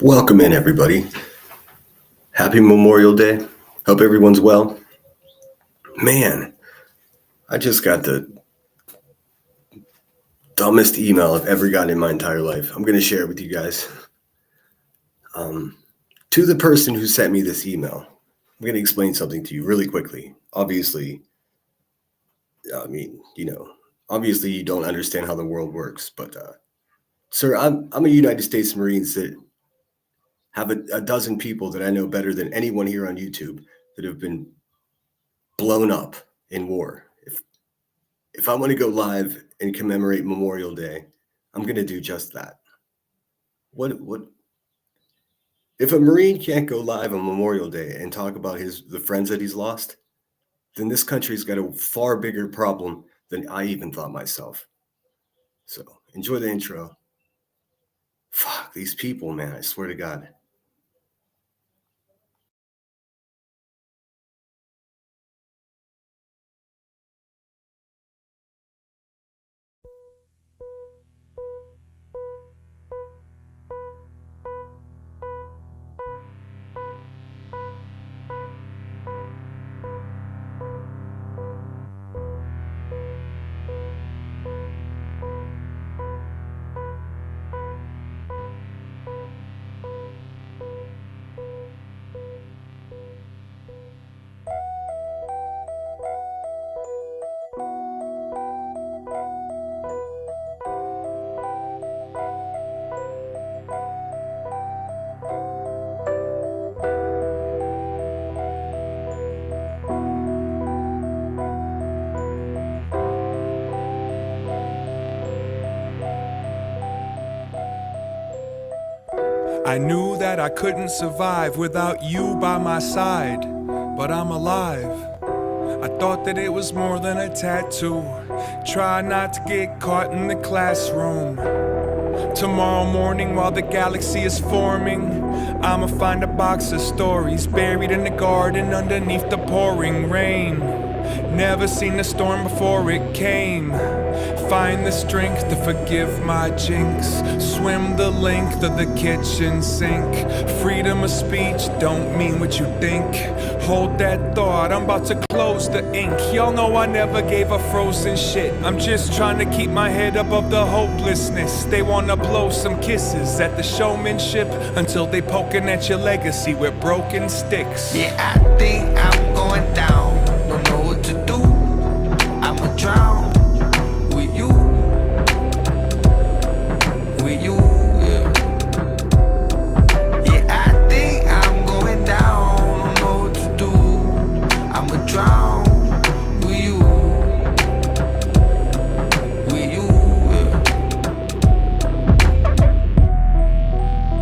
Welcome in, everybody. Happy Memorial Day. Hope everyone's well. Man, I just got the dumbest email I've ever gotten in my entire life. I'm going to share it with you guys. To the person who sent me this email, I'm going to explain something to you really quickly. Obviously, obviously you don't understand how the world works, but sir, I'm a United States Marines that have a dozen people that I know better than anyone here on YouTube that have been blown up in war. If I want to go live and commemorate Memorial Day, I'm going to do just that. What if a Marine can't go live on Memorial Day and talk about the friends that he's lost, then this country's got a far bigger problem than I even thought myself. So enjoy the intro. Fuck these people, man, I swear to God. I knew that I couldn't survive without you by my side, but I'm alive. I thought that it was more than a tattoo. Try not to get caught in the classroom. Tomorrow morning while the galaxy is forming, I'ma find a box of stories buried in the garden underneath the pouring rain. Never seen a storm before it came. Find the strength to forgive my jinx. Swim the length of the kitchen sink. Freedom of speech don't mean what you think. Hold that thought, I'm about to close the ink. Y'all know I never gave a frozen shit. I'm just trying to keep my head above the hopelessness. They wanna blow some kisses at the showmanship until they poking at your legacy with broken sticks. Yeah, I think I'm going down. Don't know what to do. I'ma drown with you. With you, yeah. Yeah, I think I'm going down. Don't know what to do. I'ma drown with you. With you,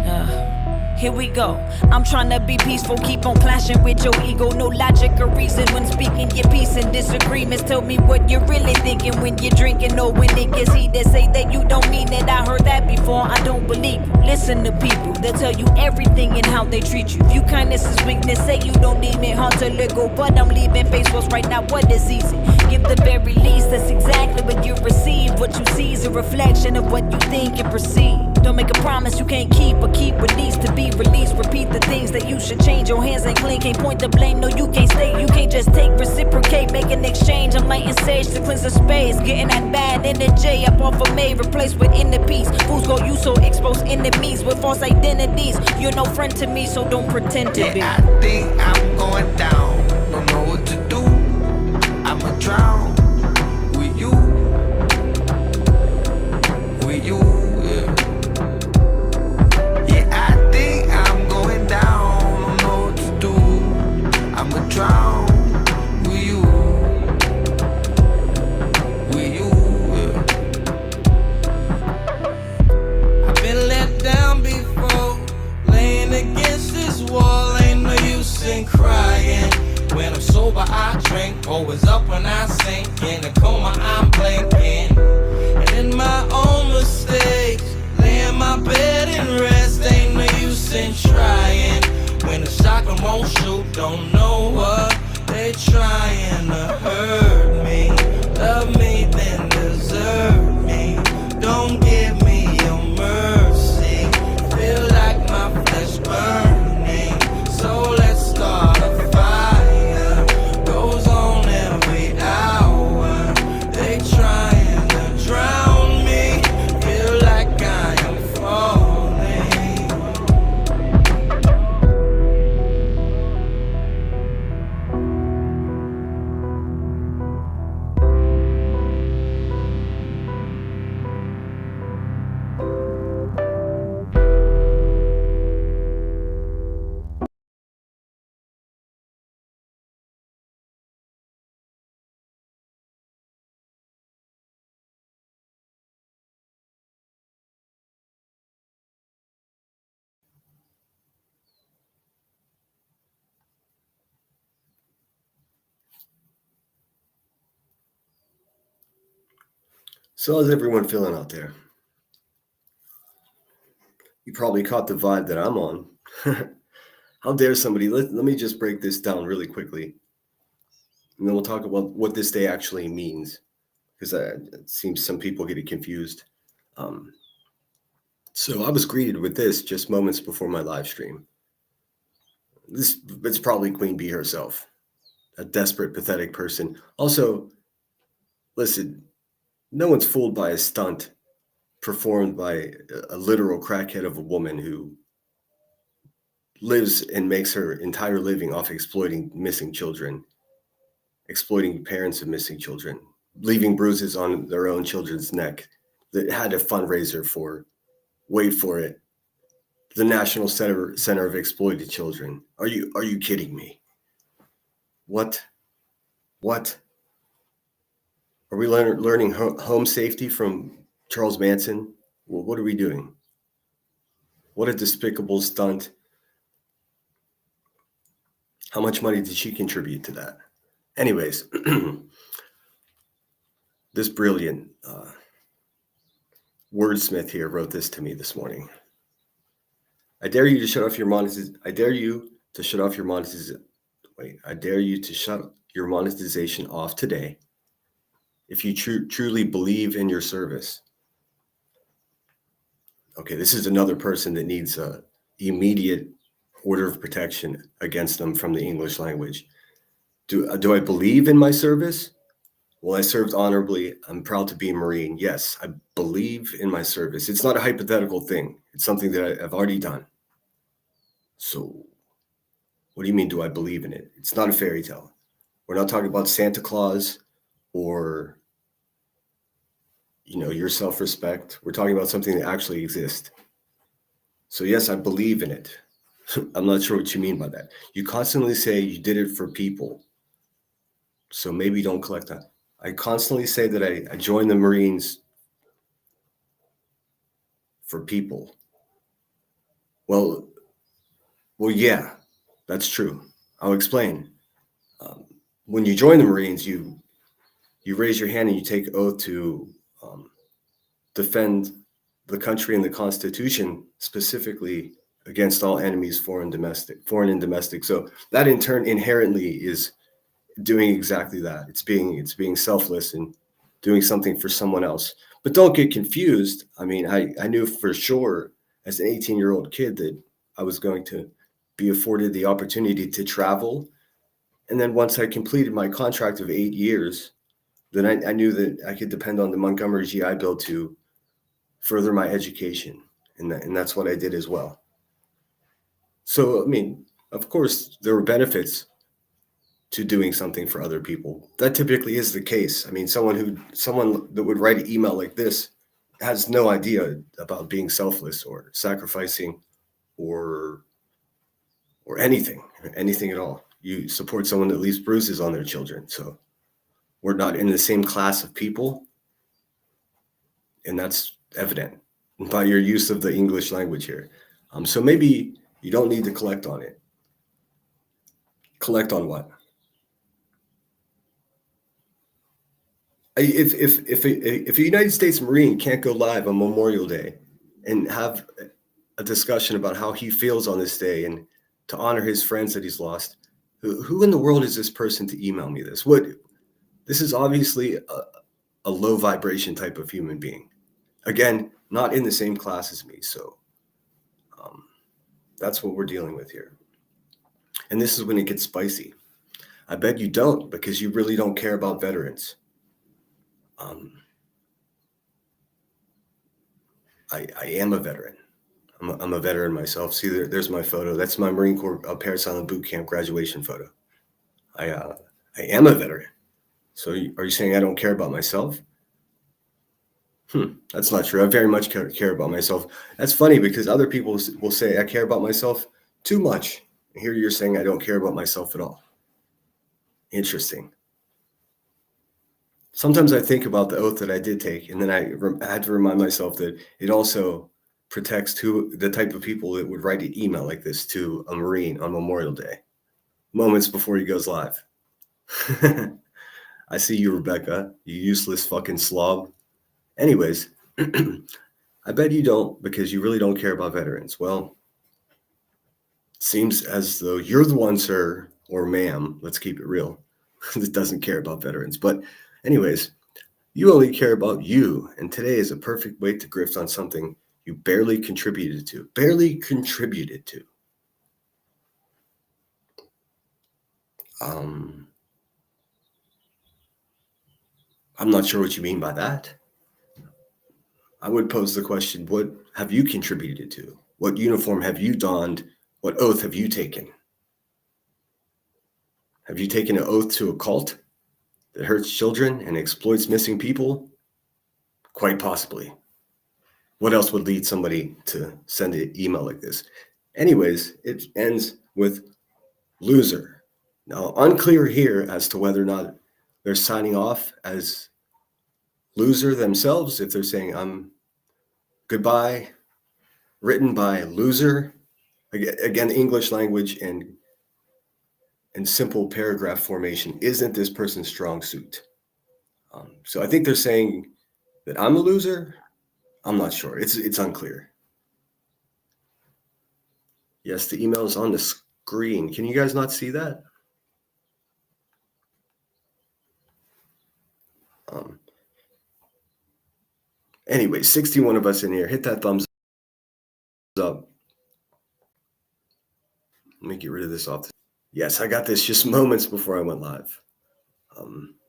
yeah. Here we go. I'm trying to be peaceful, keep on clashing with your ego. No logic or reason when speaking your peace and disagreements. Tell me what you're really thinking when you're drinking or when it gets heated. Say that you don't mean it, I heard that before, I don't believe you. Listen to people, they'll tell you everything and how they treat you. View kindness is weakness, say you don't need me, hard to let go. But I'm leaving face what's right now, what is easy. Give the very least, that's exactly what you receive. What you see is a reflection of what you think and perceive. Don't make a promise you can't keep, or keep what needs to be released. Repeat the things that you should change. Your hands ain't clean, can't point the blame. No, you can't stay, you can't just take, reciprocate, make an exchange. I'm lighting sage to cleanse the space, getting that bad energy up off of me, replaced with inner peace. Fools go you so exposed enemies with false identities. You're no friend to me, so don't pretend to be. yeah, I think I'm going down. Don't know what to do. I'ma drown with you. With you, yeah. Yeah, I think I'm going down. Don't know what to do. I'ma drown with you. With you, yeah. I've been let down before, laying against this wall. Ain't no use in crying. When I'm sober, I drink. Always up when I sink. In a coma, I'm blinking. And in my own mistakes, lay in my bed and rest. Ain't no use in trying. When the shotgun won't shoot, don't know what they trying to hurt me. Love me, then desert me. Don't give me your mercy. Feel like my flesh So how's everyone feeling out there? You probably caught the vibe that I'm on. How dare somebody? Let me just break this down really quickly. And then we'll talk about what this day actually means. Because it seems some people get it confused. So I was greeted with this just moments before my live stream. It's probably Queen Bee herself. A desperate, pathetic person. Also, listen, no one's fooled by a stunt performed by a literal crackhead of a woman who lives and makes her entire living off exploiting missing children, exploiting parents of missing children, leaving bruises on their own children's neck, that had a fundraiser for, wait for it, the National Center of Exploited Children. Are you kidding me? What? Are we learning home safety from Charles Manson? Well, what are we doing? What a despicable stunt. How much money did she contribute to that? Anyways, this brilliant wordsmith here wrote this to me this morning. I dare you to shut off your monetization. I dare you to shut off your monetization. I dare you to shut your monetization off today if you truly believe in your service. Okay, this is another person that needs a immediate order of protection against them from the English language. Do I believe in my service? Well, I served honorably. I'm proud to be a Marine. Yes, I believe in my service. It's not a hypothetical thing. It's something that I've already done. So what do you mean, do I believe in it? It's not a fairy tale. We're not talking about Santa Claus or, your self-respect. We're talking about something that actually exists. So yes, I believe in it. I'm not sure what you mean by that. You constantly say you did it for people. So maybe don't collect that. I constantly say that I joined the Marines for people. Well, yeah, that's true. I'll explain. When you join the Marines, you raise your hand and you take oath to defend the country and the Constitution, specifically against all enemies, foreign and domestic. So that in turn inherently is doing exactly that. It's being selfless and doing something for someone else. But don't get confused. I mean, I knew for sure as an 18-year-old kid that I was going to be afforded the opportunity to travel. And then once I completed my contract of 8 years, then I knew that I could depend on the Montgomery GI Bill to further my education. And that's what I did as well. So, I mean, of course, there were benefits to doing something for other people. That typically is the case. I mean, someone that would write an email like this has no idea about being selfless or sacrificing or anything at all. You support someone that leaves bruises on their children. So we're not in the same class of people. And that's evident by your use of the English language here. So maybe you don't need to collect on it. Collect on what? If a United States Marine can't go live on Memorial Day and have a discussion about how he feels on this day and to honor his friends that he's lost, who in the world is this person to email me this? This is obviously a low vibration type of human being. Again, not in the same class as me. So that's what we're dealing with here. And this is when it gets spicy. I bet you don't, because you really don't care about veterans. I am a veteran. I'm a veteran myself. See, there's my photo. That's my Marine Corps Parris Island Boot Camp graduation photo. I am a veteran. So are you saying I don't care about myself? That's not true. I very much care about myself. That's funny because other people will say I care about myself too much. Here you're saying I don't care about myself at all. Interesting. Sometimes I think about the oath that I did take, and then I had to remind myself that it also protects the type of people that would write an email like this to a Marine on Memorial Day, moments before he goes live. I see you, Rebecca, you useless fucking slob. Anyways, I bet you don't because you really don't care about veterans. Well, it seems as though you're the one, sir, or ma'am, let's keep it real, that doesn't care about veterans. But anyways, you only care about you. And today is a perfect way to grift on something you barely contributed to. Barely contributed to. I'm not sure what you mean by that. I would pose the question, what have you contributed to? What uniform have you donned? What oath have you taken? Have you taken an oath to a cult that hurts children and exploits missing people? Quite possibly. What else would lead somebody to send an email like this? Anyways, it ends with loser. Now, unclear here as to whether or not they're signing off as loser themselves, if they're saying, I'm goodbye, written by loser. Again, the English language and simple paragraph formation isn't this person's strong suit. So I think they're saying that I'm a loser. I'm not sure. It's unclear. Yes, the email is on the screen. Can you guys not see that? Anyway, 61 of us in here. Hit that thumbs up. Let me get rid of this off. Yes, I got this just moments before I went live.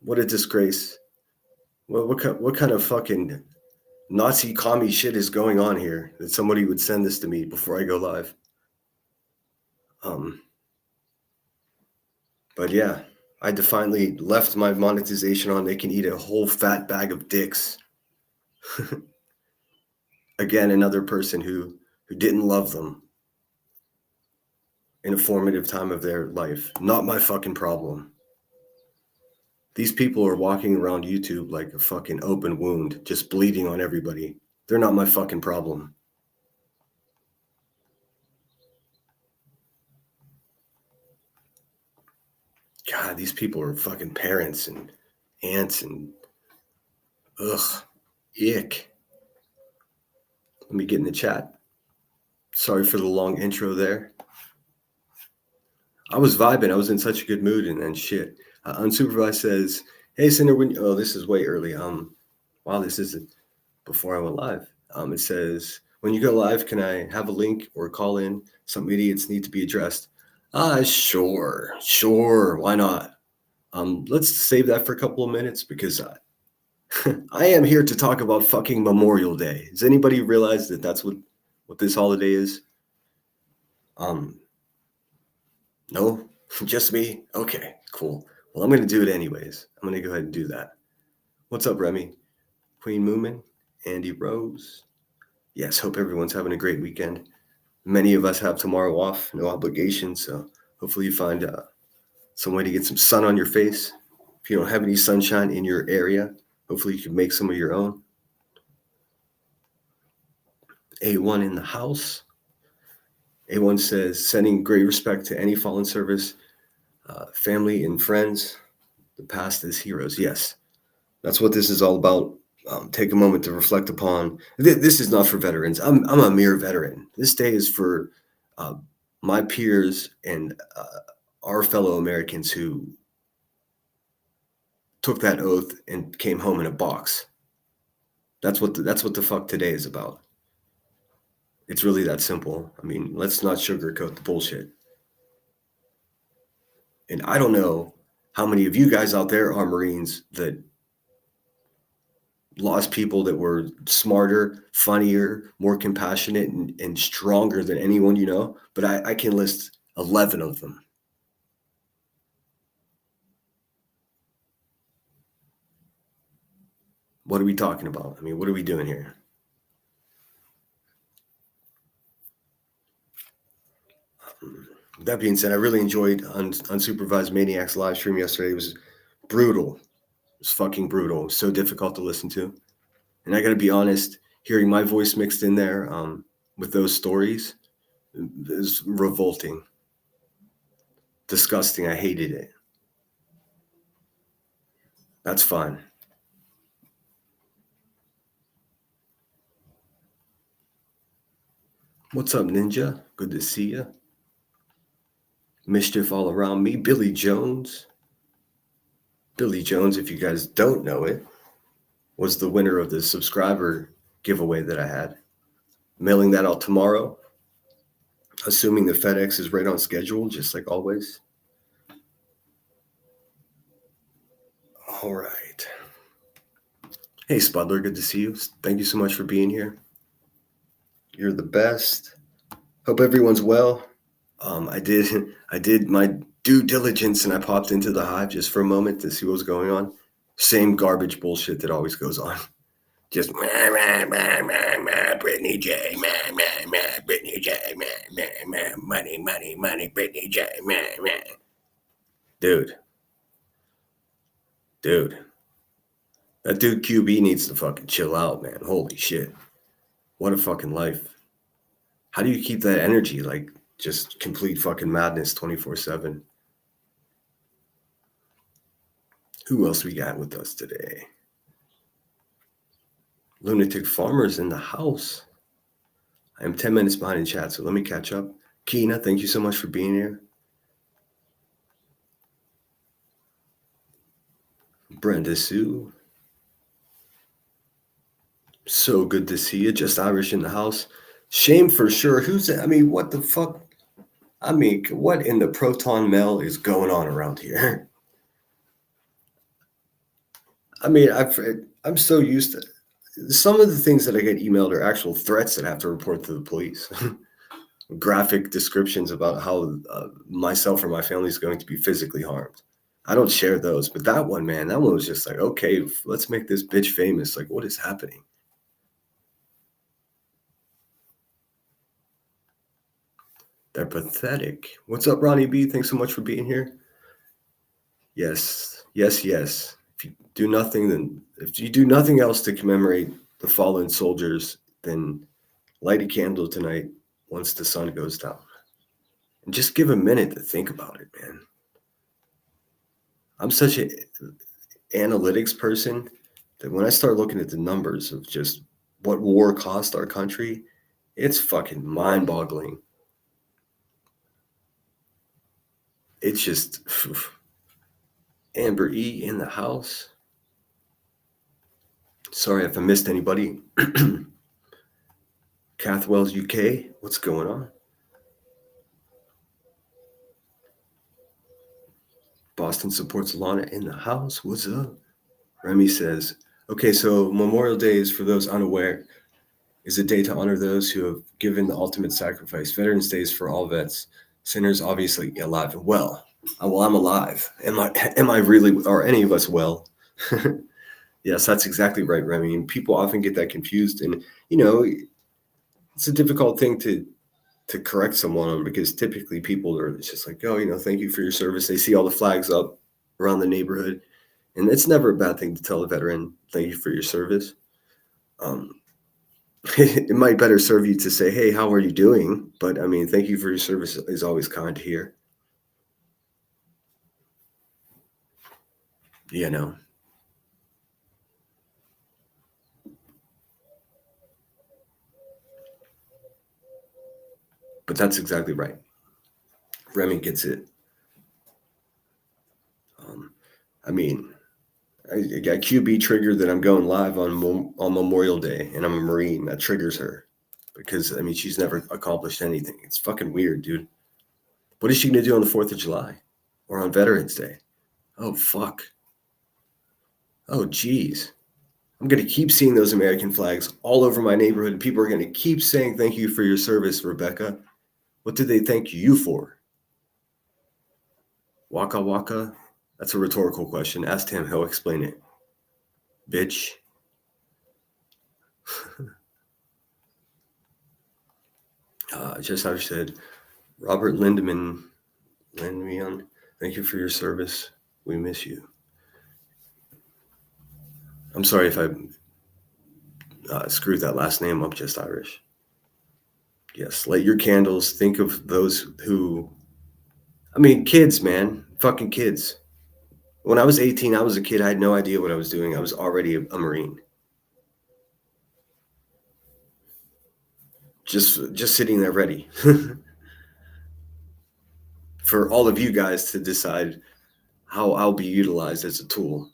What a disgrace. Well, what kind of fucking Nazi commie shit is going on here that somebody would send this to me before I go live? But yeah, I defiantly left my monetization on. They can eat a whole fat bag of dicks. Again, another person who didn't love them in a formative time of their life. Not my fucking problem. These people are walking around YouTube like a fucking open wound, just bleeding on everybody. They're not my fucking problem. God, these people are fucking parents and aunts and ugh, ick. Let me get in the chat. Sorry for the long intro there. I was vibing. I was in such a good mood, and then shit. Unsupervised says, "Hey, Cinder, oh, this is way early. Wow, this is before I went live. It says, when you go live, can I have a link or call in? Some idiots need to be addressed." Sure. Why not? Let's save that for a couple of minutes because I am here to talk about fucking Memorial Day. Does anybody realize that that's what this holiday is? No, just me. Okay, cool. Well, I'm going to do it anyways. I'm going to go ahead and do that. What's up, Remy? Queen Moomin, Andy Rose. Yes, hope everyone's having a great weekend. Many of us have tomorrow off, no obligation. So hopefully you find some way to get some sun on your face. If you don't have any sunshine in your area, hopefully you can make some of your own. A1 in the house. A1 says, sending great respect to any fallen service, family and friends. The past is heroes. Yes, that's what this is all about. Take a moment to reflect upon. This is not for veterans. I'm a mere veteran. This day is for my peers and our fellow Americans who took that oath and came home in a box. That's what the fuck today is about. It's really that simple. I mean, let's not sugarcoat the bullshit. And I don't know how many of you guys out there are Marines that lost people that were smarter, funnier, more compassionate, and stronger than anyone you know. But I can list 11 of them. What are we talking about? I mean, what are we doing here? That being said, I really enjoyed Unsupervised Maniacs live stream yesterday. It was brutal. It was fucking brutal. It was so difficult to listen to. And I got to be honest, hearing my voice mixed in there with those stories is revolting. Disgusting. I hated it. That's fine. What's up, Ninja? Good to see you. Mischief all around me. Billy Jones. Billy Jones, if you guys don't know it, was the winner of the subscriber giveaway that I had. Mailing that out tomorrow, assuming the FedEx is right on schedule, just like always. All right. Hey, Spudler, good to see you. Thank you so much for being here. You're the best. Hope everyone's well. I did my due diligence and I popped into the hive just for a moment to see what was going on. Same garbage bullshit that always goes on. Just Brittany J, Brittany J, money, Brittany J, Dude. That dude QB needs to fucking chill out, man. Holy shit. What a fucking life. How do you keep that energy? Like, just complete fucking madness 24/7. Who else we got with us today? Lunatic Farmers in the house. I am 10 minutes behind in chat, so let me catch up. Keena, thank you so much for being here. Brenda Sue. So good to see you. Just Irish in the house. Shame for sure. Who's that? I mean, what the fuck? I mean, what in the proton mail is going on around here? I mean, I'm so used to some of the things that I get emailed are actual threats that I have to report to the police. Graphic descriptions about how myself or my family is going to be physically harmed. I don't share those, but that one, man, that one was just like, okay, let's make this bitch famous. Like, what is happening? They're pathetic. What's up, Ronnie B? Thanks so much for being here. Yes. If you do nothing else to commemorate the fallen soldiers, then light a candle tonight once the sun goes down. And just give a minute to think about it, man. I'm such an analytics person that when I start looking at the numbers of just what war cost our country, it's fucking mind-boggling. It's just Amber E in the house. Sorry if I missed anybody. Cathwell's UK, what's going on? Boston supports Lana in the house. What's up? Remy says, okay, so Memorial Day is, for those unaware, is a day to honor those who have given the ultimate sacrifice. Veterans Day is for all vets. Sinners obviously alive and well. Well, I'm alive. Am I really, are any of us well? Yes, that's exactly right, Remy. And people often get that confused. And, you know, it's a difficult thing to correct someone on, because typically people are just like, oh, you know, thank you for your service. They see all the flags up around the neighborhood. And it's never a bad thing to tell a veteran, thank you for your service. It might better serve you to say, hey, how are you doing? But I mean, thank you for your service is always kind to hear. You know. But that's exactly right. Remy gets it. I mean, I got QB triggered that I'm going live on Memorial Day, and I'm a Marine. That triggers her because, I mean, she's never accomplished anything. It's fucking weird, dude. What is she going to do on the 4th of July or on Veterans Day? Oh, fuck. Oh, geez. I'm going to keep seeing those American flags all over my neighborhood, and people are going to keep saying thank you for your service, Rebecca. What did they thank you for? Waka waka? That's a rhetorical question. Ask him. He'll explain it. Bitch. Just how I said, Robert Lindemann, thank you for your service. We miss you. I'm sorry if I screwed that last name up, Just Irish. Yes, light your candles. Think of those who, I mean, kids, man. Fucking kids. When I was 18, I was a kid. I had no idea what I was doing. I was already a Marine. just sitting there ready for all of you guys to decide how I'll be utilized as a tool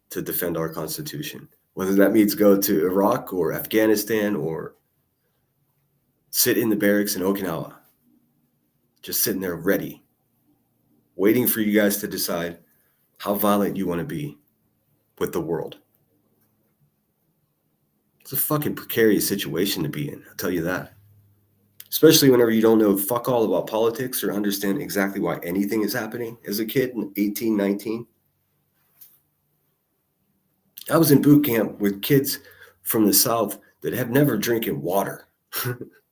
to defend our Constitution. Whether that means go to Iraq or Afghanistan or sit in the barracks in Okinawa. Just sitting there ready, waiting for you guys to decide how violent you want to be with the world. It's a fucking precarious situation to be in, I'll tell you that. Especially whenever you don't know fuck all about politics or understand exactly why anything is happening as a kid in 18, 19. I was in boot camp with kids from the South that have never drinking water.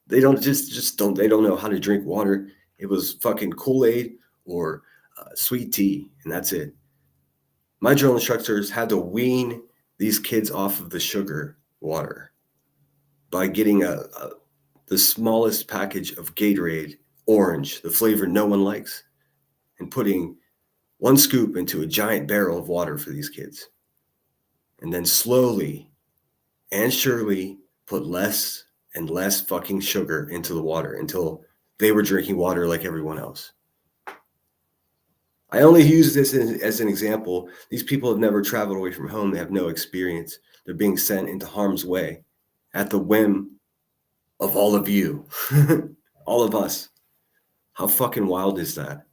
They don't know how to drink water. It was fucking Kool-Aid or sweet tea, and that's it. My drill instructors had to wean these kids off of the sugar water by getting the smallest package of Gatorade, orange, the flavor no one likes, and putting 1 scoop into a giant barrel of water for these kids. And then slowly and surely put less and less fucking sugar into the water until they were drinking water like everyone else. I only use this as an example. These people have never traveled away from home. They have no experience. They're being sent into harm's way at the whim of all of you, all of us. How fucking wild is that?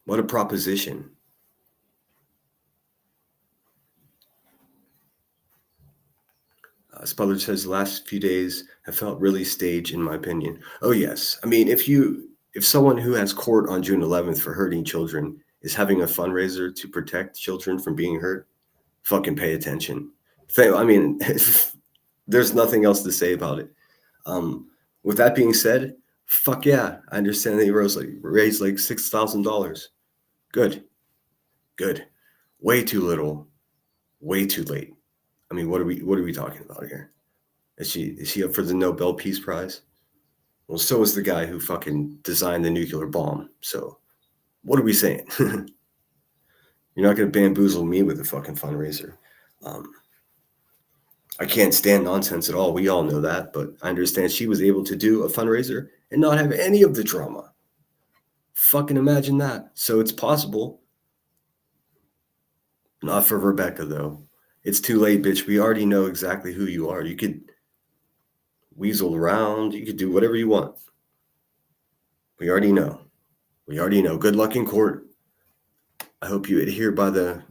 What a proposition. Spudler says the last few days have felt really staged, in my opinion. Oh, yes. I mean, if someone who has court on June 11th for hurting children is having a fundraiser to protect children from being hurt, fucking pay attention. I mean, there's nothing else to say about it. With that being said, fuck yeah, I understand they raised like $6,000. Good. Way too little, way too late. I mean, what are we talking about here? Is she up for the Nobel Peace Prize? Well, so is the guy who fucking designed the nuclear bomb. So what are we saying? You're not going to bamboozle me with a fucking fundraiser. I can't stand nonsense at all. We all know that, but I understand she was able to do a fundraiser and not have any of the drama. Fucking imagine that. So it's possible. Not for Rebecca, though. It's too late, bitch. We already know exactly who you are. You could weasel around. You could do whatever you want. We already know. Good luck in court. I hope you adhere by the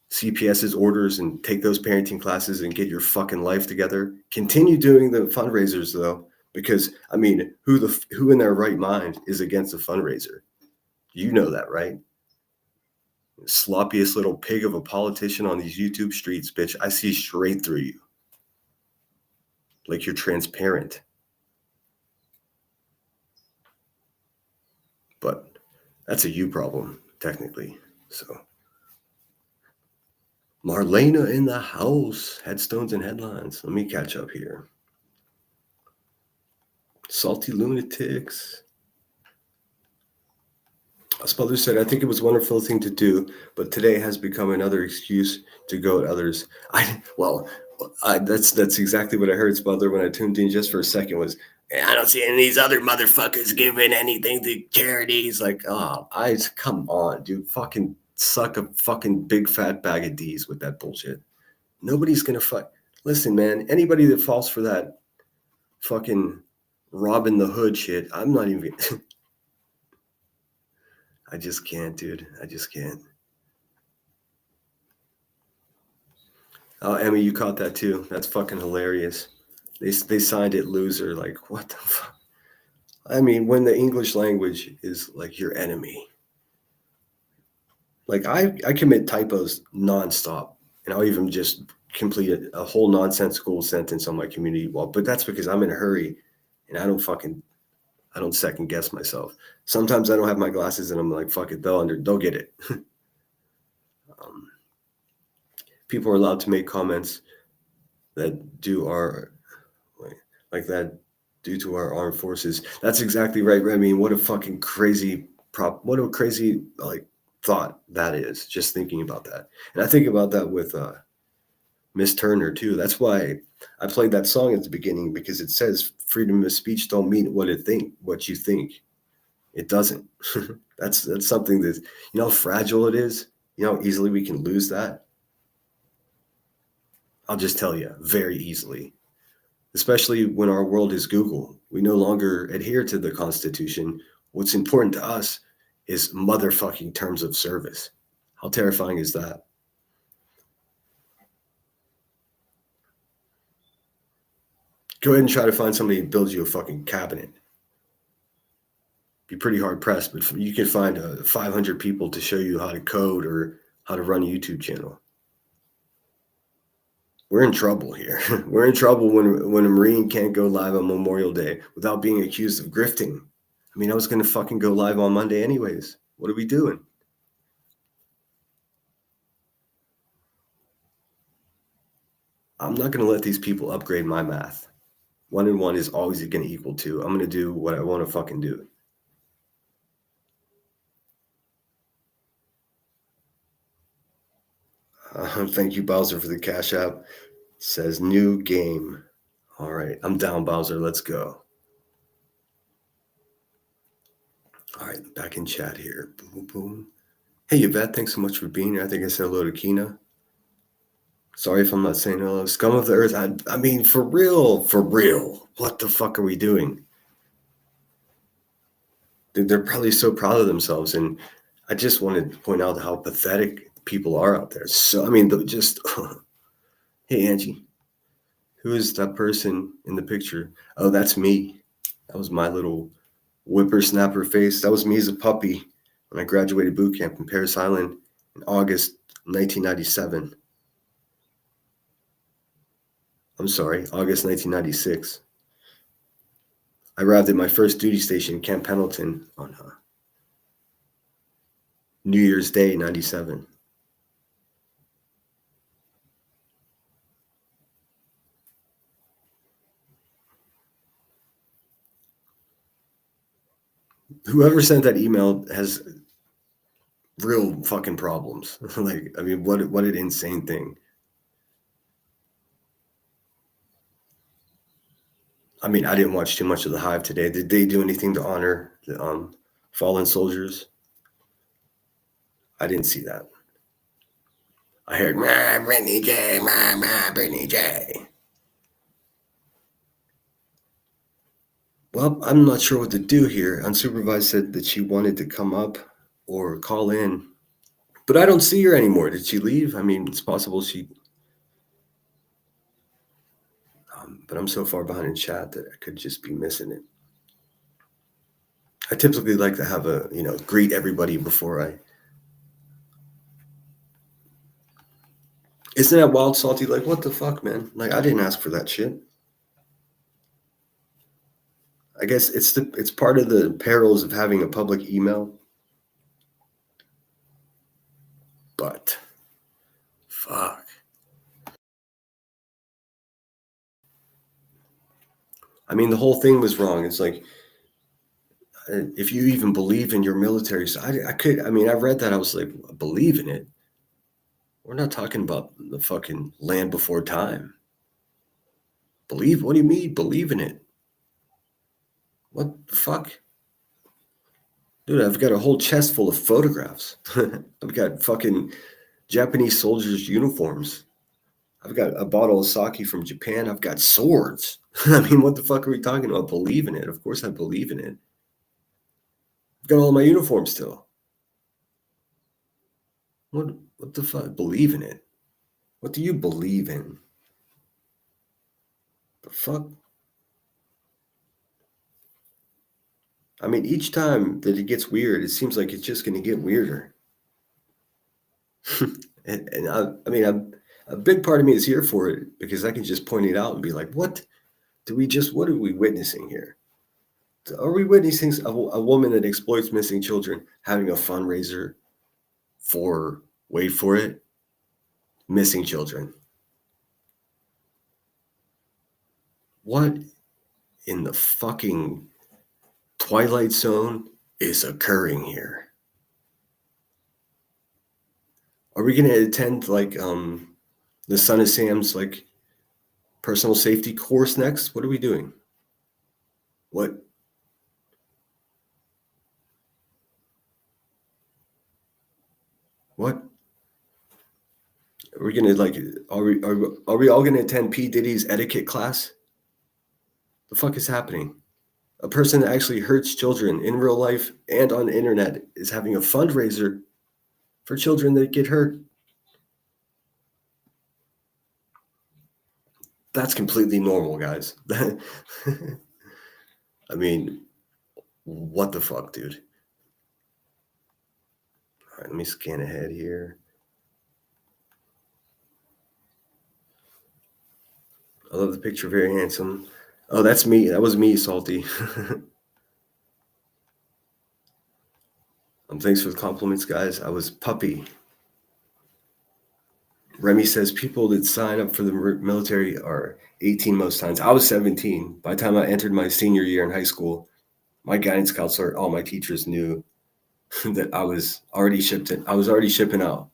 CPS's orders and take those parenting classes and get your fucking life together. Continue doing the fundraisers, though, because, I mean, who in their right mind is against a fundraiser? You know that, right? Sloppiest little pig of a politician on these YouTube streets, bitch. I see straight through you. Like you're transparent. But that's a you problem, technically. So Marlena in the house. Headstones and headlines. Let me catch up here. Salty lunatics. Spudler said, I think it was a wonderful thing to do, but today has become another excuse to go at others. That's exactly what I heard, Spudler, when I tuned in just for a second was, I don't see any of these other motherfuckers giving anything to charities. Like, come on, dude. Fucking suck a fucking big fat bag of D's with that bullshit. Nobody's going to fuck. Listen, man, anybody that falls for that fucking Robin the Hood shit, I'm not even... I just can't, dude. I just can't. Oh, Emmy, you caught that too. That's fucking hilarious. They signed it loser. Like, what the fuck? I mean, when the English language is like your enemy. Like, I commit typos nonstop. And I'll even just complete a whole nonsensical sentence on my community wall. But that's because I'm in a hurry and I don't second guess myself. Sometimes I don't have my glasses and I'm like, fuck it, they'll get it. People are allowed to make comments that due to our armed forces. That's exactly right. I mean, what a fucking crazy thought that is, just thinking about that. And I think about that with Miss Turner too. That's why I played that song at the beginning, because it says freedom of speech don't mean what you think. It doesn't. That's something that, you know how fragile it is. You know how easily we can lose that. I'll just tell you, very easily. Especially when our world is Google. We no longer adhere to the Constitution. What's important to us is motherfucking terms of service. How terrifying is that? Go ahead and try to find somebody to build you a fucking cabinet. Be pretty hard pressed, but you can find 500 people to show you how to code or how to run a YouTube channel. We're in trouble here. We're in trouble when a Marine can't go live on Memorial Day without being accused of grifting. I mean, I was going to fucking go live on Monday anyways. What are we doing? I'm not going to let these people upgrade my math. 1 and 1 is always going to equal 2. I'm going to do what I want to fucking do. Thank you, Bowser, for the cash app. It says new game. All right, I'm down, Bowser. Let's go. All right, back in chat here. Boom, boom. Hey, Yvette, thanks so much for being here. I think I said hello to Kina. Sorry if I'm not saying hello. Scum of the earth. I mean, for real. What the fuck are we doing? They're probably so proud of themselves. And I just wanted to point out how pathetic people are out there. So, I mean, just, hey, Angie, who is that person in the picture? Oh, that's me. That was my little whippersnapper face. That was me as a puppy when I graduated boot camp in Paris Island in August 1997. I'm sorry, August 1996. I arrived at my first duty station, Camp Pendleton, on New Year's Day, 97. Whoever sent that email has real fucking problems. Like, I mean, what an insane thing. I mean, I didn't watch too much of The Hive today. Did they do anything to honor the fallen soldiers? I didn't see that. I heard, Brittany J, Brittany J. Well, I'm not sure what to do here. Unsupervised said that she wanted to come up or call in, but I don't see her anymore. Did she leave? I mean, it's possible she... but I'm so far behind in chat that I could just be missing it. I typically like to have greet everybody before I... Isn't that wild, Salty? Like, what the fuck, man? Like, I didn't ask for that shit. I guess it's part of the perils of having a public email. But, fuck. I mean, the whole thing was wrong. It's like, if you even believe in your military, so I read that. I was like, believe in it? We're not talking about the fucking land before time. Believe? What do you mean, believe in it? What the fuck? Dude, I've got a whole chest full of photographs. I've got fucking Japanese soldiers' uniforms. I've got a bottle of sake from Japan. I've got swords. I mean, what the fuck are we talking about? Believe in it. Of course I believe in it. I've got all my uniforms still. What the fuck? Believe in it? What do you believe in? The fuck? I mean, each time that it gets weird, it seems like it's just going to get weirder. and a big part of me is here for it because I can just point it out and be like, what are we witnessing here? Are we witnessing a woman that exploits missing children having a fundraiser for, wait for it, missing children? What in the fucking Twilight Zone is occurring here? Are we going to attend like The Son of Sam's like personal safety course next. What are we doing? What? What? Are we gonna like? Are we all gonna attend P Diddy's etiquette class? The fuck is happening? A person that actually hurts children in real life and on the internet is having a fundraiser for children that get hurt. That's completely normal, guys. I mean, what the fuck, dude? All right, let me scan ahead here. I love the picture. Very handsome. Oh, that's me. That was me, Salty. Thanks for the compliments, guys. I was Puppy. Remy says people that sign up for the military are 18 most times. I was 17. By the time I entered my senior year in high school, my guidance counselor, all my teachers knew that I was already shipping out.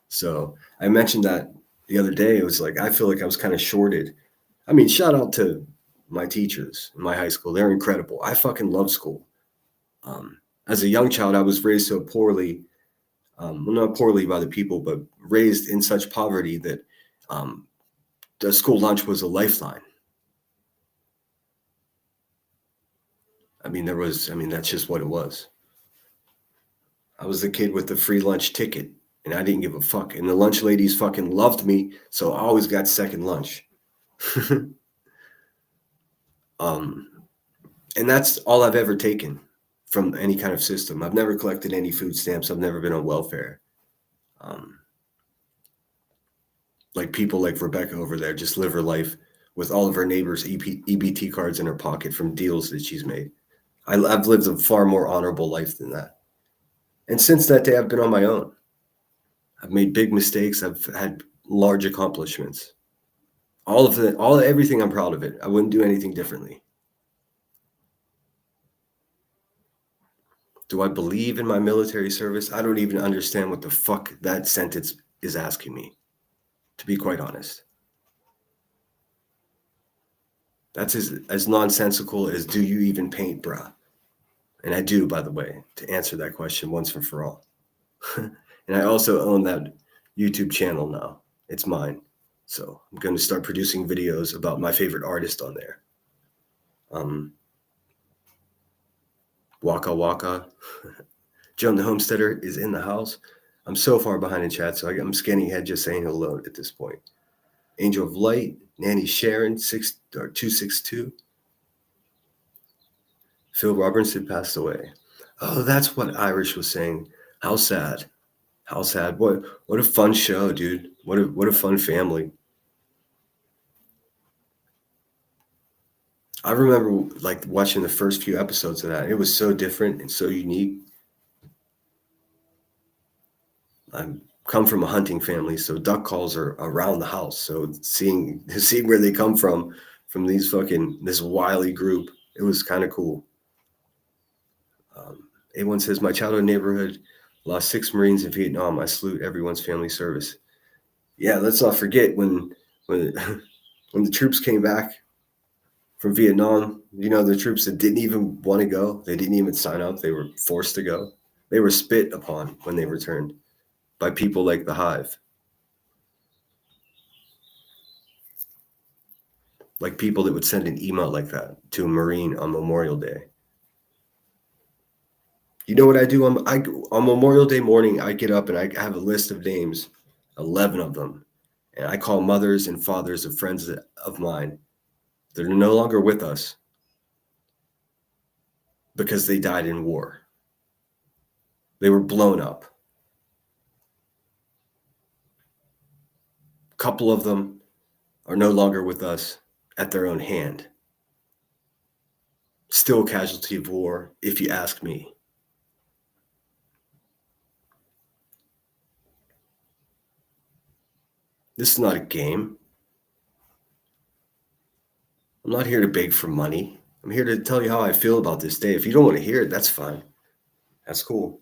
So I mentioned that the other day. It was like, I feel like I was kind of shorted. I mean, shout out to my teachers in my high school. They're incredible. I fucking love school. As a young child, I was raised so poorly, well, not poorly by the people, but raised in such poverty that the school lunch was a lifeline. That's just what it was. I was the kid with the free lunch ticket, and I didn't give a fuck. And the lunch ladies fucking loved me, so I always got second lunch. And that's all I've ever taken from any kind of system. I've never collected any food stamps. I've never been on welfare. Like people like Rebecca over there just live her life with all of her neighbors' EBT cards in her pocket from deals that she's made. I've lived a far more honorable life than that. And since that day, I've been on my own. I've made big mistakes. I've had large accomplishments. Everything, I'm proud of it. I wouldn't do anything differently. Do I believe in my military service? I don't even understand what the fuck that sentence is asking me, to be quite honest. That's as nonsensical as do you even paint, bruh? And I do, by the way, to answer that question once and for all. And I also own that YouTube channel now. It's mine. So I'm going to start producing videos about my favorite artist on there. Waka Waka. Joan the Homesteader is in the house. I'm so far behind in chat, so I'm scanning ahead just saying hello at this point. Angel of Light, Nanny Sharon, 262. Phil Robertson passed away. Oh, that's what Irish was saying. How sad. How sad. What a fun show, dude. What a fun family. I remember like watching the first few episodes of that. It was so different and so unique. I come from a hunting family, so duck calls are around the house. So seeing where they come from this wily group, it was kind of cool. A1 says, my childhood neighborhood lost 6 Marines in Vietnam. I salute everyone's family service. Yeah, let's not forget when the troops came back from Vietnam, the troops that didn't even want to go, they didn't even sign up. They were forced to go. They were spit upon when they returned by people like the Hive. Like people that would send an email like that to a Marine on Memorial Day. You know what I do on Memorial Day morning? I get up and I have a list of names, 11 of them, and I call mothers and fathers of friends of mine that are no longer with us because they died in war. They were blown up. A couple of them are no longer with us at their own hand. Still a casualty of war, if you ask me. This is not a game. I'm not here to beg for money. I'm here to tell you how I feel about this day. If you don't want to hear it, that's fine. That's cool.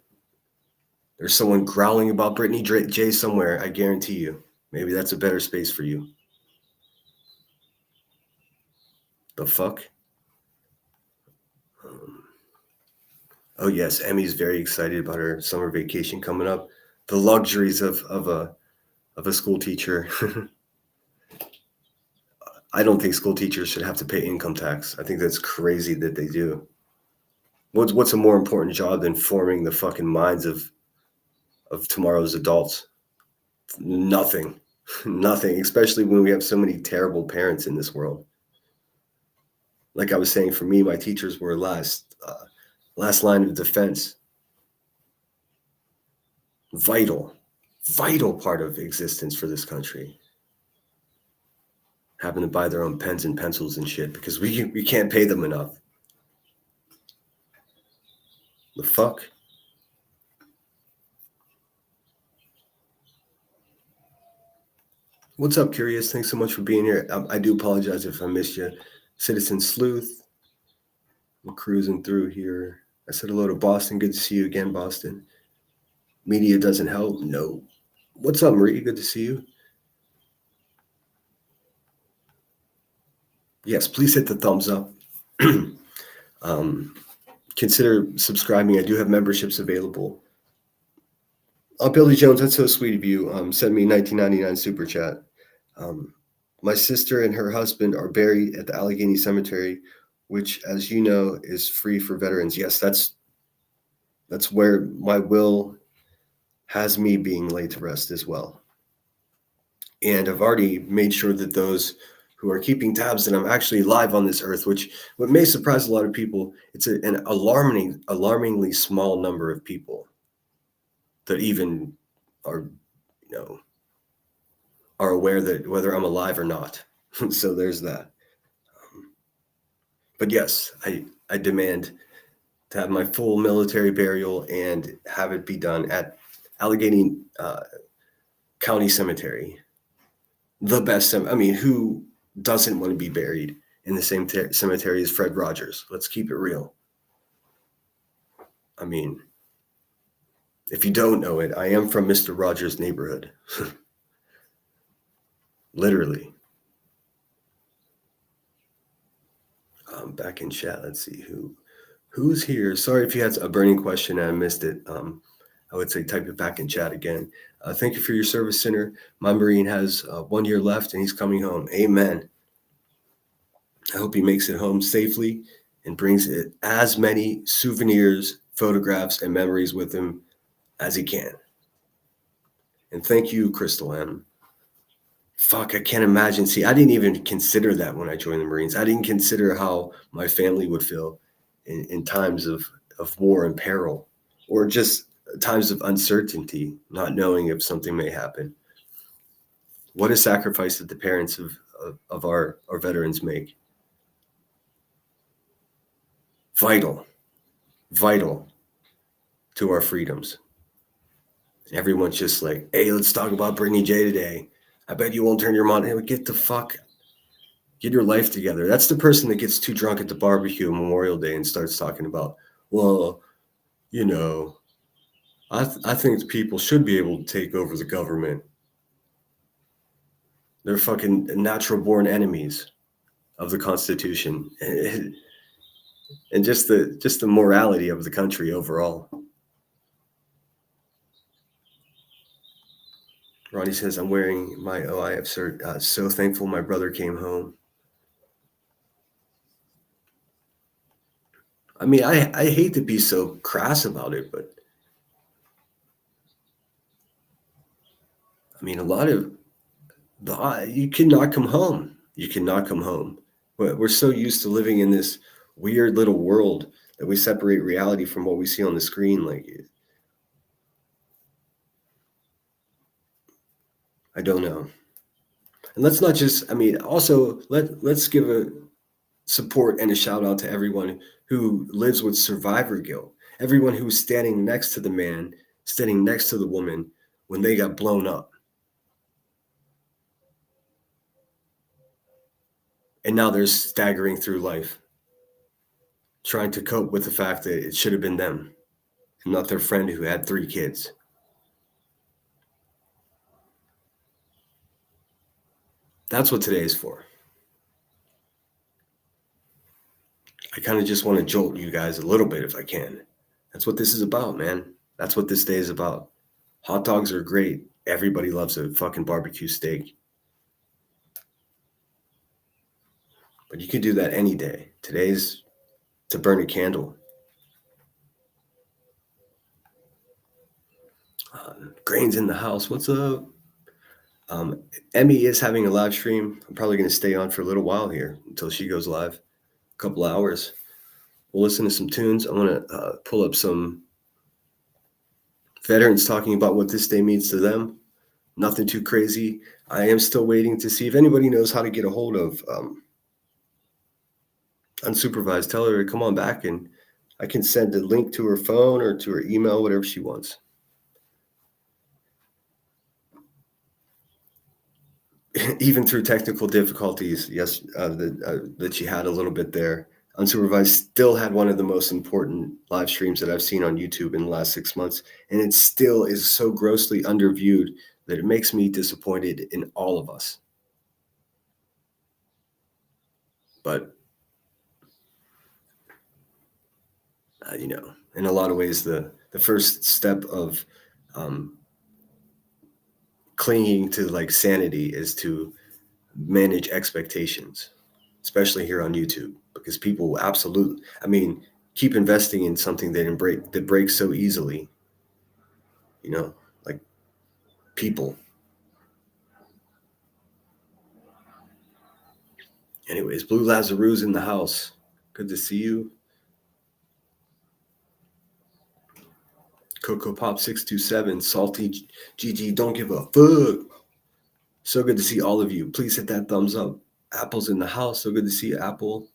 There's someone growling about Brittany J somewhere, I guarantee you. Maybe that's a better space for you. The fuck? Oh yes, Emmy's very excited about her summer vacation coming up. The luxuries of a school teacher. I don't think school teachers should have to pay income tax. I think that's crazy that they do. What's a more important job than forming the fucking minds of tomorrow's adults? Nothing. Nothing, especially when we have so many terrible parents in this world. Like I was saying, for me, my teachers were last line of defense. Vital part of existence for this country. Having to buy their own pens and pencils and shit because we can't pay them enough. The fuck? What's up, Curious? Thanks so much for being here. I do apologize if I missed you. Citizen Sleuth. I'm cruising through here. I said hello to Boston. Good to see you again, Boston. Media doesn't help? No. What's up, Marie? Good to see you. Yes, please hit the thumbs up. Consider subscribing. I do have memberships available. Billy Jones, that's so sweet of you. Send me $19.99 super chat. My sister and her husband are buried at the Allegheny Cemetery, which, as you know, is free for veterans. Yes, that's where my will has me being laid to rest as well. And I've already made sure that those who are keeping tabs that I'm actually live on this earth, which what may surprise a lot of people, it's an alarmingly small number of people that even are, are aware that whether I'm alive or not. So there's that. But yes, I demand to have my full military burial and have it be done at Allegheny County Cemetery. The best cemetery. I mean, who doesn't want to be buried in the same cemetery as Fred Rogers? Let's keep it real. I mean, if you don't know it, I am from Mr. Rogers' neighborhood. Literally. Back in chat, let's see who's here. Sorry if you had a burning question and I missed it. I would say type it back in chat again. Thank you for your service, Sinner. My Marine has 1 year left and he's coming home. Amen. I hope he makes it home safely and brings it as many souvenirs, photographs, and memories with him as he can. And thank you, Crystal M. Fuck, I can't imagine. See, I didn't even consider that when I joined the Marines. I didn't consider how my family would feel in times of war and peril, or just times of uncertainty, not knowing if something may happen. What a sacrifice that the parents of our veterans make. Vital to our freedoms. Everyone's just like, hey, let's talk about Brittany J today. I bet you won't turn your mom. Hey, get your life together. That's the person that gets too drunk at the barbecue on Memorial Day and starts talking about, well, I think people should be able to take over the government. They're fucking natural born enemies of the Constitution and just the morality of the country overall. Ronnie says, I'm wearing my OIF cert. So thankful my brother came home. I mean, I hate to be so crass about it, but I mean, a lot of you cannot come home. You cannot come home. We're so used to living in this weird little world that we separate reality from what we see on the screen. Like, I don't know. And let's not just, I mean, also let's give a support and a shout out to everyone who lives with survivor guilt. Everyone who's standing next to the man, standing next to the woman when they got blown up. And now they're staggering through life, trying to cope with the fact that it should have been them and not their friend who had 3 kids. That's what today is for. I kind of just want to jolt you guys a little bit if I can. That's what this is about, man. That's what this day is about. Hot dogs are great. Everybody loves a fucking barbecue steak. But you can do that any day. Today's to burn a candle. Grain's in the house. What's up? Emmy is having a live stream. I'm probably going to stay on for a little while here until she goes live. A couple hours. We'll listen to some tunes. I want to pull up some veterans talking about what this day means to them. Nothing too crazy. I am still waiting to see if anybody knows how to get a hold of Unsupervised. Tell her to come on back and I can send a link to her phone or to her email, whatever she wants. Even through technical difficulties, yes, that she had a little bit there, Unsupervised still had one of the most important live streams that I've seen on YouTube in the last 6 months, and it still is so grossly underviewed that it makes me disappointed in all of us. But, in a lot of ways, the first step of clinging to like sanity is to manage expectations, especially here on YouTube, because people will absolutely, keep investing in something that breaks so easily, like people. Anyways, Blue Lazaru's in the house. Good to see you. Coco Pop 627, Salty GG, don't give a fuck. So good to see all of you. Please hit that thumbs up. Apple's in the house. So good to see you, Apple.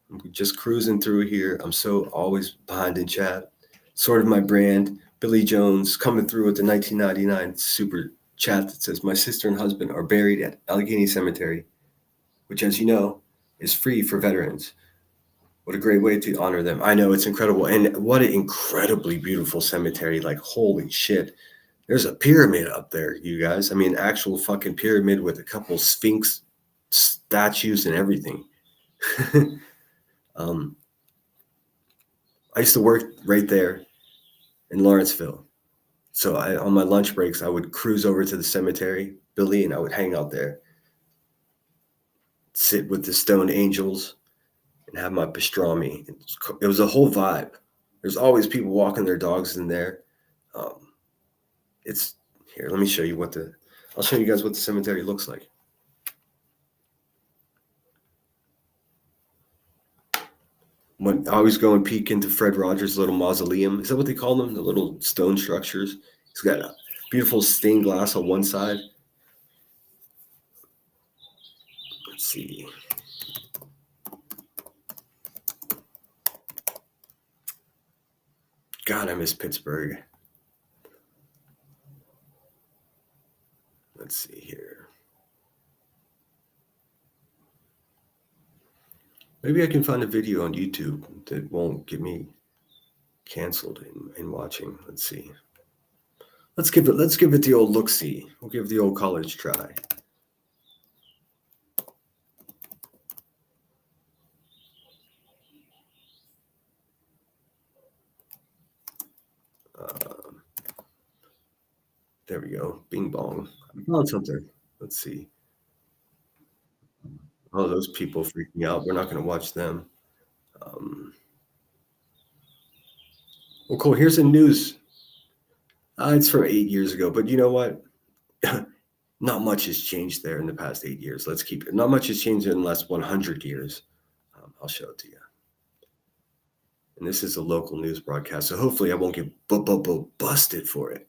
I'm just cruising through here. I'm so always behind in chat. Sort of my brand. Billy Jones coming through with the 1999 super chat that says, my sister and husband are buried at Allegheny Cemetery, which, as you know, is free for veterans. What a great way to honor them. I know, it's incredible. And what an incredibly beautiful cemetery. Like, holy shit. There's a pyramid up there, you guys. Actual fucking pyramid with a couple Sphinx statues and everything. I used to work right there in Lawrenceville. So on my lunch breaks, I would cruise over to the cemetery, Billy, and I would hang out there. Sit with the stone angels and have my pastrami. It was a whole vibe. There's always people walking their dogs in there. It's here. Let me show you I'll show you guys what the cemetery looks like. When I always go and peek into Fred Rogers' little mausoleum. Is that what they call them? The little stone structures. He's got a beautiful stained glass on one side. Let's see. God, I miss Pittsburgh. Let's see here. Maybe I can find a video on YouTube that won't get me canceled in watching. Let's see. Let's give it the old look-see. We'll give the old college try. There we go. Bing bong. I found something. Let's see. Oh, those people freaking out. We're not going to watch them. Well, cool. Here's the news. It's from 8 years ago, but you know what? Not much has changed there in the past 8 years. Let's keep it. Not much has changed in the last 100 years. I'll show it to you. And this is a local news broadcast, so hopefully I won't get busted for it.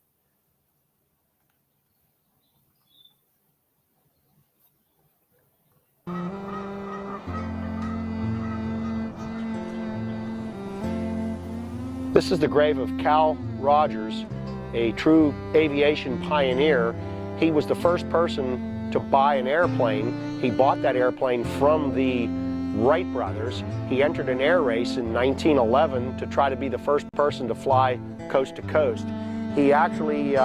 This is the grave of Cal Rogers, a true aviation pioneer. He was the first person to buy an airplane. He bought that airplane from the Wright brothers. He entered an air race in 1911 to try to be the first person to fly coast to coast. He actually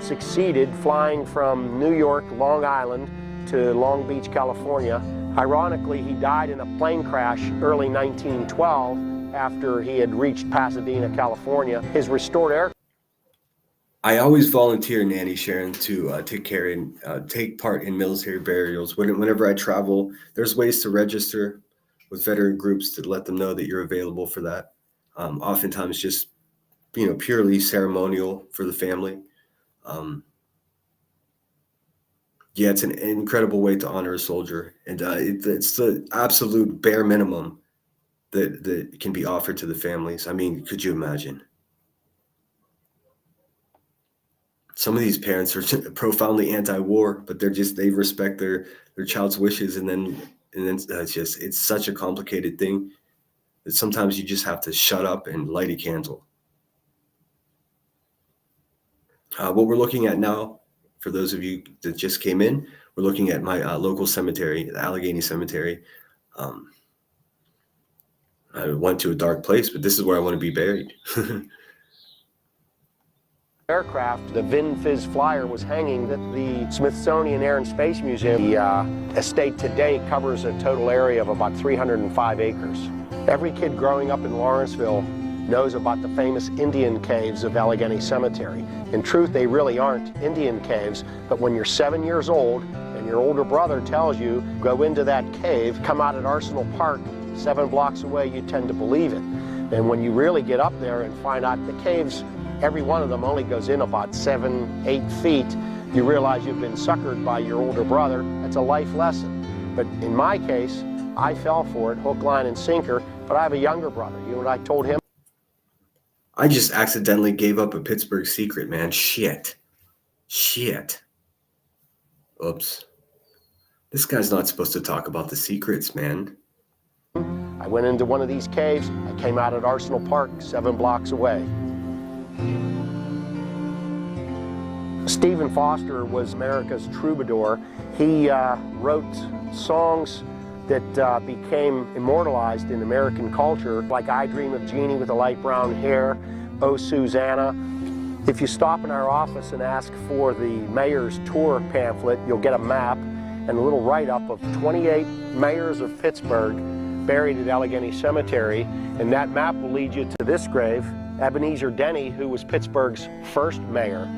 succeeded, flying from New York, Long Island, to Long Beach, California. Ironically, he died in a plane crash early 1912 after he had reached Pasadena, California. His restored air. I always volunteer, Nanny Sharon, to take care and take part in military burials. Whenever I travel, there's ways to register with veteran groups to let them know that you're available for that. Oftentimes just, purely ceremonial for the family. Yeah, it's an incredible way to honor a soldier. And it's the absolute bare minimum that can be offered to the families. I mean, could you imagine? Some of these parents are profoundly anti-war, but they respect their child's wishes, and then it's such a complicated thing that sometimes you just have to shut up and light a candle. What we're looking at now, for those of you that just came in, we're looking at my local cemetery, the Allegheny Cemetery. I went to a dark place, but this is where I want to be buried. Aircraft, the Vin Fizz Flyer, was hanging at the Smithsonian Air and Space Museum. The estate today covers a total area of about 305 acres. Every kid growing up in Lawrenceville knows about the famous Indian caves of Allegheny Cemetery. In truth, they really aren't Indian caves, but when you're 7 years old and your older brother tells you, go into that cave, come out at Arsenal Park, 7 blocks away, you tend to believe it. And when you really get up there and find out the caves, every one of them only goes in about 7-8 feet, you realize you've been suckered by your older brother. That's a life lesson. But in my case, I fell for it, hook, line, and sinker, but I have a younger brother. You know what I told him? I just accidentally gave up a Pittsburgh secret, man. Shit. Oops. This guy's not supposed to talk about the secrets, man. I went into one of these caves. I came out at Arsenal Park, 7 blocks away. Stephen Foster was America's troubadour. He wrote songs that became immortalized in American culture, like I Dream of Jeannie with the light brown hair, Oh Susanna. If you stop in our office and ask for the mayor's tour pamphlet, you'll get a map and a little write-up of 28 mayors of Pittsburgh buried at Allegheny Cemetery, and that map will lead you to this grave, Ebenezer Denny, who was Pittsburgh's first mayor.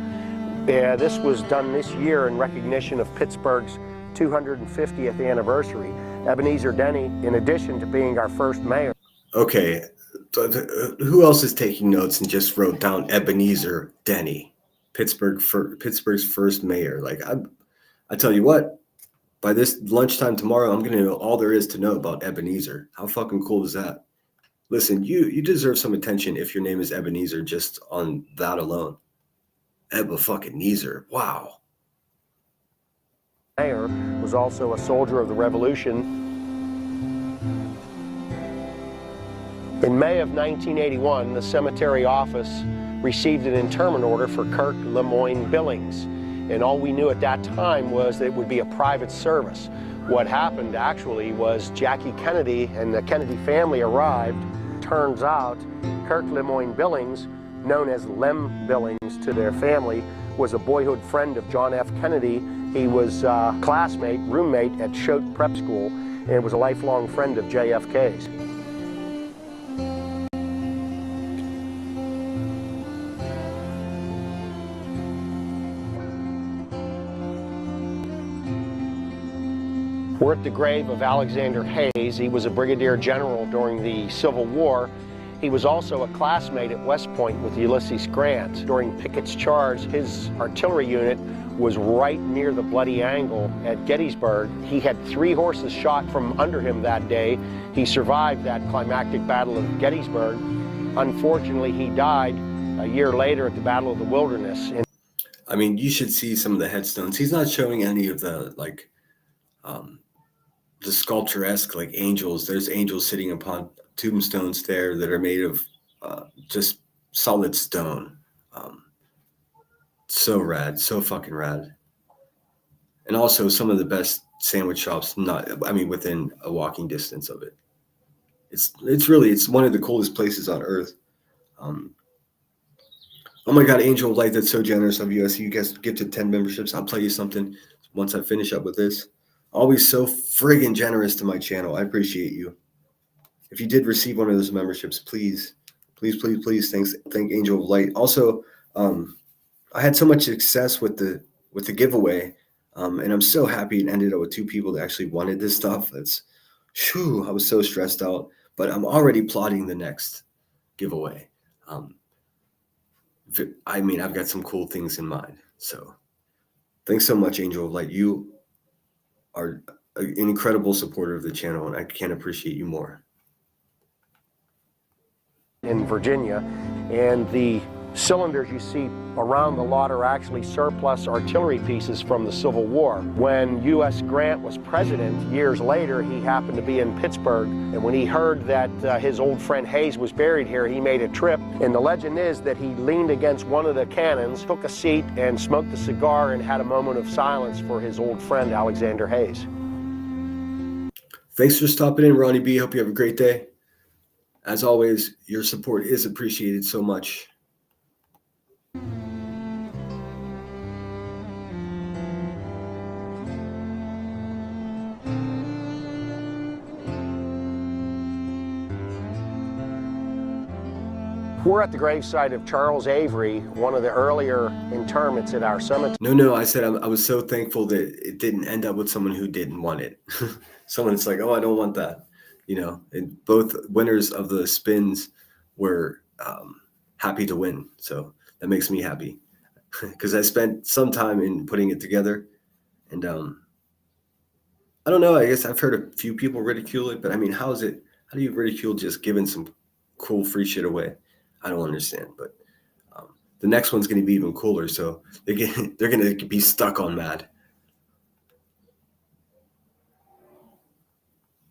This was done this year in recognition of Pittsburgh's 250th anniversary. Ebenezer Denny, in addition to being our first mayor. Okay, who else is taking notes and just wrote down Ebenezer Denny, Pittsburgh's first mayor? Like, I tell you what, by this lunchtime tomorrow, I'm going to know all there is to know about Ebenezer. How fucking cool is that? Listen, you deserve some attention if your name is Ebenezer just on that alone. Fucking-nezer. Wow. Mayor was also a soldier of the Revolution. In May of 1981, the cemetery office received an interment order for Kirk Lemoyne Billings, and all we knew at that time was that it would be a private service. What happened actually was Jackie Kennedy and the Kennedy family arrived. Turns out Kirk Lemoyne Billings, known as Lem Billings to their family, was a boyhood friend of John F. Kennedy. He was a classmate, roommate at Choate Prep School, and was a lifelong friend of JFK's. We're at the grave of Alexander Hayes. He was a brigadier general during the Civil War. He was also a classmate at West Point with Ulysses Grant. During Pickett's charge, his artillery unit was right near the bloody angle at Gettysburg. He had 3 horses shot from under him that day. He survived that climactic battle of Gettysburg. Unfortunately, he died a year later at the Battle of the Wilderness. I mean, you should see some of the headstones. He's not showing any of the, the sculpturesque, like, angels. There's angels sitting upon tombstones there that are made of just solid stone. So rad, so fucking rad. And also some of the best sandwich shops, within a walking distance of it. It's one of the coolest places on earth. Oh my God, Angel of Light, that's so generous of you. I see you guys gifted 10 memberships. I'll play you something once I finish up with this. always so friggin' generous to my channel. I appreciate you. If you did receive one of those memberships, please, thank Angel of Light. Also, I had so much success with the giveaway, and I'm so happy it ended up with 2 people that actually wanted this stuff. I was so stressed out, but I'm already plotting the next giveaway. I mean, I've got some cool things in mind. So thanks so much, Angel of Light. You are an incredible supporter of the channel, and I can't appreciate you more. In Virginia, and the cylinders you see around the lot are actually surplus artillery pieces from the Civil War. When U.S. Grant was president, years later, he happened to be in Pittsburgh, and when he heard that his old friend Hayes was buried here, he made a trip, and the legend is that he leaned against one of the cannons, took a seat, and smoked a cigar and had a moment of silence for his old friend Alexander Hayes. Thanks for stopping in, Ronnie B. Hope you have a great day. As always, your support is appreciated so much. We're at the gravesite of Charles Avery, one of the earlier interments at our cemetery. No, I said I was so thankful that it didn't end up with someone who didn't want it. Someone's like, oh, I don't want that. You know, and both winners of the spins were happy to win. So that makes me happy because I spent some time in putting it together. And I don't know, I guess I've heard a few people ridicule it, but I mean, how do you ridicule just giving some cool free shit away? I don't understand, but the next one's going to be even cooler. So they're going to be stuck on Mad.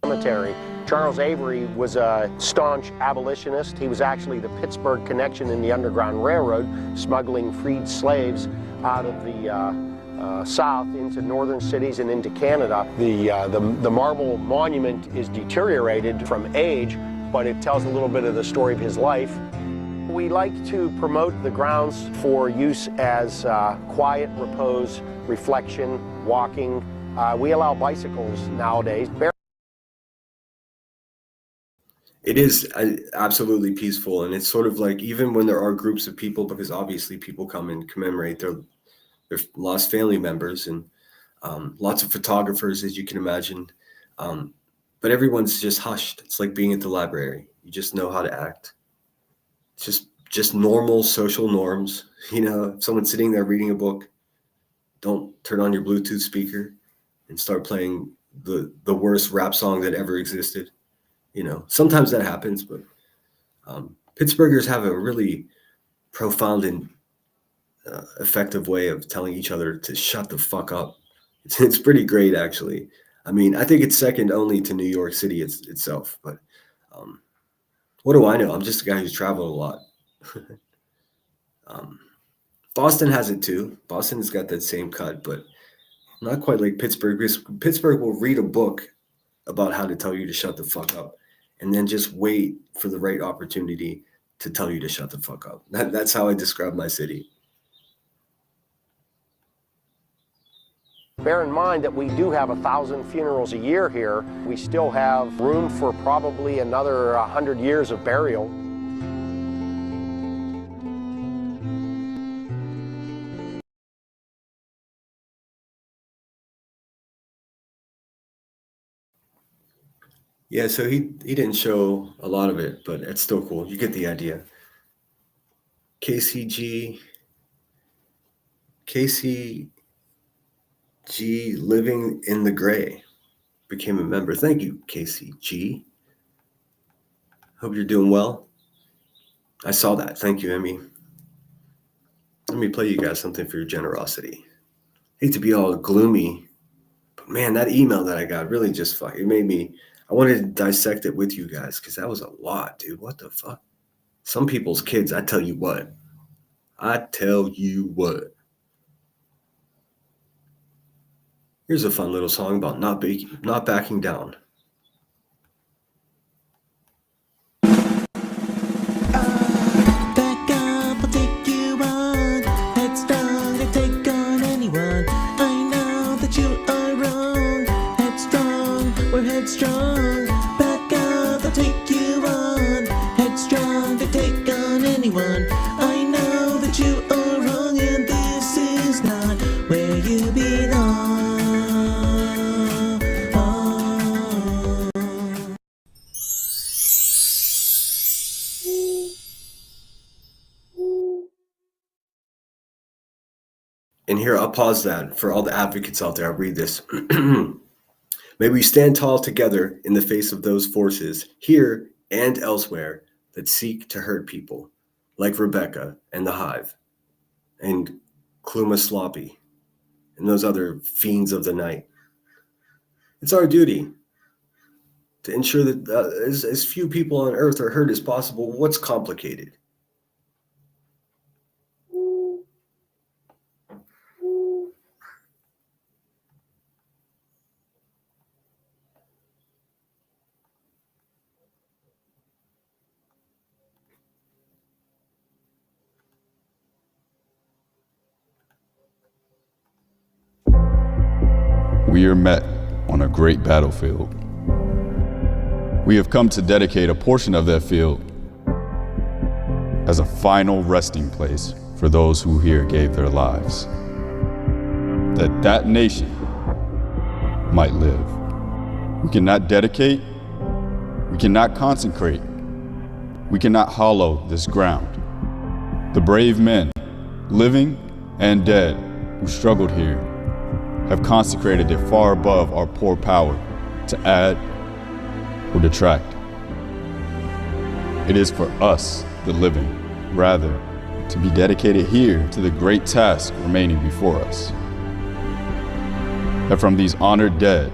Cemetery. Charles Avery was a staunch abolitionist. He was actually the Pittsburgh connection in the Underground Railroad, smuggling freed slaves out of the South into northern cities and into Canada. The marble monument is deteriorated from age, but it tells a little bit of the story of his life. We like to promote the grounds for use as quiet, repose, reflection, walking. We allow bicycles nowadays. It is absolutely peaceful, and it's sort of like even when there are groups of people, because obviously people come and commemorate their lost family members, and lots of photographers, as you can imagine, but everyone's just hushed. It's like being at the library. You just know how to act. It's just normal social norms. You know, if someone's sitting there reading a book, don't turn on your Bluetooth speaker and start playing the worst rap song that ever existed. You know, sometimes that happens, but Pittsburghers have a really profound and effective way of telling each other to shut the fuck up. It's pretty great, actually. I mean, I think it's second only to New York City itself, but what do I know? I'm just a guy who's traveled a lot. Boston has it too. Boston's got that same cut, but not quite like Pittsburgh. Because Pittsburgh will read a book about how to tell you to shut the fuck up, and then just wait for the right opportunity to tell you to shut the fuck up. That's how I describe my city. Bear in mind that we do have 1,000 funerals a year here. We still have room for probably another 100 years of burial. Yeah, so he didn't show a lot of it, but it's still cool. You get the idea. KCG living in the gray became a member. Thank you, KCG. Hope you're doing well. I saw that. Thank you, Emmy. Let me play you guys something for your generosity. Hate to be all gloomy, but man, that email that I got really just it made me. I wanted to dissect it with you guys because that was a lot, dude. What the fuck? Some people's kids, I tell you what. Here's a fun little song about not backing down. Back up, I'll take you on. Head strong, I take on anyone. I know that you are wrong. to take on anyone. I know that you are wrong and this is not where you belong. And here, I'll pause that for all the advocates out there. I'll read this. May we stand tall together in the face of those forces, here and elsewhere, that seek to hurt people, like Rebecca and the Hive, and Kluma Sloppy, and those other fiends of the night. It's our duty to ensure that as few people on Earth are hurt as possible. What's complicated? We are met on a great battlefield. We have come to dedicate a portion of that field as a final resting place for those who here gave their lives, that that nation might live. We cannot dedicate, we cannot consecrate, we cannot hollow this ground. The brave men, living and dead, who struggled here have consecrated it far above our poor power to add or detract. It is for us, the living, rather, to be dedicated here to the great task remaining before us. That from these honored dead,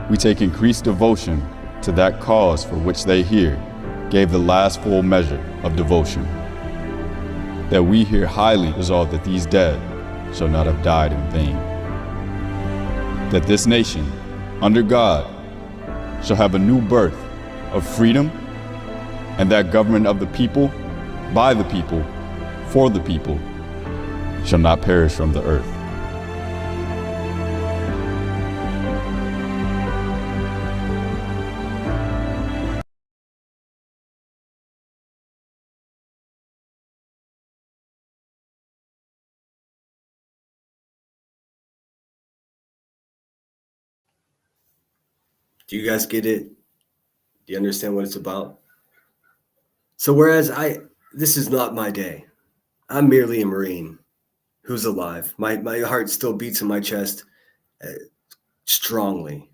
we take increased devotion to that cause for which they here gave the last full measure of devotion. That we here highly resolve that these dead shall not have died in vain. That this nation, under God, shall have a new birth of freedom, and that government of the people, by the people, for the people, shall not perish from the earth. Do you guys get it? Do you understand what it's about? So whereas this is not my day. I'm merely a Marine who's alive. My heart still beats in my chest strongly.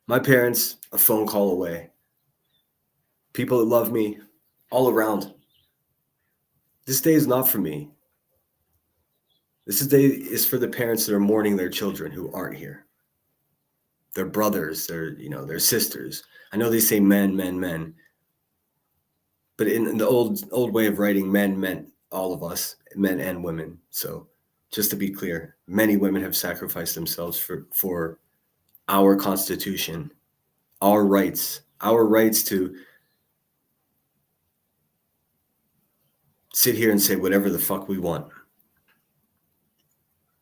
My parents, a phone call away. People that love me all around. This day is not for me. This day is for the parents that are mourning their children who aren't here. Their brothers, their sisters. I know they say men, men, men. But in the old way of writing, men meant all of us, men and women. So just to be clear, many women have sacrificed themselves for our Constitution, our rights to sit here and say whatever the fuck we want.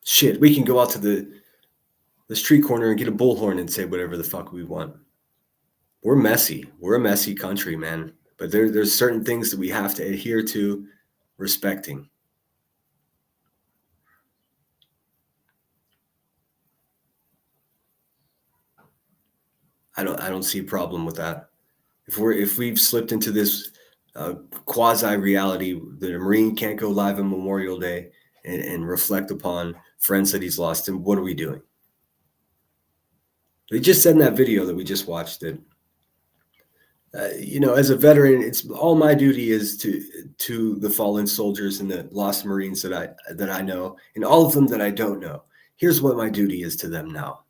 Shit, we can go out to the street corner and get a bullhorn and say whatever the fuck we want. We're messy. We're a messy country, man. But there's certain things that we have to adhere to, respecting. I don't see a problem with that. If we've slipped into this quasi reality that a Marine can't go live on Memorial Day and reflect upon friends that he's lost, then what are we doing? They just said in that video that we just watched that, as a veteran, it's all my duty is to the fallen soldiers and the lost Marines that I know, and all of them that I don't know. Here's what my duty is to them now: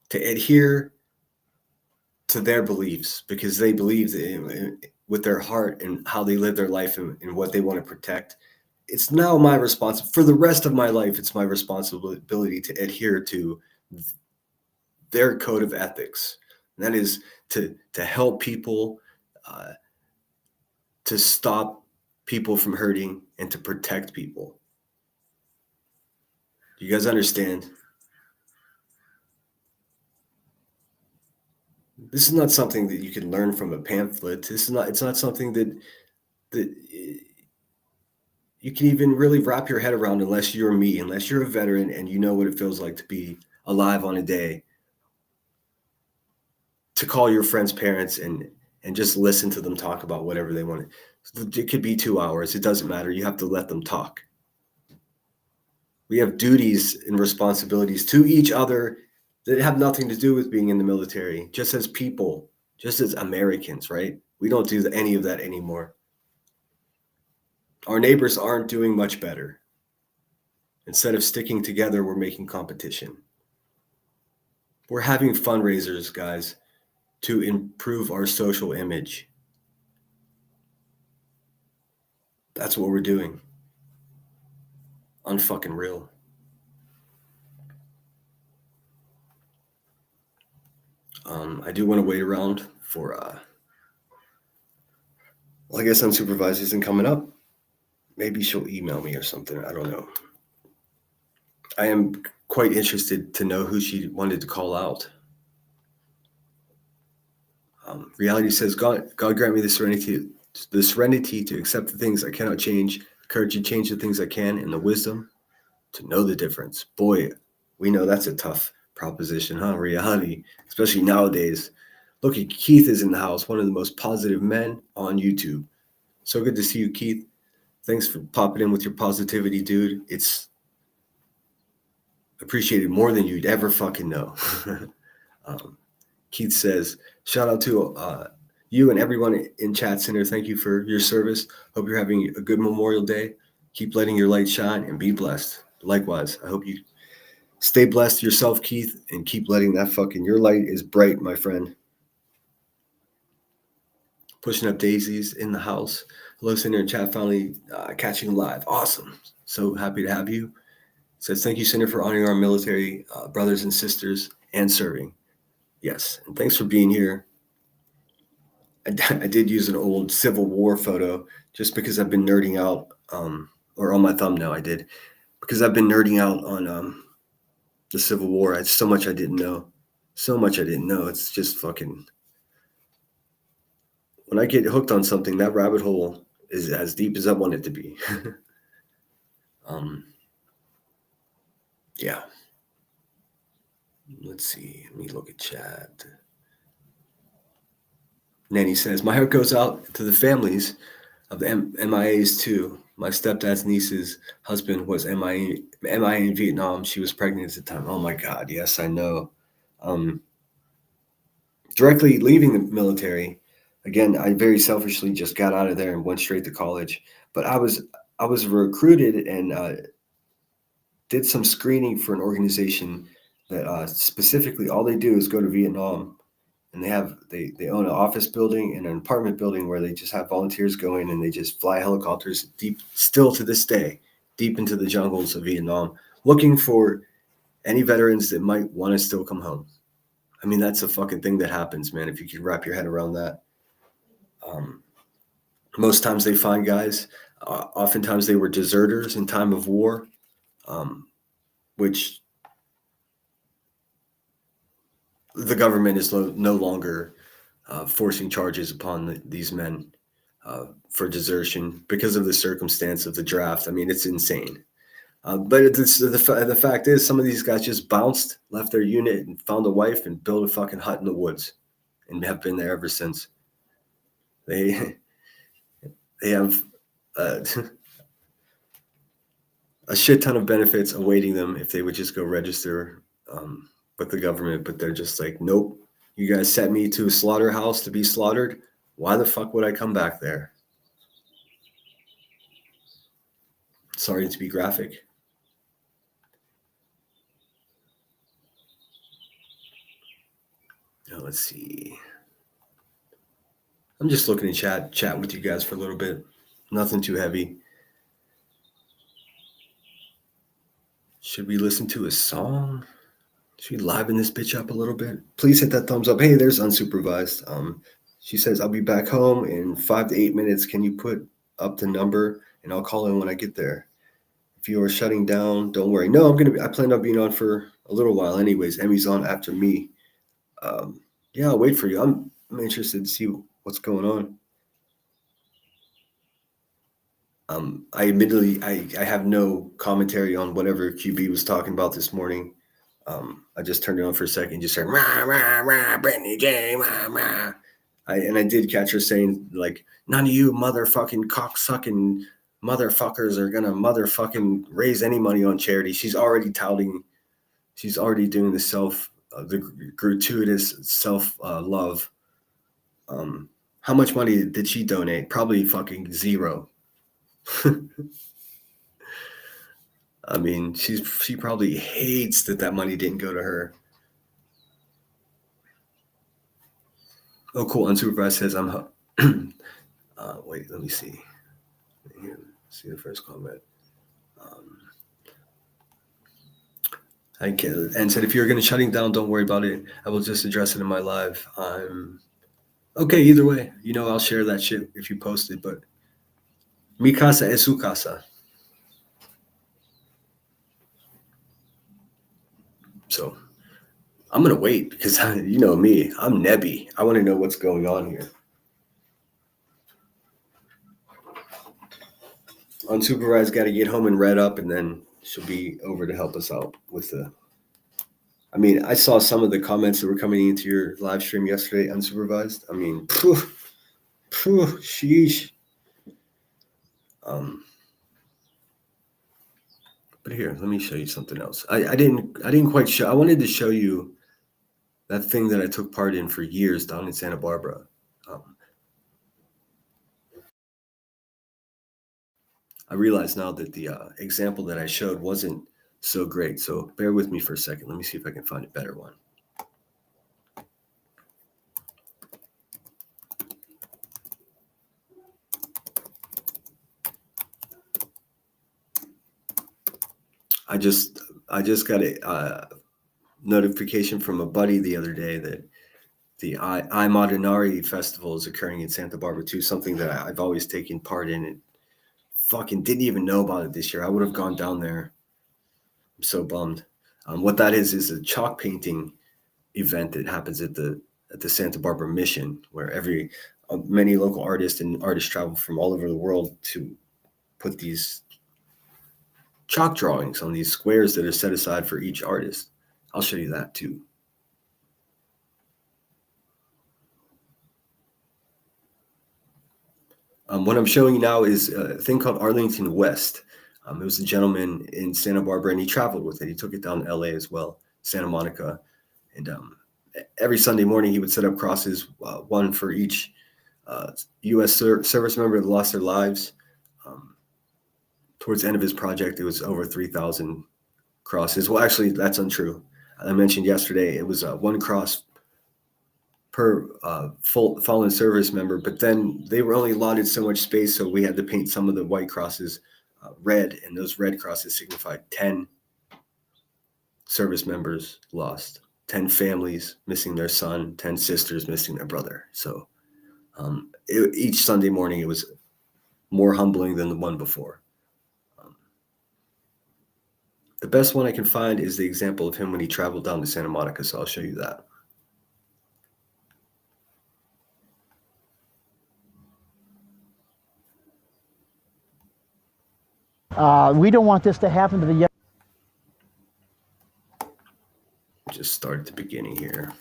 to adhere to their beliefs, because they believe with their heart and how they live their life and what they want to protect. It's now my responsibility for the rest of my life. It's my responsibility to adhere to their code of ethics. And that is to help people, to stop people from hurting, and to protect people. Do you guys understand? This is not something that you can learn from a pamphlet. It's not something that you can even really wrap your head around unless you're me, unless you're a veteran and you know what it feels like to be alive on a day, to call your friends' parents and just listen to them talk about whatever they want. It could be 2 hours. It doesn't matter. You have to let them talk. We have duties and responsibilities to each other that have nothing to do with being in the military, just as people, just as Americans, right? We don't do any of that anymore. Our neighbors aren't doing much better. Instead of sticking together, we're making competition. We're having fundraisers, guys, to improve our social image. That's what we're doing. Unfucking real. I do want to wait around for, well, I guess Unsupervised isn't coming up. Maybe she'll email me or something. I don't know. I am quite interested to know who she wanted to call out. Reality says, God grant me the serenity to accept the things I cannot change, the courage to change the things I can, and the wisdom to know the difference. Boy, we know that's a tough proposition, huh? Reality, especially nowadays. Look, Keith is in the house, one of the most positive men on YouTube. So good to see you, Keith. Thanks for popping in with your positivity, dude. It's appreciated more than you'd ever fucking know. Keith says, shout out to you and everyone in Chat Center. Thank you for your service. Hope you're having a good Memorial Day. Keep letting your light shine and be blessed. Likewise, I hope you stay blessed yourself, Keith, and keep letting that your light is bright, my friend. Pushing up daisies in the house. Hello, Center in chat, finally catching live. Awesome. So happy to have you. Says, thank you, Center, for honoring our military brothers and sisters and serving. Yes, and thanks for being here. I did use an old Civil War photo just because I've been nerding out, or on my thumbnail I did, because I've been nerding out on the Civil War. So much I didn't know. It's just fucking... When I get hooked on something, that rabbit hole is as deep as I want it to be. Yeah. Let's see. Let me look at chat. Nanny says, my heart goes out to the families of the MIAs too. My stepdad's niece's husband was MIA in Vietnam. She was pregnant at the time. Oh my God. Yes, I know. Directly leaving the military, again, I very selfishly just got out of there and went straight to college. But I was recruited and did some screening for an organization that specifically all they do is go to Vietnam, and they own an office building and an apartment building where they just have volunteers going, and they just fly helicopters deep, still to this day, deep into the jungles of Vietnam, looking for any veterans that might want to still come home. I mean, that's a fucking thing that happens, man, if you can wrap your head around that. Most times they find guys, oftentimes they were deserters in time of war, which the government is no longer forcing charges upon these men for desertion because of the circumstance of the draft. I mean, it's insane. But the fact is, some of these guys just bounced, left their unit, and found a wife and built a fucking hut in the woods, and have been there ever since. They have a shit ton of benefits awaiting them if they would just go register with the government, but they're just like, nope, you guys sent me to a slaughterhouse to be slaughtered. Why the fuck would I come back there? Sorry to be graphic. Now let's see. I'm just looking to chat with you guys for a little bit. Nothing too heavy. Should we listen to a song? Should we liven this bitch up a little bit? Please hit that thumbs up. Hey, there's Unsupervised. She says, I'll be back home in 5 to 8 minutes. Can you put up the number and I'll call in when I get there? If you are shutting down, don't worry. No, I plan on being on for a little while anyways. Emmy's on after me. Yeah, I'll wait for you. I'm interested to see what's going on. I admittedly, I have no commentary on whatever QB was talking about this morning. I just turned it on for a second, just heard rah rah rah, Brittany J, rah rah. I did catch her saying like, none of you motherfucking cocksucking motherfuckers are gonna motherfucking raise any money on charity. She's already doing the gratuitous self love. How much money did she donate? Probably fucking zero. I mean, she probably hates that money didn't go to her. Oh, cool. Unsupervised says I'm. Wait, let me see. Here, see the first comment. And said, if you're going to shutting down, don't worry about it. I will just address it in my live. Okay, either way, I'll share that shit if you post it. But mi casa es su casa. So I'm going to wait because you know me, I'm Nebby. I want to know what's going on here. Unsupervised got to get home and read up, and then she'll be over to help us out with the. I mean, I saw some of the comments that were coming into your live stream yesterday, Unsupervised. I mean, sheesh. But here, let me show you something else. I didn't quite show. I wanted to show you that thing that I took part in for years down in Santa Barbara. I realize now that the example that I showed wasn't so great. So bear with me for a second. Let me see if I can find a better one. I just got a notification from a buddy the other day that the I Modernari festival is occurring in Santa Barbara too, something that I've always taken part in and fucking didn't even know about it this year. I would have gone down there. I'm so bummed. What that is a chalk painting event that happens at the Santa Barbara Mission, where many local artists and artists travel from all over the world to put these chalk drawings on these squares that are set aside for each artist. I'll show you that too. What I'm showing you now is a thing called Arlington West. It was a gentleman in Santa Barbara, and he traveled with it. He took it down to LA as well, Santa Monica. And every Sunday morning, he would set up crosses, one for each U.S. service member that lost their lives. Towards the end of his project, it was over 3,000 crosses. Well, actually, that's untrue. I mentioned yesterday, it was one cross per fallen service member, but then they were only allotted so much space, so we had to paint some of the white crosses red, and those red crosses signified 10 service members lost, 10 families missing their son, 10 sisters missing their brother. So each Sunday morning, it was more humbling than the one before. The best one I can find is the example of him when he traveled down to Santa Monica, so I'll show you that. We don't want this to happen to the young. Just start at the beginning here.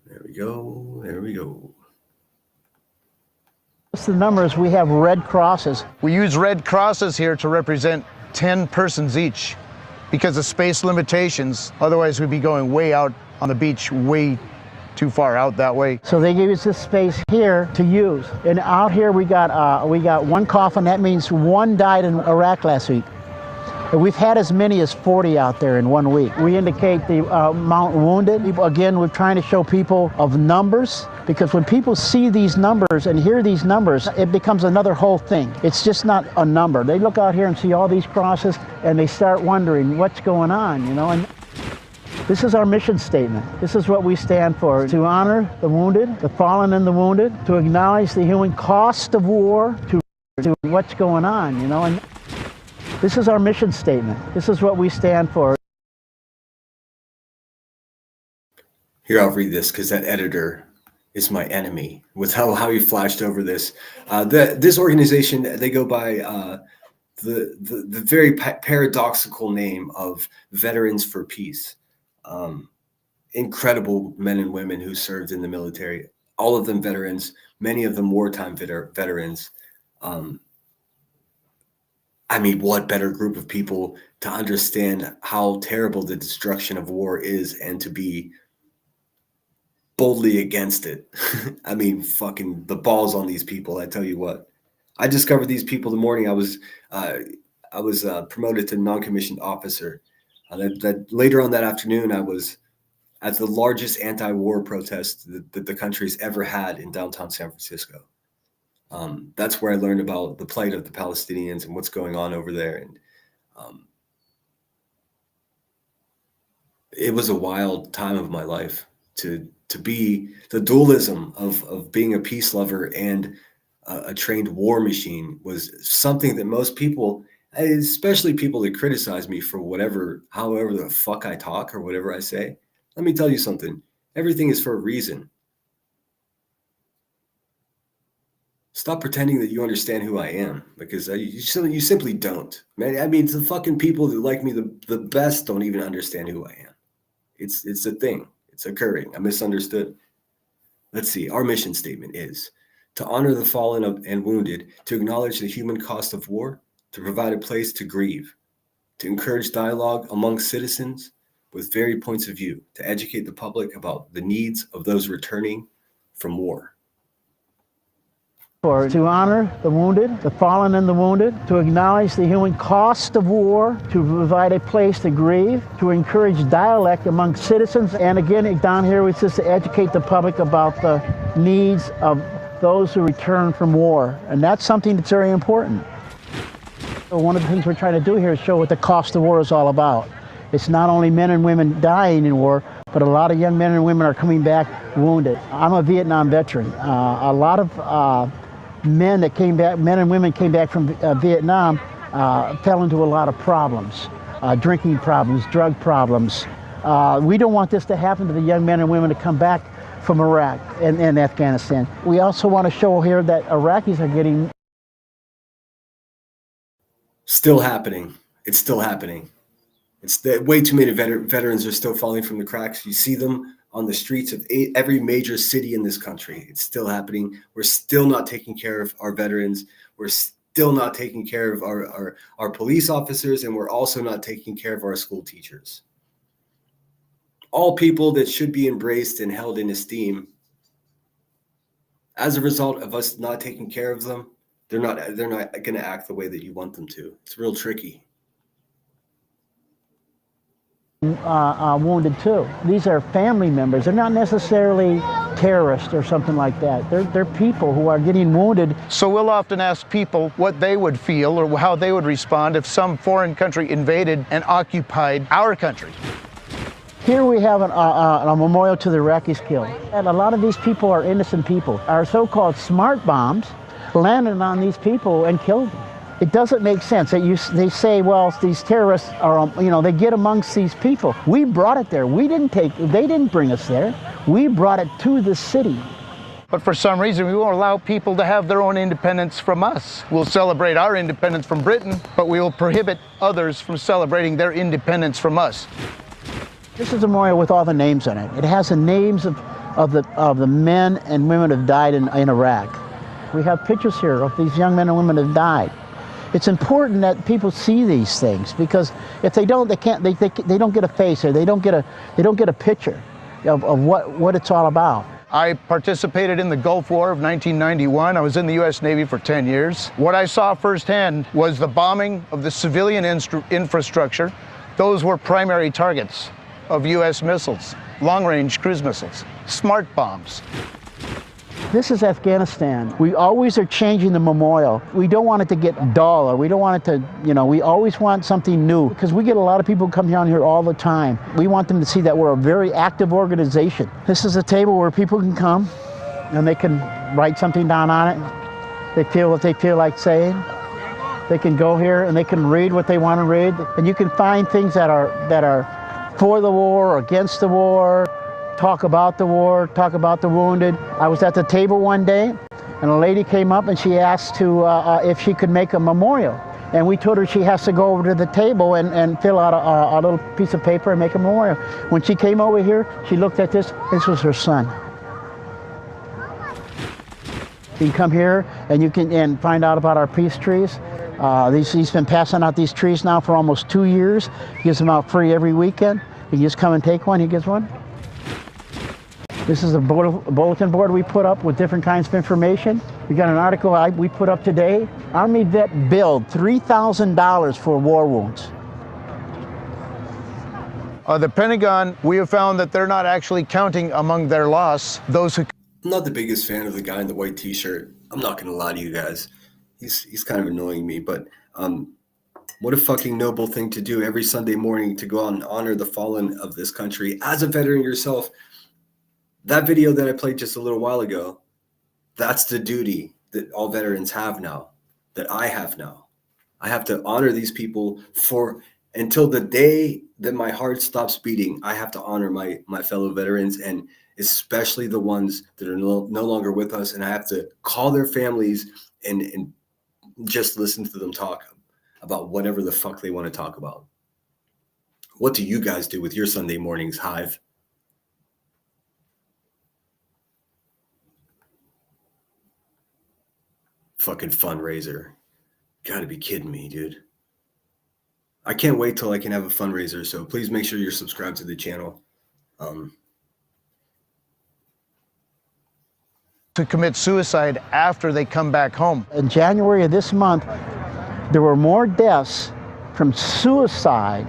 There we go. There we go. What's the numbers? We have red crosses. We use red crosses here to represent 10 persons each because of space limitations. Otherwise, we'd be going way out on the beach, way too far out that way. So they gave us this space here to use. And out here we got one coffin. That means one died in Iraq last week. And we've had as many as 40 out there in 1 week. We indicate the amount wounded. Again, we're trying to show people of numbers, because when people see these numbers and hear these numbers, it becomes another whole thing. It's just not a number. They look out here and see all these crosses and they start wondering what's going on, you know. And this is our mission statement. This is what we stand for: to honor the wounded, the fallen and the wounded, to acknowledge the human cost of war, to what's going on, you know. And This is our mission statement. This is what we stand for. Here, I'll read this because that editor is my enemy with how he flashed over this. This organization, they go by the very paradoxical name of Veterans for Peace. Incredible men and women who served in the military, all of them veterans, many of them wartime veterans. I mean, what better group of people to understand how terrible the destruction of war is and to be boldly against it. I mean, fucking the balls on these people. I tell you what, I discovered these people the morning I was promoted to non-commissioned officer. That later on that afternoon, I was at the largest anti-war protest that the country's ever had in downtown San Francisco. That's where I learned about the plight of the Palestinians and what's going on over there. And it was a wild time of my life to be the dualism of being a peace lover and a trained war machine was something that most people, especially people that criticize me for however the fuck I talk or whatever I say. Let me tell you something. Everything is for a reason. Stop pretending that you understand who I am, because you simply don't. Man, I mean, the fucking people that like me the best don't even understand who I am. It's a thing. It's occurring. I'm misunderstood. Let's see. Our mission statement is to honor the fallen and wounded, to acknowledge the human cost of war, to provide a place to grieve, to encourage dialogue among citizens with varied points of view, to educate the public about the needs of those returning from war. To honor the wounded, the fallen and the wounded, to acknowledge the human cost of war, to provide a place to grieve, to encourage dialogue among citizens, and again, down here, it's just to educate the public about the needs of those who return from war. And that's something that's very important. So one of the things we're trying to do here is show what the cost of war is all about. It's not only men and women dying in war, but a lot of young men and women are coming back wounded. I'm a Vietnam veteran. A lot of men and women came back from Vietnam, fell into a lot of problems, drinking problems, drug problems. We don't want this to happen to the young men and women to come back from Iraq and Afghanistan. We also want to show here that Iraqis are getting... Still happening. It's still happening. It's that way too many veterans are still falling from the cracks. You see them on the streets of every major city in this country. It's still happening. We're still not taking care of our veterans. We're still not taking care of our police officers, and we're also not taking care of our school teachers. All people that should be embraced and held in esteem. As a result of us not taking care of them, they're not going to act the way that you want them to. It's real tricky. Wounded too. These are family members. They're not necessarily terrorists or something like that. They're people who are getting wounded. So we'll often ask people what they would feel or how they would respond if some foreign country invaded and occupied our country. Here we have a memorial to the Iraqis killed. And a lot of these people are innocent people. Our so-called smart bombs landed on these people and killed them. It doesn't make sense. They say, well, these terrorists are, they get amongst these people. We brought it there. They didn't bring us there. We brought it to the city. But for some reason, we won't allow people to have their own independence from us. We'll celebrate our independence from Britain, but we will prohibit others from celebrating their independence from us. This is a memorial with all the names on it. It has the names of the men and women who have died in Iraq. We have pictures here of these young men and women who have died. It's important that people see these things, because if they don't, they don't get a face, or they don't get a picture of what it's all about. I participated in the Gulf War of 1991. I was in the U.S. Navy for 10 years. What I saw firsthand was the bombing of the civilian infrastructure. Those were primary targets of U.S. missiles, long-range cruise missiles, smart bombs. This is Afghanistan. We always are changing the memorial. We don't want it to get dull, or we don't want it to, we always want something new, because we get a lot of people who come down here all the time. We want them to see that we're a very active organization. This is a table where people can come and they can write something down on it. They feel what they feel like saying. They can go here and they can read what they want to read. And you can find things that are for the war, against the war, talk about the war, talk about the wounded. I was at the table one day, and a lady came up and she asked if she could make a memorial. And we told her she has to go over to the table and fill out a little piece of paper and make a memorial. When she came over here, she looked at this. This was her son. You can come here and you can find out about our peace trees. He's been passing out these trees now for almost 2 years. He gives them out free every weekend. You just come and take one, he gets one. This is a bulletin board we put up with different kinds of information. We got an article we put up today. Army vet billed $3,000 for war wounds. The Pentagon, we have found that they're not actually counting among their loss those who... I'm not the biggest fan of the guy in the white t-shirt. I'm not going to lie to you guys. He's kind of annoying me, but what a fucking noble thing to do every Sunday morning, to go out and honor the fallen of this country as a veteran yourself. That video that I played just a little while ago, that's the duty that all veterans have now, that I have now. I have to honor these people until the day that my heart stops beating. I have to honor my fellow veterans, and especially the ones that are no longer with us. And I have to call their families and just listen to them talk about whatever the fuck they want to talk about. What do you guys do with your Sunday mornings, Hive? Fucking fundraiser. Gotta be kidding me, dude. I can't wait till I can have a fundraiser, so please make sure you're subscribed to the channel. to commit suicide after they come back home. In January of this month, there were more deaths from suicide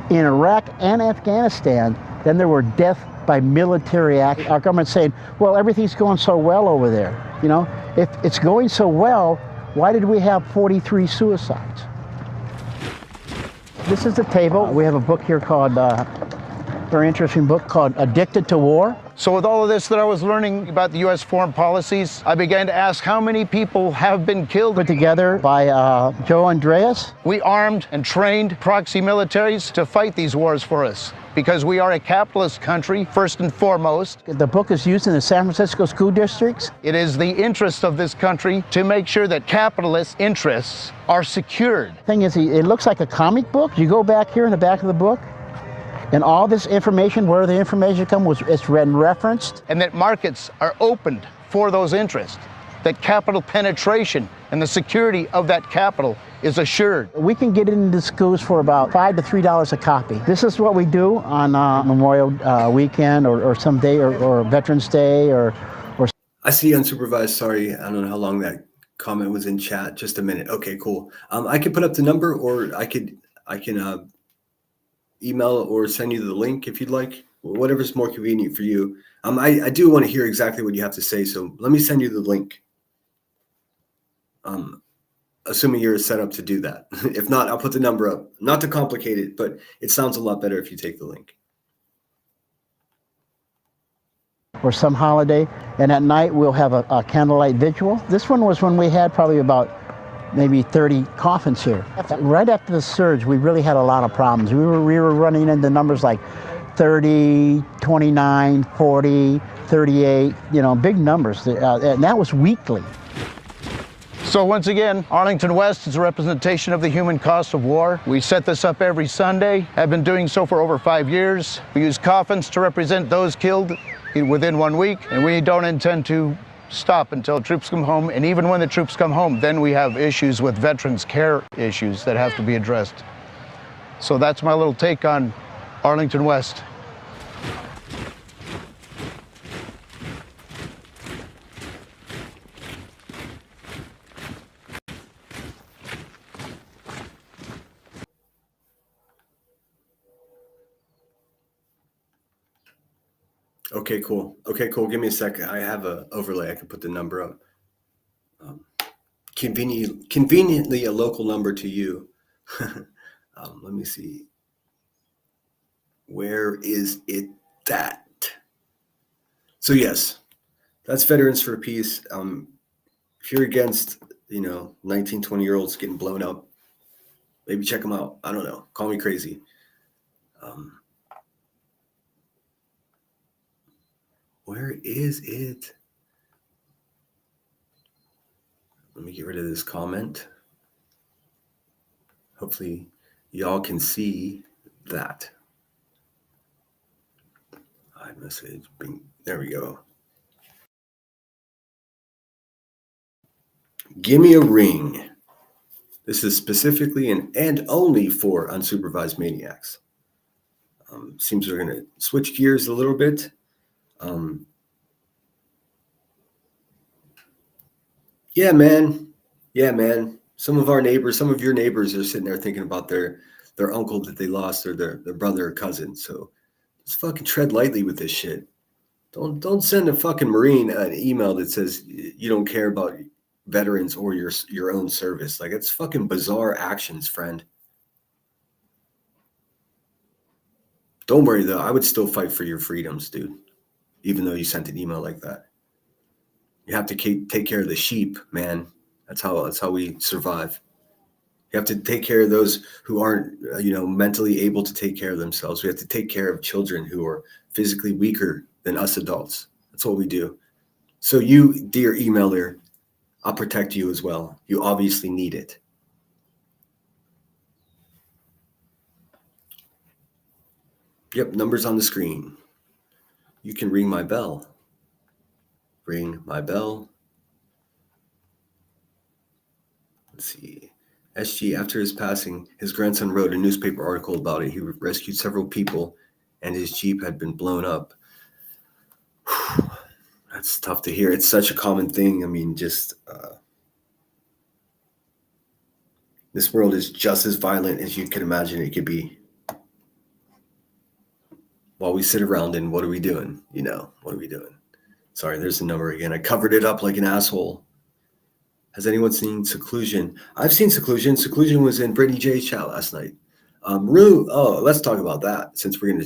in Iraq and Afghanistan than there were deaths by military action. Our government's saying, well, everything's going so well over there. You know, if it's going so well, why did we have 43 suicides? This is the table. We have a book here called, very interesting book called Addicted to War. So with all of this that I was learning about the U.S. foreign policies, I began to ask how many people have been killed. Put together by Joe Andreas. We armed and trained proxy militaries to fight these wars for us, because we are a capitalist country, first and foremost. The book is used in the San Francisco school districts. It is the interest of this country to make sure that capitalist interests are secured. Thing is, it looks like a comic book. You go back here in the back of the book, and all this information, where the information comes, it's referenced. And that markets are opened for those interests, that capital penetration and the security of that capital is assured. We can get it into schools for about $5 to $3 a copy. This is what we do on Memorial Weekend or some day or Veterans Day or. I see Unsupervised. Sorry, I don't know how long that comment was in chat. Just a minute. Okay, cool. I can put up the number, or I can email or send you the link if you'd like. Whatever's more convenient for you. I do want to hear exactly what you have to say, so let me send you the link. Assuming you're set up to do that. If not, I'll put the number up. Not to complicate it, but it sounds a lot better if you take the link. Or some holiday, and at night we'll have a candlelight vigil. This one was when we had probably about maybe 30 coffins here. Right after the surge, we really had a lot of problems. We were running into numbers like 30, 29, 40, 38, you know, big numbers, and that was weekly. So once again, Arlington West is a representation of the human cost of war. We set this up every Sunday, have been doing so for over 5 years. We use coffins to represent those killed within 1 week, and we don't intend to stop until troops come home. And even when the troops come home, then we have issues with veterans care issues that have to be addressed. So that's my little take on Arlington West. Okay, cool. Okay, cool. Give me a second. I have an overlay. I can put the number up. Conveniently a local number to you. Let me see. Where is it at? So yes, that's Veterans for Peace. If you're against 19, 20-year-olds getting blown up. Maybe check them out. I don't know. Call me crazy. Where is it? Let me get rid of this comment. Hopefully y'all can see that. iMessage. Bing. There we go. Give me a ring. This is specifically and only for unsupervised maniacs. Seems we're going to switch gears a little bit. Yeah, man. Some of your neighbors are sitting there thinking about their uncle that they lost, or their brother or cousin. So just fucking tread lightly with this shit. Don't send a fucking Marine an email that says you don't care about veterans or your own service. Like, it's fucking bizarre actions, friend. Don't worry though, I would still fight for your freedoms, dude. Even though you sent an email like that. You have to take care of the sheep, man. That's how we survive. You have to take care of those who aren't, mentally able to take care of themselves. We have to take care of children who are physically weaker than us adults. That's what we do. So you, dear emailer, I'll protect you as well. You obviously need it. Yep, numbers on the screen. You can ring my bell. Ring my bell. Let's see. SG, after his passing, his grandson wrote a newspaper article about it. He rescued several people, and his Jeep had been blown up. That's tough to hear. It's such a common thing. I mean, this world is just as violent as you could imagine it could be. While we sit around and what are we doing? What are we doing? Sorry, there's the number again. I covered it up like an asshole. Has anyone seen Seclusion? I've seen Seclusion. Seclusion was in Brittany J's chat last night. Let's talk about that, since we're gonna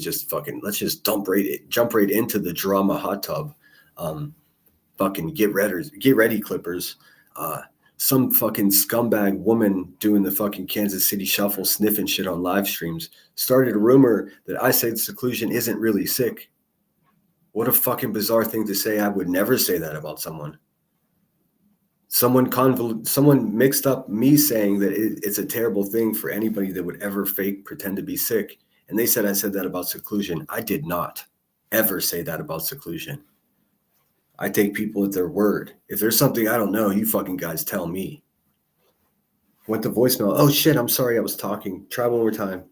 let's just jump right into the drama hot tub. Fucking get ready, Clippers. Some fucking scumbag woman doing the fucking Kansas City Shuffle, sniffing shit on live streams, started a rumor that I said Seclusion isn't really sick. What a fucking bizarre thing to say. I would never say that about someone. Someone mixed up me saying that it's a terrible thing for anybody that would ever pretend to be sick. And they said I said that about Seclusion. I did not ever say that about Seclusion. I take people at their word. If there's something I don't know, you fucking guys tell me. Went to voicemail. Oh shit, I'm sorry, I was talking. Try one more time.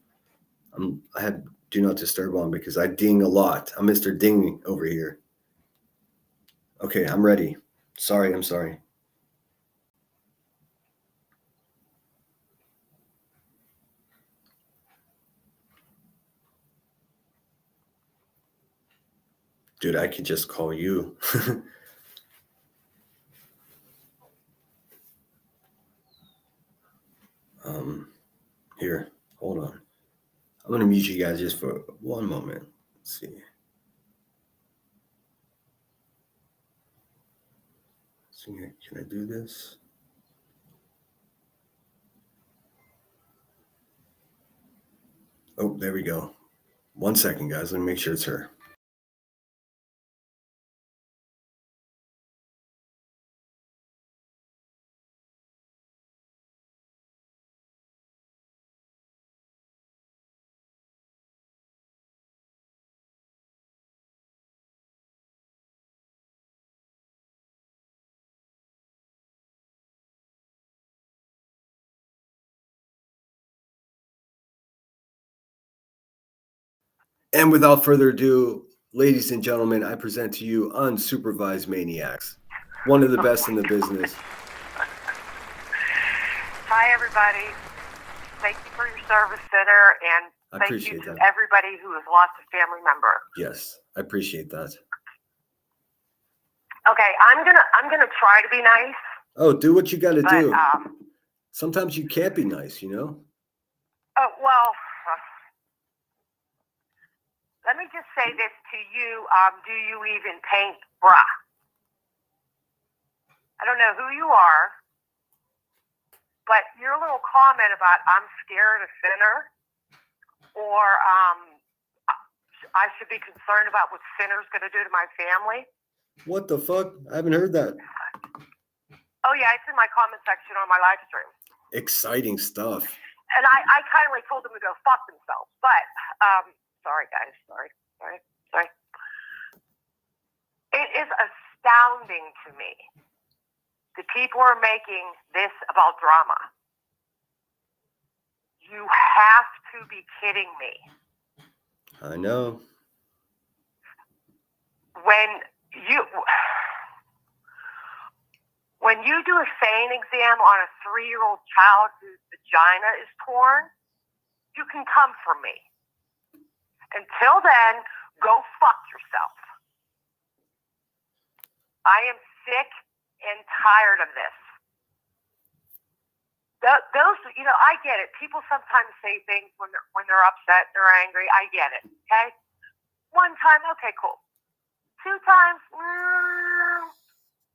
I had do not disturb on because I ding a lot. I'm Mr. Ding over here. Okay, I'm ready. I'm sorry. Dude, I could just call you. Here, hold on. I'm going to mute you guys just for one moment. Let's see. Can I do this? Oh, there we go. 1 second, guys. Let me make sure it's her. And without further ado, ladies and gentlemen, I present to you Unsupervised Maniacs, one of the best in the business. Hi, everybody. Thank you for your service, Center, and thank you to everybody who has lost a family member. Yes, I appreciate that. Okay, I'm gonna try to be nice. Oh, do what you got to do. Sometimes you can't be nice, Oh well. Let me just say this to you. Do you even paint bra? I don't know who you are, But your little comment about I'm scared of sinner, or I should be concerned about what sinner's going to do to my family. What the fuck? I haven't heard that. Oh yeah, it's in my comment section on my live stream. Exciting stuff. And I kindly told them to go fuck themselves. But sorry guys, sorry. It is astounding to me that people are making this about drama. You have to be kidding me. I know. When you do a SANE exam on a 3-year-old child whose vagina is torn, you can come for me. Until then, go fuck yourself. I am sick and tired of this. Those, I get it. People sometimes say things when they're upset, they're angry. I get it. Okay, 1 time, okay, cool. 2 times,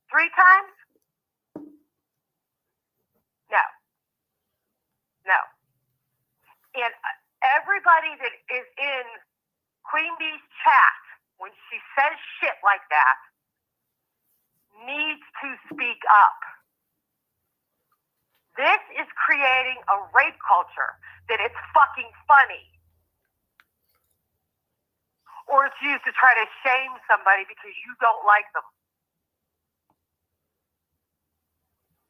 3 times, no. And everybody that is in Queen Bee's chat, when she says shit like that, needs to speak up. This is creating a rape culture that it's fucking funny. Or it's used to try to shame somebody because you don't like them.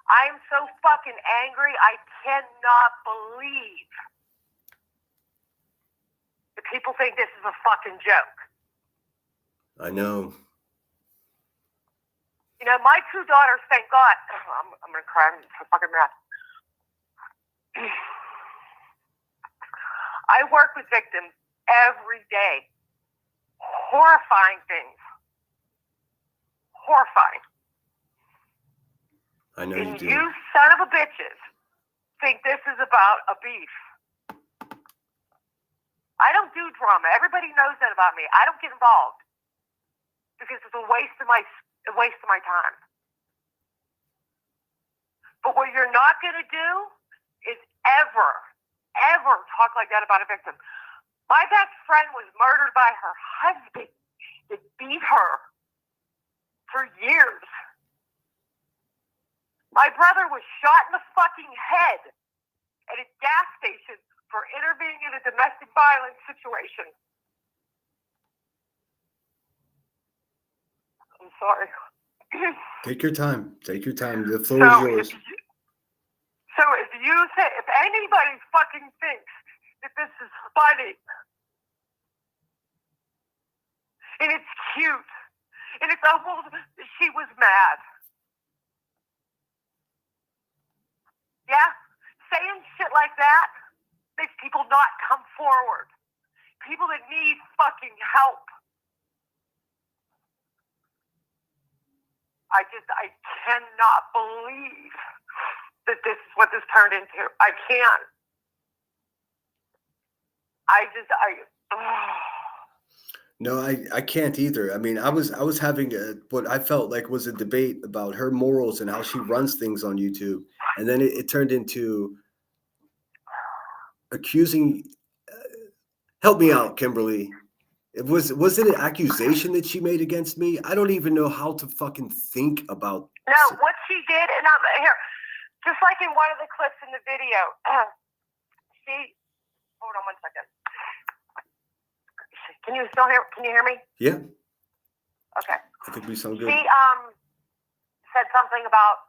I am so fucking angry, I cannot believe that people think this is a fucking joke. I know. My 2 daughters, thank God. I'm going to cry. I'm so fucking mad. I work with victims every day. Horrifying things. Horrifying. I know and you do. You son of a bitches think this is about a beef. I don't do drama. Everybody knows that about me. I don't get involved because it's a waste of my time. But what you're not going to do is ever talk like that about a victim. My best friend was murdered by her husband that beat her for years. My brother was shot in the fucking head at a gas station for intervening in a domestic violence situation. I'm sorry. Take your time. Take your time. The floor is yours. If anybody fucking thinks that this is funny, and it's cute, and it's almost, she was mad. Yeah? Saying shit like that makes people not come forward. People that need fucking help. I cannot believe that this is what this turned into. I can't. No, I can't either. I mean, I was having what I felt like was a debate about her morals and how she runs things on YouTube, and then it turned into accusing. Help me out, Kimberly. Was it an accusation that she made against me? I don't even know how to fucking think about. No, what she did, and I'm here, just like in one of the clips in the video. Hold on 1 second. Can you still hear? Can you hear me? Yeah. Okay. I think we sound good. She said something about,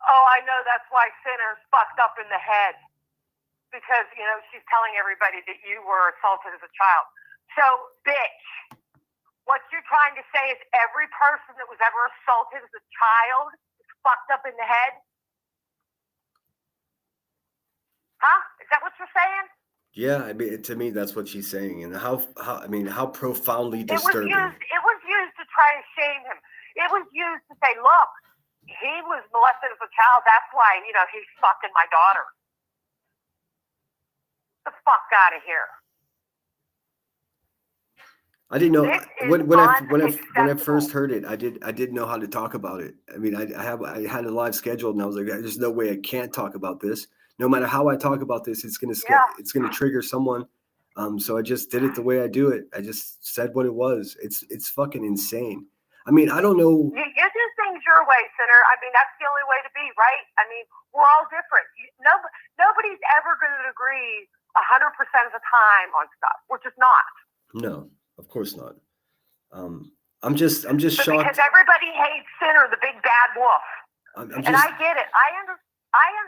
I know that's why Sinner's fucked up in the head because she's telling everybody that you were assaulted as a child. So, bitch, what you're trying to say is every person that was ever assaulted as a child is fucked up in the head? Huh? Is that what you're saying? Yeah, I mean, to me, that's what she's saying, and how profoundly disturbing. It was used to try to shame him. It was used to say, look, he was molested as a child. That's why, he's fucking my daughter. Get the fuck out of here. I didn't know This is when I unacceptable. first heard it. I didn't know how to talk about it. I mean, I had a live scheduled, and I was like, there's no way I can't talk about this. No matter how I talk about this, Yeah. it's gonna trigger someone. So I just did it the way I do it. I just said what it was. It's fucking insane. I mean, I don't know. You do things your way, Sinner. I mean, that's the only way to be, right? I mean, we're all different. Nobody's ever going to agree 100% of the time on stuff. We're just not. No, of course not. I'm just But shocked. because everybody hates Sinner, the big bad wolf. And I get it. I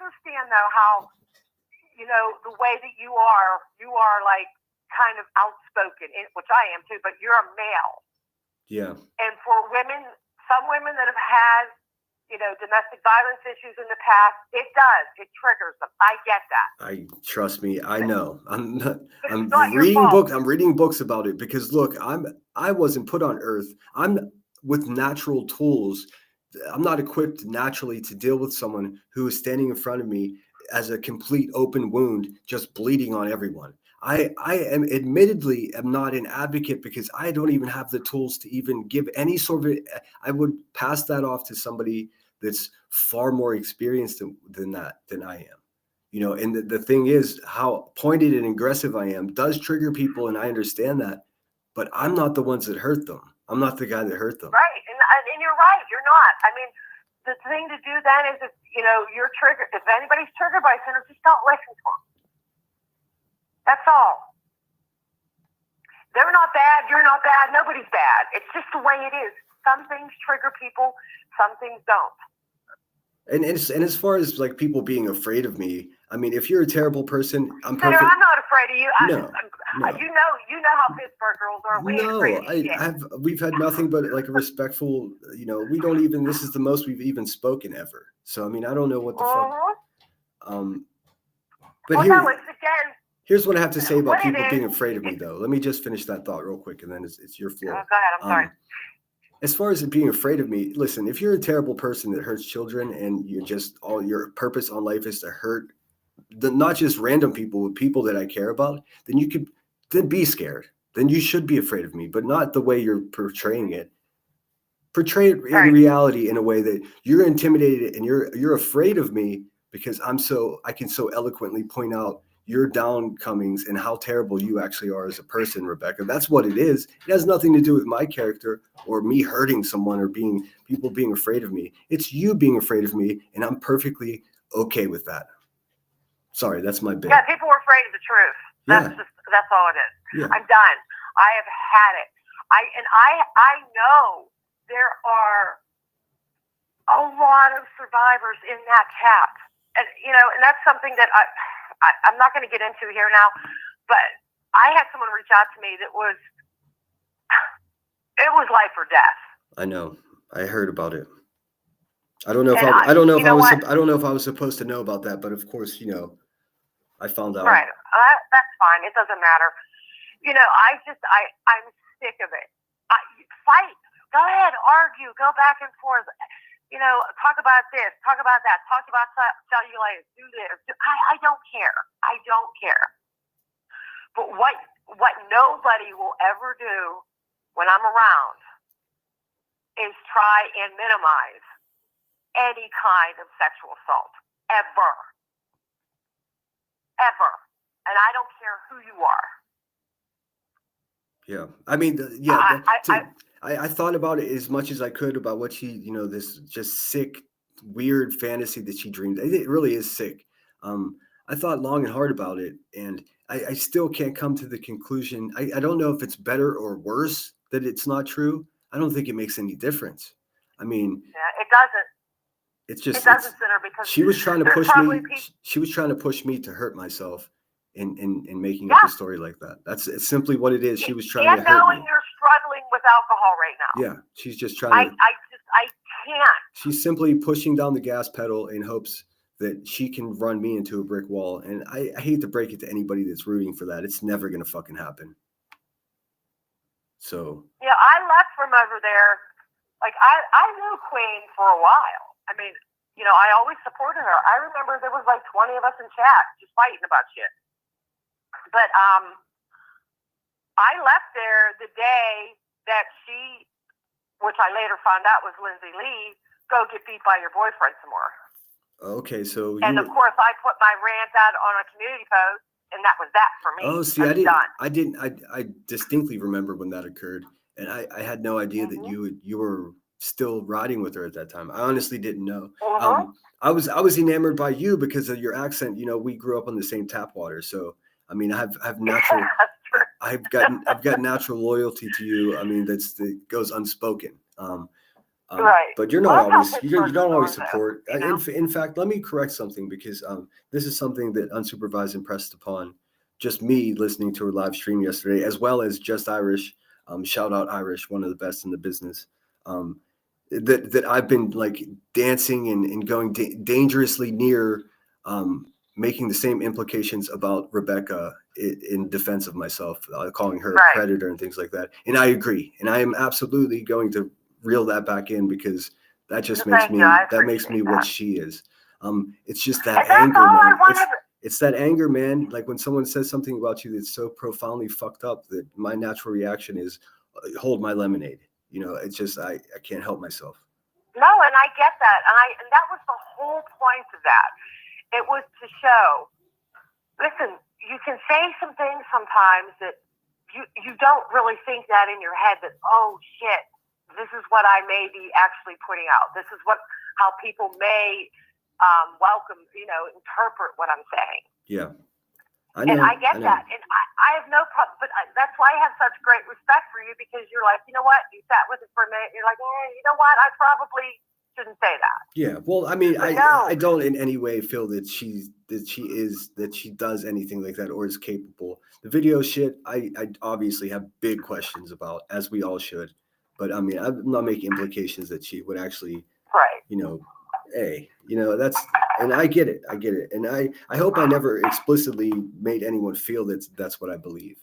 understand though how, the way that you are like kind of outspoken, which I am too. But you're a male. Yeah. And for women, some women that have had, domestic violence issues in the past, it triggers them. I get that. Trust me, I know. I'm not your fault. I'm reading books about it because look, I wasn't put on earth. I'm with natural tools. I'm not equipped naturally to deal with someone who is standing in front of me as a complete open wound, just bleeding on everyone. I am admittedly am not an advocate because I don't even have the tools to even give any sort of. I would pass that off to somebody that's far more experienced than I am. And the thing is, how pointed and aggressive I am does trigger people, and I understand that. But I'm not the ones that hurt them. I'm not the guy that hurt them. Right, and you're right. You're not. I mean, the thing to do then is if you're triggered. If anybody's triggered by Sinner, just don't listen to them. That's all. They're not bad. You're not bad. Nobody's bad. It's just the way it is. Some things trigger people. Some things don't. And as far as like people being afraid of me, I mean, if you're a terrible person, I'm Sinner, perfect. I'm not afraid of you. No. You know how Pittsburgh girls are. We ain't afraid of shit. We've had nothing but like a respectful. We don't even. This is the most we've even spoken ever. So I mean, I don't know what the fuck. But here's what I have to say about people being afraid of me, though. Let me just finish that thought real quick, and then it's your floor. Go ahead. I'm sorry. As far as it being afraid of me, listen, if you're a terrible person that hurts children and you just all your purpose on life is to hurt not just random people, but people that I care about, then be scared. Then you should be afraid of me, but not the way you're portraying it. Portray it in reality in a way that you're intimidated and you're afraid of me because I can so eloquently point out your downcomings and how terrible you actually are as a person, Rebecca. That's what it is. It has nothing to do with my character or me hurting someone or people being afraid of me. It's you being afraid of me, and I'm perfectly okay with that. Sorry, that's my bit. Yeah, people are afraid of the truth. That's all it is. Yeah. I'm done. I have had it. I know there are a lot of survivors in that chat. And and that's something that I'm not going to get into here now, but I had someone reach out to me that was life or death. I know. I heard about it. I don't know if I don't know if I was supposed to know about that, but of course, I found out. Right. That's fine. It doesn't matter. I'm sick of it. Fight. Go ahead. Argue. Go back and forth. Talk about this, talk about that, talk about cellulitis, do this. I don't care. I don't care. But what nobody will ever do when I'm around is try and minimize any kind of sexual assault. Ever. Ever. And I don't care who you are. Yeah. I mean, I thought about it as much as I could about what she, this just sick, weird fantasy that she dreamed. It really is sick. I thought long and hard about it, and I still can't come to the conclusion. I don't know if it's better or worse that it's not true. I don't think it makes any difference. I mean, yeah, it doesn't. It's just it doesn't, Sinner, because she was trying to push me. She was trying to push me to hurt myself. In making up a story like that. That's simply what it is. She was trying to hurt me. Knowing you're struggling with alcohol right now. Yeah, she's just trying to. I can't. She's simply pushing down the gas pedal in hopes that she can run me into a brick wall. And I hate to break it to anybody that's rooting for that. It's never going to fucking happen. So. Yeah, I left from over there. Like, I knew Queen for a while. I mean, I always supported her. I remember there was like 20 of us in chat just fighting about shit. But I left there the day that she, which I later found out was Lindsay Lee, go get beat by your boyfriend some more. Okay, so And of course, I put my rant out on a community post, and that was that for me. Oh, see, I distinctly remember when that occurred, and I had no idea that you were still riding with her at that time. I honestly didn't know. I was enamored by you because of your accent. You know, we grew up on the same tap water, so I mean, I've natural. I've got natural loyalty to you. I mean, that goes unspoken. Right. But you're not Well, always you don't always support. In fact, let me correct something because this is something that Unsupervised impressed upon just me listening to her live stream yesterday, as well as Just Irish. Shout out Irish, one of the best in the business. That I've been like dancing and going dangerously near making the same implications about Rebecca in defense of myself, calling her a predator and things like that. And I agree. And I am absolutely going to reel that back in because that just makes me what she is. It's just that anger, man. It's that anger, man. Like when someone says something about you that's so profoundly fucked up that my natural reaction is hold my lemonade. You know, it's just I can't help myself. No, and I get that. And that was the whole point of that. It was to show, listen, you can say some things sometimes that you don't really think that in your head that, oh shit, this is what I may be actually putting out. This is how people may interpret what I'm saying. Yeah. And I get that. And I have no problem, but that's why I have such great respect for you because you're like, you know what? You sat with it for a minute. You're like, you know what? I probably shouldn't say that. Yeah. Well, I mean, I don't in any way feel that she does anything like that or is capable. The video shit, I obviously have big questions about, as we all should. But I mean, I'm not making implications that she would actually, and I get it. And I hope I never explicitly made anyone feel that's what I believe.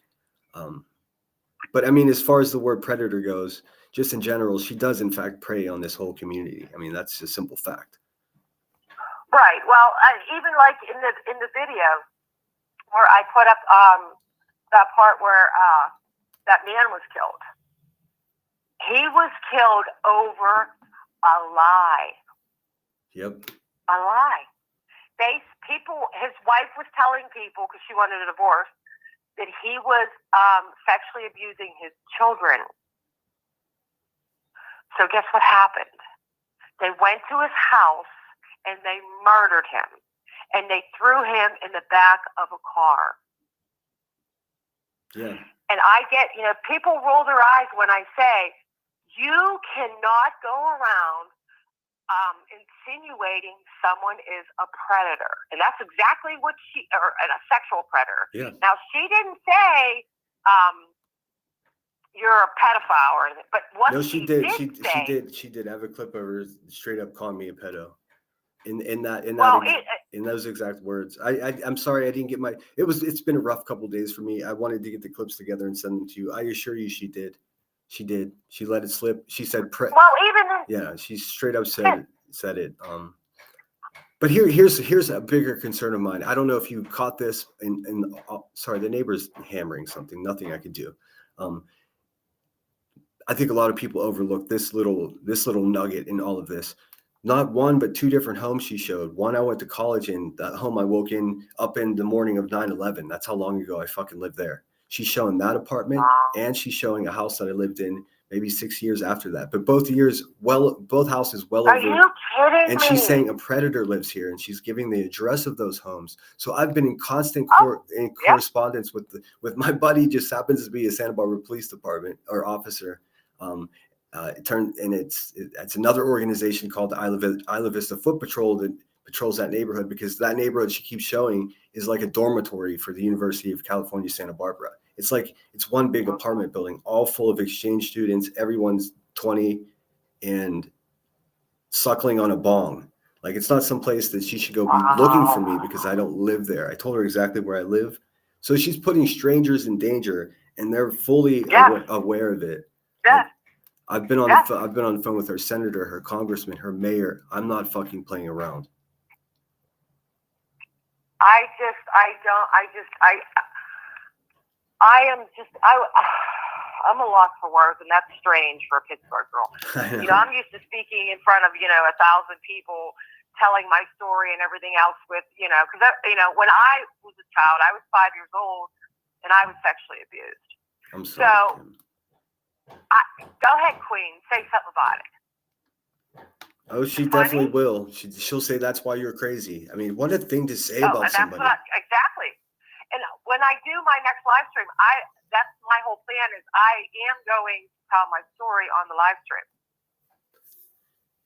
But I mean, as far as the word predator goes, just in general, she does in fact prey on this whole community. I mean, that's a simple fact. Right. Well, even like in the video where I put up that part where that man was killed. He was killed over a lie. Yep. A lie. His wife was telling people, because she wanted a divorce, that he was sexually abusing his children. So guess what happened? They went to his house and they murdered him. And they threw him in the back of a car. Yeah. And I get, people roll their eyes when I say, you cannot go around insinuating someone is a predator. And that's exactly what or a sexual predator. Yeah. Now, she didn't say you're a pedophile or anything, but what she did. She did have a clip of her straight up calling me a pedo. In those exact words. I'm sorry I didn't get it's been a rough couple days for me. I wanted to get the clips together and send them to you. I assure you she did. She did. She let it slip. She said she straight up said it. But here's a bigger concern of mine. I don't know if you caught this sorry, the neighbor's hammering something, nothing I could do. I think a lot of people overlook this little nugget in all of this. Not one, but two different homes she showed. One I went to college in, that home I woke up in the morning of 9/11. That's how long ago I fucking lived there. She's showing that apartment and she's showing a house that I lived in maybe 6 years after that. But both houses well Are over. You kidding and me? She's saying a predator lives here and she's giving the address of those homes. So I've been in constant correspondence with my buddy, just happens to be a Santa Barbara Police Department or officer. It's another organization called the Isla Vista Foot Patrol that patrols that neighborhood because that neighborhood she keeps showing is like a dormitory for the University of California, Santa Barbara. It's one big apartment building, all full of exchange students. Everyone's 20 and suckling on a bong. Like it's not some place that she should go be looking for me because I don't live there. I told her exactly where I live. So she's putting strangers in danger and they're fully aware of it. Yeah. I've been on the phone with her senator, her congressman, her mayor. I'm not fucking playing around. I'm a loss for words, and that's strange for a Pittsburgh girl. You know, I'm used to speaking in front of 1,000 people, telling my story and everything else with, because when I was a child, I was 5 years old, and I was sexually abused. I'm sorry. So, go ahead, Queen, say something about it. Oh, she definitely will. She'll say that's why you're crazy. I mean, what a thing to say about somebody. Exactly. And when I do my next live stream, that's my whole plan is I am going to tell my story on the live stream.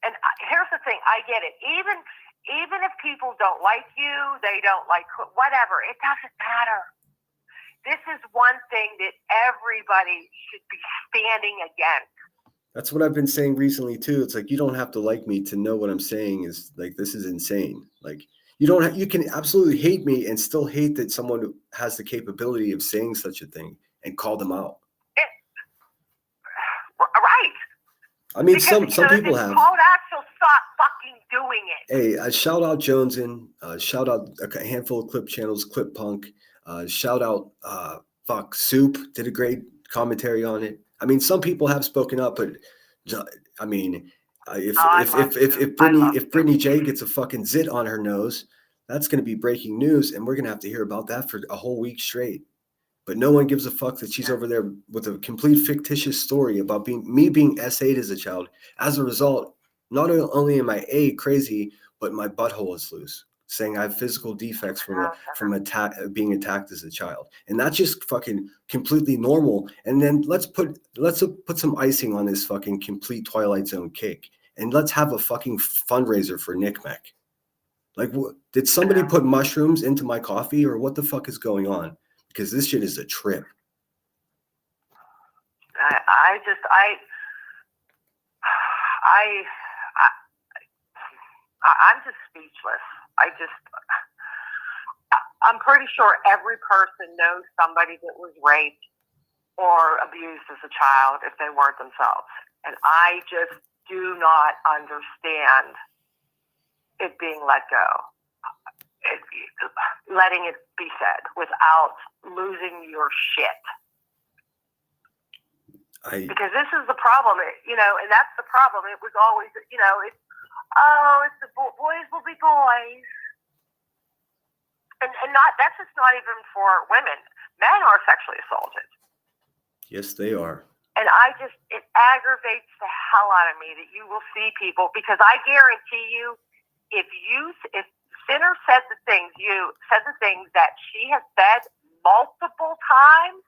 And here's the thing, I get it. Even if people don't like you, they don't like whatever, it doesn't matter. This is one thing that everybody should be standing against. That's what I've been saying recently too. It's like, you don't have to like me to know what I'm saying is like, this is insane. Like, you can absolutely hate me and still hate that someone has the capability of saying such a thing and call them out. Right. I mean, some people have. Called out, so stop fucking doing it. Hey, shout out Jonesin, shout out a handful of clip channels, Clip Punk, shout out Soup did a great commentary on it. I mean, some people have spoken up, but I mean, if Brittany J gets a fucking zit on her nose, that's going to be breaking news, and we're going to have to hear about that for a whole week straight. But no one gives a fuck that she's over there with a complete fictitious story about being SA'd as a child. As a result, not only am I crazy, but my butthole is loose, saying I have physical defects from being attacked as a child, and that's just fucking completely normal. And then let's put some icing on this fucking complete Twilight Zone cake, and let's have a fucking fundraiser for Nick Mac. Like, did somebody put mushrooms into my coffee, or what the fuck is going on? Because this shit is a trip. I'm just speechless. I'm pretty sure every person knows somebody that was raped or abused as a child if they weren't themselves. And I just do not understand it being let go. Letting it be said without losing your shit. Because this is the problem, and that's the problem. It was always, it's the boys will be boys. And that's just not even for women. Men are sexually assaulted. Yes, they are. And it aggravates the hell out of me that you will see people, because I guarantee you, if Sinner said the things that she has said multiple times,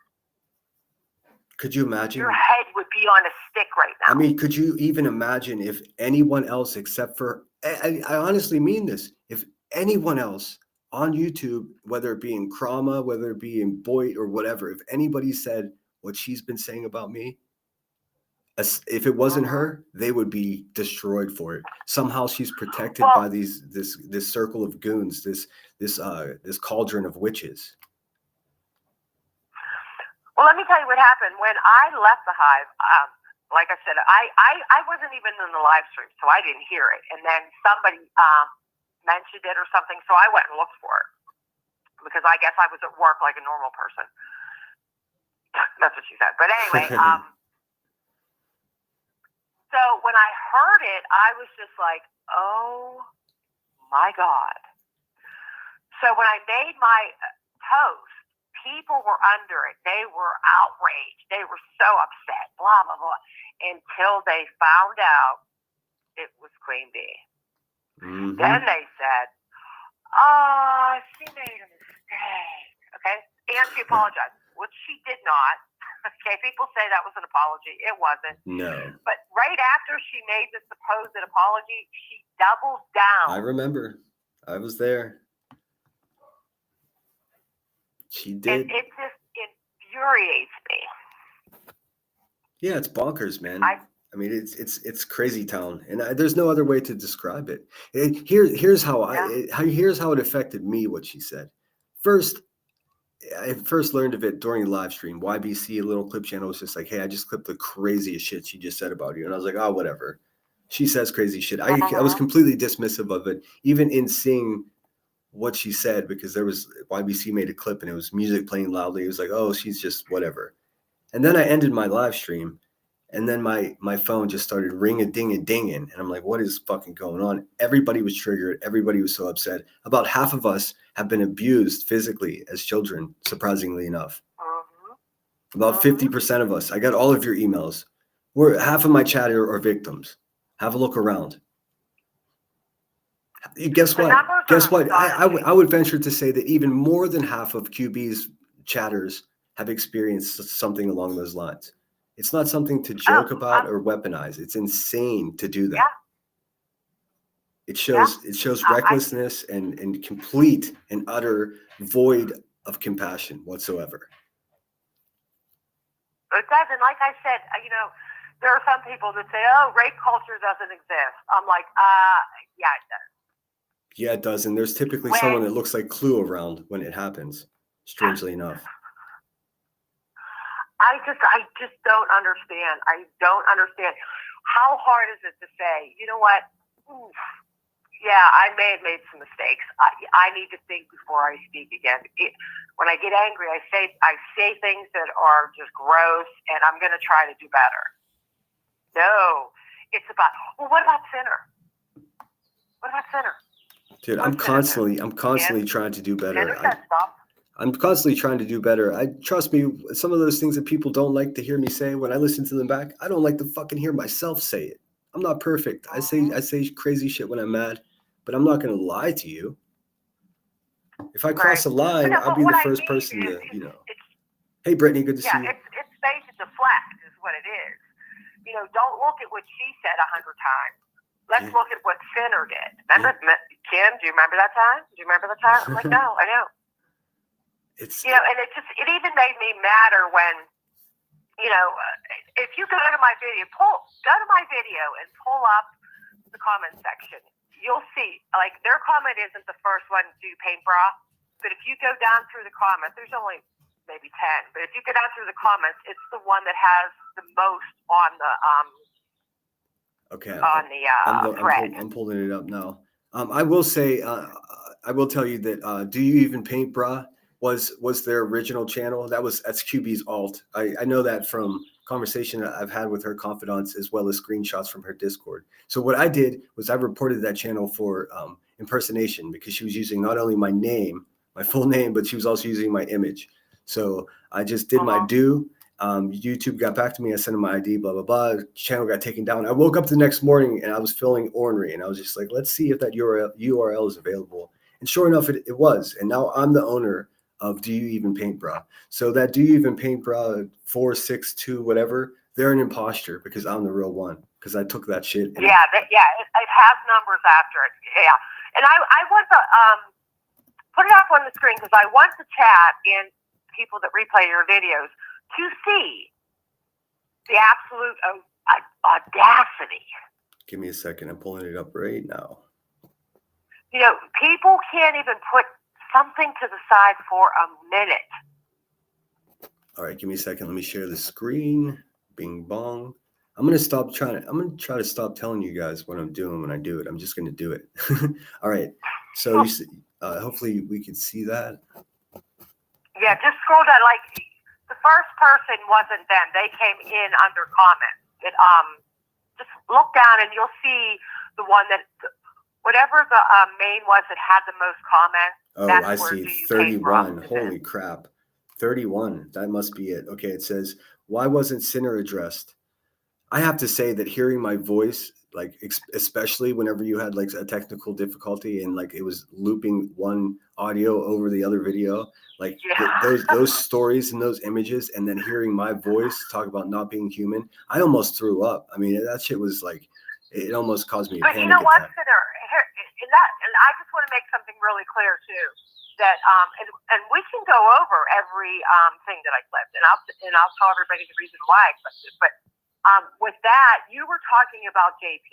could you imagine? Your head would be on a stick right now. I mean, could you even imagine if anyone else except for, I honestly mean this, if anyone else on YouTube, whether it be in Krama, whether it be in Boyd or whatever, if anybody said what she's been saying about me, if it wasn't her, they would be destroyed for it. Somehow she's protected by this circle of goons, this cauldron of witches. Well, let me tell you what happened when I left the Hive. Like I said, I wasn't even in the live stream, so I didn't hear it. And then somebody mentioned it or something, so I went and looked for it because I guess I was at work like a normal person. That's what she said. But anyway, so when I heard it, I was just like, oh my God. So when I made my post, people were under it. They were outraged. They were so upset, blah, blah, blah, until they found out it was Queen Bee. Mm-hmm. Then they said, oh, she made a mistake. Okay? And she apologized, which she did not. Okay, people say that was an apology. It wasn't. No. But right after she made the supposed apology, she doubled down. I remember. I was there. She did. And it just infuriates me. Yeah, it's bonkers, man. I mean, it's crazy town, and there's no other way to describe it. Here's how it affected me. What she said. I first learned of it during the live stream. YBC, a little clip channel, was just like, "Hey, I just clipped the craziest shit she just said about you," and I was like, "Oh, whatever." She says crazy shit. I was completely dismissive of it, even in seeing what she said because there was YBC made a clip and it was music playing loudly. It was like, oh, she's just whatever. And then I ended my live stream, and then my phone just started ring-a-ding-a-dinging, and I'm like, what is fucking going on? Everybody was triggered. Everybody was so upset. About half of us have been abused physically as children, surprisingly enough. About 50% of us. I got all of your emails. Half of my chat are victims. Have a look around. Guess what? I would venture to say that even more than half of QB's chatters have experienced something along those lines. It's not something to joke about or weaponize. It's insane to do that. It shows recklessness and complete and utter void of compassion whatsoever. It doesn't. Like I said, there are some people that say, oh, rape culture doesn't exist. I'm like, yeah, it does. Yeah, it does. And there's typically someone that looks like Clue around when it happens, strangely enough. I just don't understand. I don't understand. How hard is it to say, you know what? Oof, yeah, I may have made some mistakes. I need to think before I speak again. When I get angry, I say things that are just gross, and I'm going to try to do better. No, it's about, well, what about Sinner? What about Sinner? Dude, I'm constantly trying to do better. I'm constantly trying to do better. Trust me, some of those things that people don't like to hear me say, when I listen to them back, I don't like to fucking hear myself say it. I'm not perfect. I say crazy shit when I'm mad, but I'm not going to lie to you. If I cross a line, I'll be the first person to, hey, Brittany, good to see you. Yeah, it's made to deflect is what it is. Don't look at what she said 100 times. Let's look at what Sinner did. Remember, Kim, do you remember that time? Do you remember the time? I'm like, no, I know. And it even made me madder when, if you go to my video and pull up the comment section, you'll see, like, their comment isn't the first one to paint bra, but if you go down through the comments, there's only maybe 10, but if you go down through the comments, it's the one that has the most on the thread. I'm pulling it up now. I will say, I will tell you that Do You Even Paint Bra was their original channel. That's QB's alt. I know that from conversation that I've had with her confidants, as well as screenshots from her Discord. So what I did was I reported that channel for impersonation, because she was using not only my name, my full name, but she was also using my image. So I just did my due. YouTube got back to me. I sent him my ID, blah, blah, blah. Channel got taken down. I woke up the next morning and I was feeling ornery, and I was just like, let's see if that URL is available. And sure enough, it was. And now I'm the owner of Do You Even Paint Bra. So that Do You Even Paint Bra 462 whatever, they're an imposter, because I'm the real one, because I took that shit. It has numbers after it. Yeah. And I want to put it up on the screen, because I want the chat and people that replay your videos to see the absolute audacity. Give me a second. I'm pulling it up right now. People can't even put something to the side for a minute. All right, give me a second. Let me share the screen. Bing bong. I'm gonna try to stop telling you guys what I'm doing when I do it. I'm just gonna do it. All right. So you see, hopefully we can see that. Yeah, just scroll down. Like, the first person wasn't them. They came in under comments. Just look down and you'll see the one that, whatever the main was that had the most comments. Oh, I see. 31. Holy crap. 31. That must be it. Okay, it says, why wasn't Sinner addressed? I have to say that hearing my voice, like, especially whenever you had like a technical difficulty and like it was looping one audio over the other video, like those stories and those images, and then hearing my voice talk about not being human, I almost threw up. I mean, that shit was like, it almost caused me a panic attack. But you know what, Sinner? And I just want to make something really clear too, that and we can go over every thing that I clipped, and I'll tell everybody the reason why I clipped it. But with that, you were talking about JP,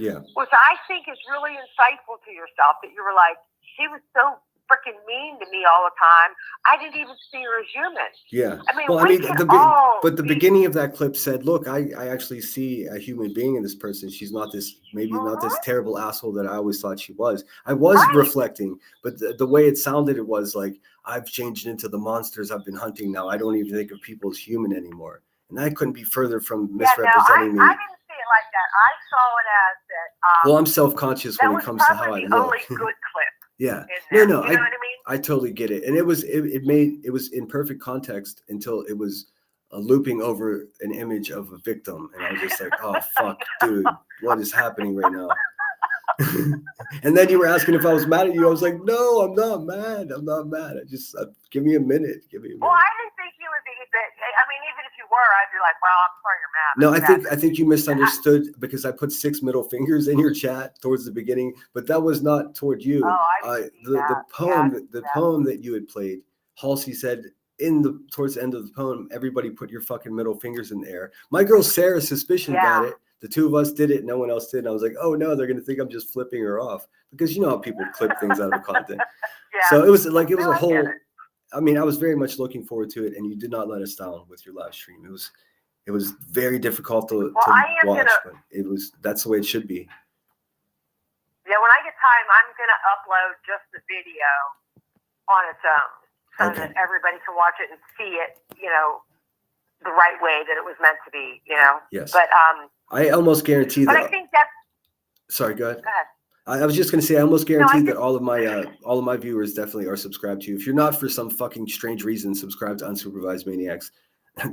yeah, which I think is really insightful to yourself. That you were like, she was so freaking mean to me all the time. I didn't even see her as human. Yeah. I mean, Well, I we mean, can all but the be- beginning of that clip said, look, I actually see a human being in this person. She's not this, maybe not this terrible asshole that I always thought she was. I was reflecting, but the way it sounded, it was like, I've changed into the monsters I've been hunting now. I don't even think of people as human anymore. And that couldn't be further from misrepresenting me. I didn't see it like that. I saw it as that. Well, I'm self-conscious when it comes to how I the look. only good clip. Yeah. No, No, you know what I mean? I totally get it. And it was in perfect context until it was looping over an image of a victim. And I was just like, oh, fuck, dude, what is happening right now? And then you were asking if I was mad at you. I was like, no, I'm not mad. I'm not mad. Give me a minute. Well, I didn't think you would be. I mean, even if you were, I'd be like, well, I'm sorry you're mad. No, I think you misunderstood because I put 6 middle fingers in your chat towards the beginning, but that was not toward you. The poem that you had played, Halsey said towards the end of the poem, everybody put your fucking middle fingers in the air. My girl Sarah Suspicion got it. The two of us did it. No one else did. And I was like, oh no, they're gonna think I'm just flipping her off, because you know how people clip things out of content. So it was a whole. I mean, I was very much looking forward to it, and you did not let us down with your live stream. It was very difficult to watch, but that's the way it should be. Yeah, when I get time, I'm gonna upload just the video on its own, so that everybody can watch it and see it, you know, the right way that it was meant to be, you know. Yes. But I almost guarantee that. But I think that's. Sorry, go ahead. Go ahead. I was just going to say, I almost guarantee that all of my viewers definitely are subscribed to you. If you're not, for some fucking strange reason, subscribe to Unsupervised Maniacs,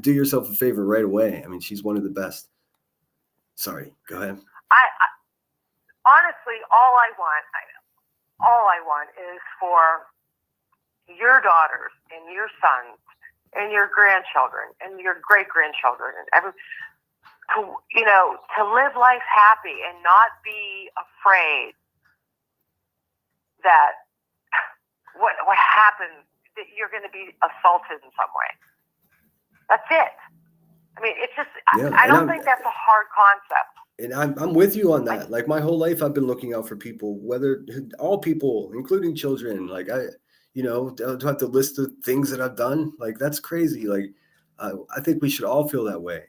do yourself a favor right away. I mean, she's one of the best. Sorry, go ahead. I honestly, all I want is for your daughters and your sons and your grandchildren and your great grandchildren and to live life happy and not be afraid that what happens, that you're going to be assaulted in some way. That's it. I mean, it's just, I don't think that's a hard concept. And I'm with you on that. Like my whole life, I've been looking out for people, all people, including children. Like to have to list the things that I've done. Like that's crazy. Like I think we should all feel that way.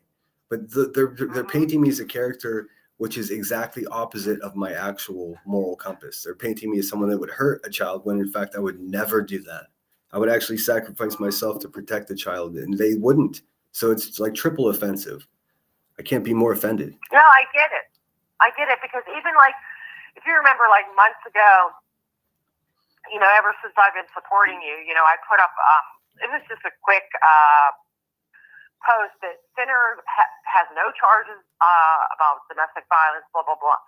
But they're painting me as a character which is exactly opposite of my actual moral compass. They're painting me as someone that would hurt a child when in fact I would never do that. I would actually sacrifice myself to protect the child, and they wouldn't. So it's like triple offensive. I can't be more offended. No, I get it. Because even like, if you remember like months ago, you know, ever since I've been supporting you, you know, I put up, it was just a quick post that Sinner has no charges about domestic violence, blah, blah, blah.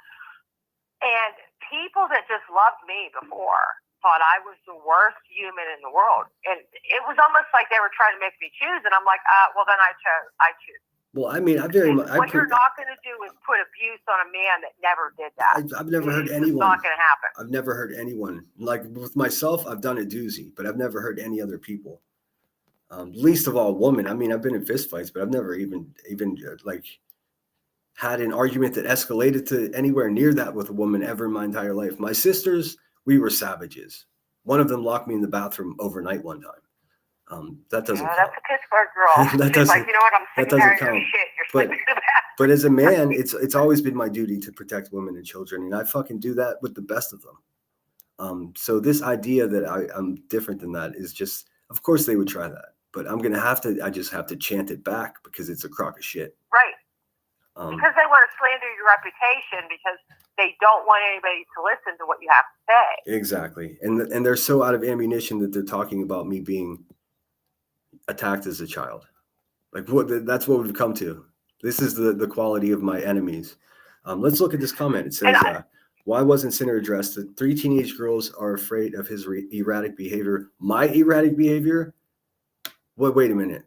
And people that just loved me before thought I was the worst human in the world. And it was almost like they were trying to make me choose. And I'm like, well, then I choose. Well, I mean, what you're not going to do is put abuse on a man that never did that. I've never heard anyone. It's not going to happen. I've never heard anyone. Like with myself, I've done a doozy, but I've never heard any other people. Least of all women. I mean, I've been in fistfights, but I've never even like had an argument that escalated to anywhere near that with a woman ever in my entire life. My sisters, we were savages. One of them locked me in the bathroom overnight one time. That doesn't count. That's a Pittsburgh girl. That doesn't, like, you know what, I'm sick of your shit. You're sleeping in the bathroom. But as a man, it's always been my duty to protect women and children, and I fucking do that with the best of them. So this idea that I'm different than that is just, of course they would try that, but I just have to chant it back because it's a crock of shit. Right. Because they want to slander your reputation because they don't want anybody to listen to what you have to say. Exactly. And they're so out of ammunition that they're talking about me being attacked as a child. Like that's what we've come to. This is the quality of my enemies. Let's look at this comment. It says, why wasn't Sinner addressed? The 3 teenage girls are afraid of his erratic behavior. My erratic behavior? Wait a minute.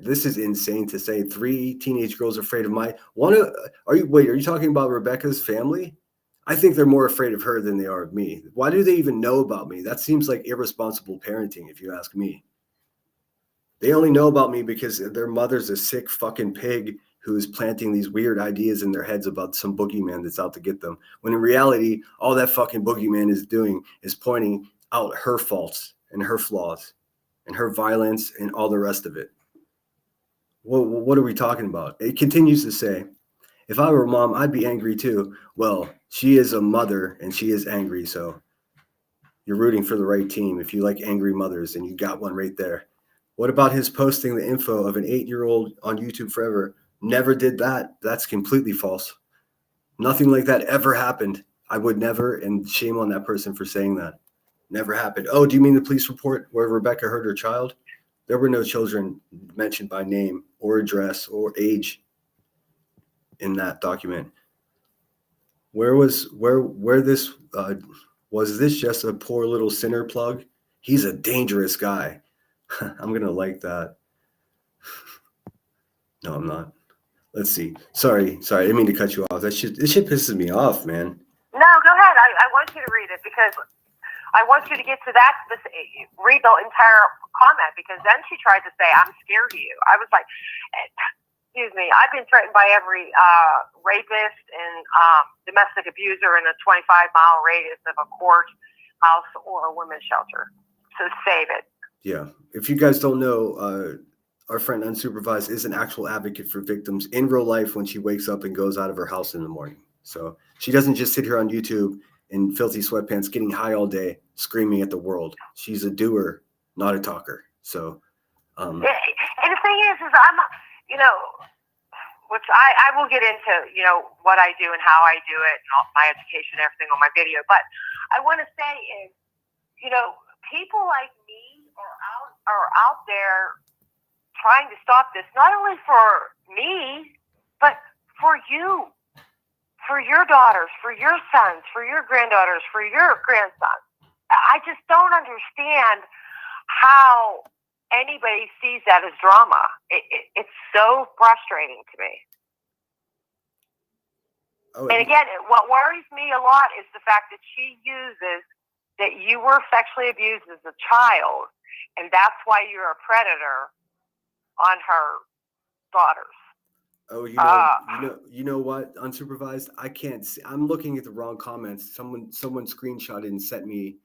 This is insane to say. 3 teenage girls are afraid of are you talking about Rebecca's family? I think they're more afraid of her than they are of me. Why do they even know about me? That seems like irresponsible parenting, if you ask me. They only know about me because their mother's a sick fucking pig who is planting these weird ideas in their heads about some boogeyman that's out to get them. When in reality, all that fucking boogeyman is doing is pointing out her faults and her flaws and her violence and all the rest of it. What are we talking about? It continues to say, if I were a mom, I'd be angry too. Well, she is a mother and she is angry, so you're rooting for the right team. If you like angry mothers, and you got one right there. What about his posting the info of an 8-year-old on YouTube forever? Never did that. That's completely false. Nothing like that ever happened. I would never, and shame on that person for saying that. Never happened. Oh, do you mean the police report where Rebecca hurt her child? There were no children mentioned by name or address or age in that document. Where this was this just a poor little sinner plug? He's a dangerous guy. I'm gonna like that. No, I'm not. Let's see. Sorry. I didn't mean to cut you off. This shit pisses me off, man. No, go ahead. I want you to read it because I want you to get to that. Read the entire comment because then she tried to say, "I'm scared of you." I was like, "Excuse me. I've been threatened by every rapist and domestic abuser in a 25-mile radius of a courthouse or a women's shelter. So save it." Yeah. If you guys don't know, our friend Unsupervised is an actual advocate for victims in real life when she wakes up and goes out of her house in the morning. So she doesn't just sit here on YouTube in filthy sweatpants getting high all day screaming at the world. She's a doer, not a talker. So and the thing is I'm, which I will get into, what I do and how I do it and all my education and everything on my video. But I want to say is, people like me are out there trying to stop this, not only for me, but for you, for your daughters, for your sons, for your granddaughters, for your grandsons. I just don't understand how anybody sees that as drama. It's so frustrating to me. And again, what worries me a lot is the fact that she uses that you were sexually abused as a child, and that's why you're a predator on her daughters. Oh, you know what? Unsupervised, I can't see. I'm looking at the wrong comments. Someone screenshotted and sent me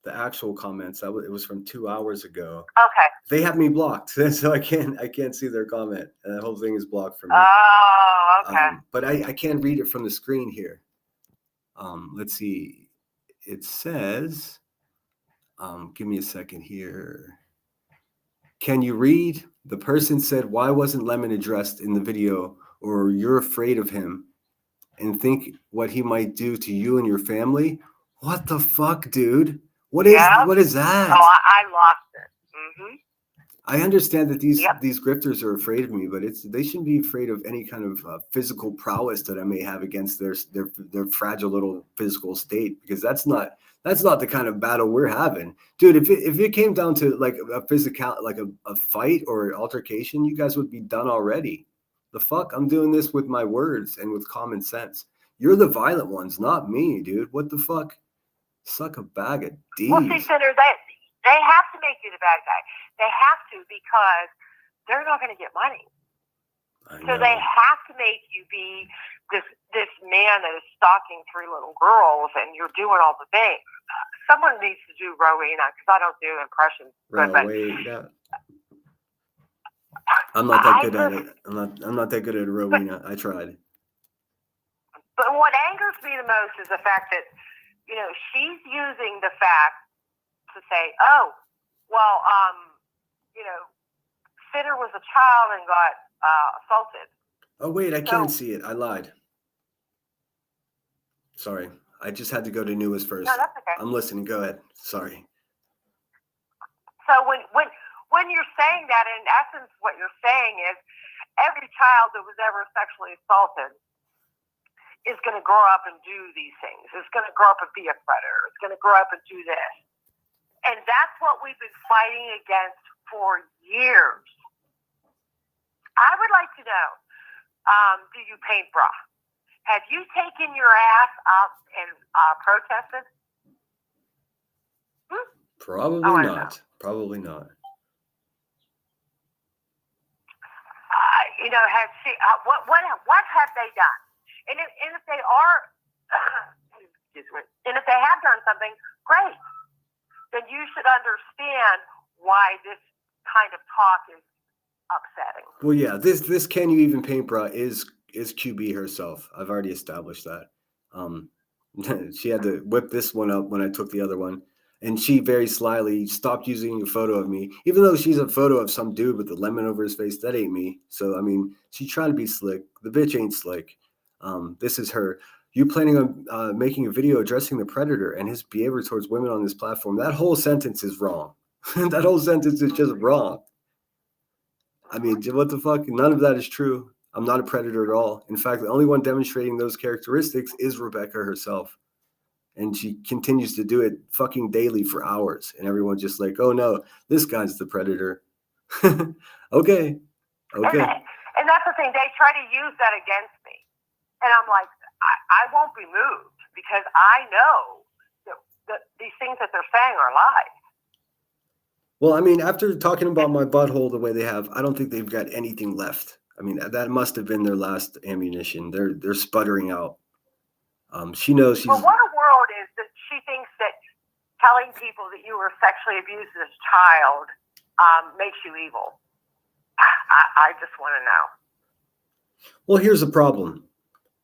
the actual comments. It was from 2 hours ago. Okay. They have me blocked, so I can't see their comment. And the whole thing is blocked for me. Oh, okay. But I can read it from the screen here. Let's see. It says, give me a second here. Can you read? The person said, "Why wasn't Lemon addressed in the video?" Or "You're afraid of him and think what he might do to you and your family." What the fuck, dude? What is that? Oh, I lost it. Mm-hmm. I understand that these grifters are afraid of me, but they shouldn't be afraid of any kind of physical prowess that I may have against their fragile little physical state, because that's not the kind of battle we're having, dude. If it came down to like a physical, like a fight or an altercation, you guys would be done already. The fuck? I'm doing this with my words and with common sense. You're the violent ones, not me, dude. What the fuck? Suck a bag of D's. Well, see, Senator, they have to make you the bad guy. They have to, because they're not going to get money. So they have to make you be this man that is stalking 3 little girls, and you're doing all the things. Someone needs to do Rowena, because I don't do impressions. Rowena. I'm not that good at it. I'm not that good at Rowena. I tried. But what angers me the most is the fact that, she's using the fact to say, "Oh, well, Fitter was a child and got assaulted." Oh, wait, I can't see it. I lied. Sorry. I just had to go to newest first. No, that's okay. I'm listening. Go ahead. Sorry. So when you're saying that, in essence, what you're saying is every child that was ever sexually assaulted is going to grow up and do these things. It's going to grow up and be a predator. It's going to grow up and do this. And that's what we've been fighting against for years. I would like to know, do you paint bra? Have you taken your ass out and protested? Probably not. Probably not. You know, has she? What have they done? And if they are, excuse me, and if they have done something, great. Then you should understand why this kind of talk is upsetting. Well, yeah, this Can You Even Paint Bra is QB herself. I've already established that. She had to whip this one up when I took the other one, and she very slyly stopped using a photo of me, even though she's a photo of some dude with a lemon over his face. That ain't me. So I mean, she's trying to be slick. The bitch ain't slick. This is her. You planning on making a video addressing the predator and his behavior towards women on this platform? That whole sentence is wrong. That whole sentence is just wrong. I mean, what the fuck? None of that is true. I'm not a predator at all. In fact, the only one demonstrating those characteristics is Rebecca herself. And she continues to do it fucking daily for hours. And everyone's just like, oh no, this guy's the predator. Okay. And that's the thing. They try to use that against me. And I'm like, I won't be moved because I know that these things that they're saying are lies. Well, I mean, after talking about my butthole the way they have, I don't think they've got anything left. I mean, that must have been their last ammunition. They're sputtering out. She knows she's. Well, what a world is that she thinks that telling people that you were sexually abused as a child makes you evil. I just want to know. Well, here's the problem.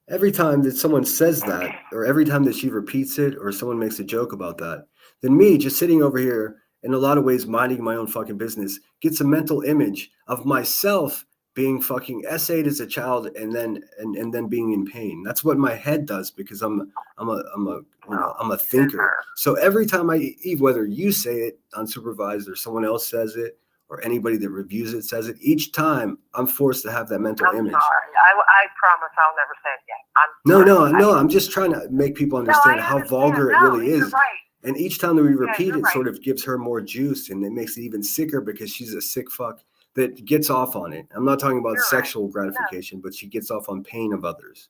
Every time that someone says that, or every time that she repeats it, or someone makes a joke about that, then me just sitting over here, in a lot of ways, minding my own fucking business, gets a mental image of myself being fucking essayed as a child and then being in pain. That's what my head does because I'm a thinker. So every time whether you say it unsupervised or someone else says it or anybody that reviews it says it, each time I'm forced to have that mental image. Sorry. I promise I'll never say it again. No. I'm just trying to make people understand how vulgar it really is. Right. And each time that we repeat it, sort of gives her more juice, and it makes it even sicker because she's a sick fuck that gets off on it. I'm not talking about sexual gratification, but she gets off on pain of others.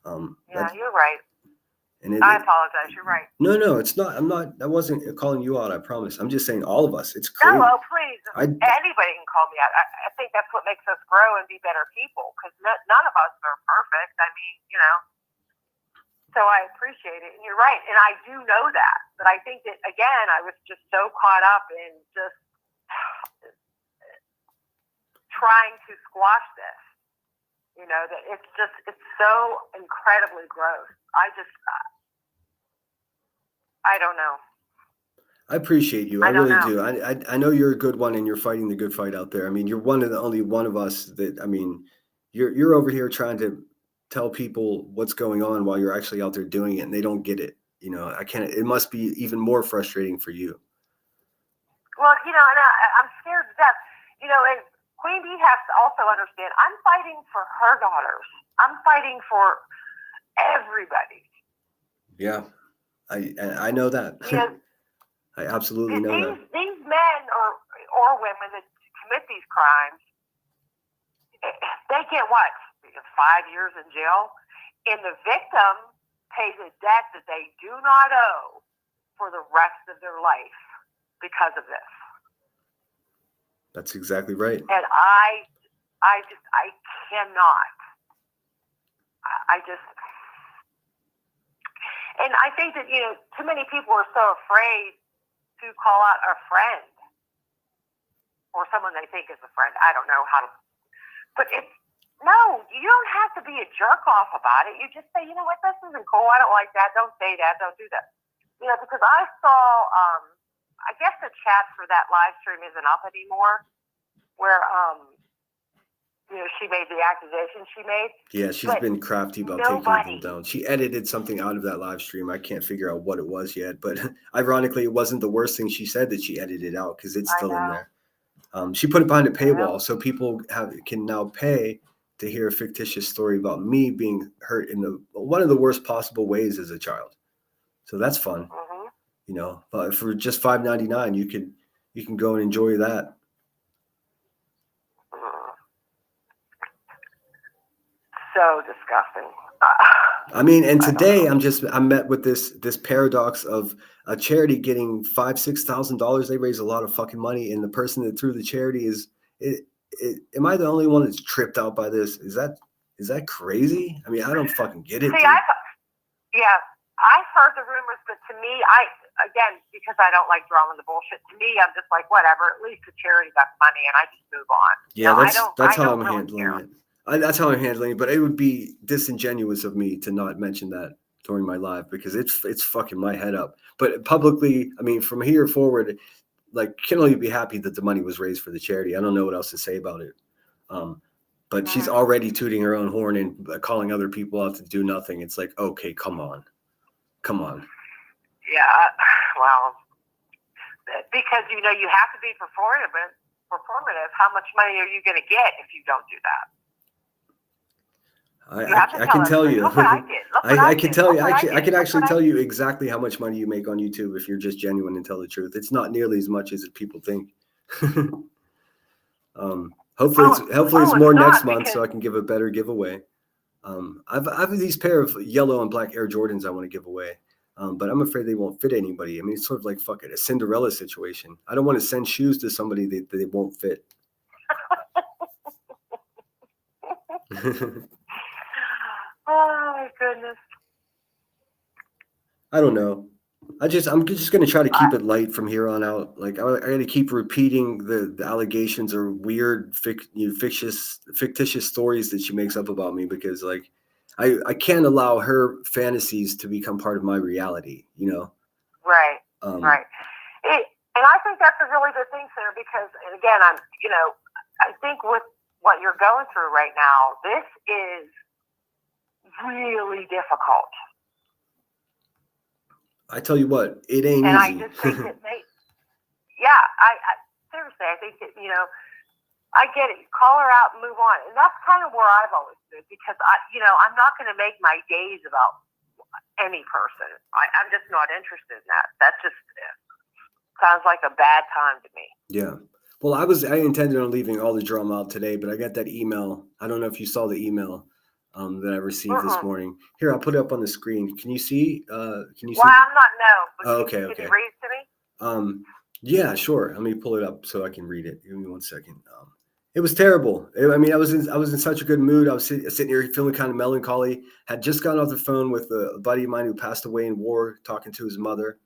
You're right. And I apologize. You're right. No, it's not. I wasn't calling you out. I promise. I'm just saying all of us. It's crazy. No, please. Anybody can call me out. I think that's what makes us grow and be better people because none of us are perfect. I mean, so I appreciate it. And you're right. And I do know that. But I think that, again, I was just so caught up in just trying to squash this. That it's so incredibly gross. I don't know. I appreciate you. I really do. I know you're a good one and you're fighting the good fight out there. I mean, you're one of the only one of us that, I mean, you're over here trying to tell people what's going on while you're actually out there doing it and they don't get it. It must be even more frustrating for you. Well, and I'm scared to death. And Queen Bee has to also understand, I'm fighting for her daughters. I'm fighting for everybody. Yeah, I know that. I absolutely know that. These men or women that commit these crimes, they get what? 5 years in jail? And the victim pays a debt that they do not owe for the rest of their life because of this. That's exactly right. And I cannot. And I think that, too many people are so afraid to call out a friend or someone they think is a friend. I don't know how to, but no, you don't have to be a jerk off about it. You just say, you know what, this isn't cool. I don't like that. Don't say that. Don't do that. Because I saw, I guess the chat for that live stream isn't up anymore, where, she made the accusation she made. Yeah, she's been crafty about taking people down. She edited something out of that live stream. I can't figure out what it was yet, but ironically, it wasn't the worst thing she said that she edited out because it's still in there. She put it behind a paywall, so people can now pay to hear a fictitious story about me being hurt in one of the worst possible ways as a child. So that's fun, But for just $5.99, you can go and enjoy that. So disgusting. I mean, and today I'm met with this paradox of a charity getting $5,000-$6,000. They raise a lot of fucking money, and the person that threw the charity is am I the only one that's tripped out by this? Is that crazy? I mean, I don't fucking get it. See, Dude. I've heard the rumors, but to me, again, because I don't like drawing the bullshit, to me, I'm just like, whatever, at least the charity got money and I just move on. Yeah, that's how I'm really handling care. it. That's how I'm handling it, but it would be disingenuous of me to not mention that during my live because it's fucking my head up. But publicly, I mean, from here forward, like, can only be happy that the money was raised for the charity. I don't know what else to say about it. But she's already tooting her own horn and calling other people out to do nothing. It's like, okay, come on. Yeah, well, because, you have to be performative. How much money are you going to get if you don't do that? I can tell you. Look what I did. I can tell you. I can actually tell you exactly how much money you make on YouTube if you're just genuine and tell the truth. It's not nearly as much as people think. Hopefully it's more next month so I can give a better giveaway. I have these pair of yellow and black Air Jordans I want to give away. But I'm afraid they won't fit anybody. I mean, it's sort of like a Cinderella situation. I don't want to send shoes to somebody that they won't fit. Oh my goodness. I don't know. I'm just going to try to keep it light from here on out. Like I got to keep repeating the allegations or weird fictitious stories that she makes up about me because like I can't allow her fantasies to become part of my reality, Right. Right. And I think that's a really good thing, Sarah, because, and again, I think with what you're going through right now, this is really difficult. I tell you what, it ain't and easy. I just think it I seriously, I think that, I get it. Call her out and move on. And that's kind of where I've always been because I'm not going to make my days about any person. I'm just not interested in that. That just sounds like a bad time to me. Yeah. Well, I intended on leaving all the drama out today, but I got that email. I don't know if you saw the email that I received this morning. Here, I'll put it up on the screen. Can you see? Well, I'm not, no. Okay. Can you read it to me? Yeah, sure. Let me pull it up so I can read it. Give me 1 second. It was terrible. I mean, I was in such a good mood. I was sitting here feeling kind of melancholy. Had just gotten off the phone with a buddy of mine who passed away in war, talking to his mother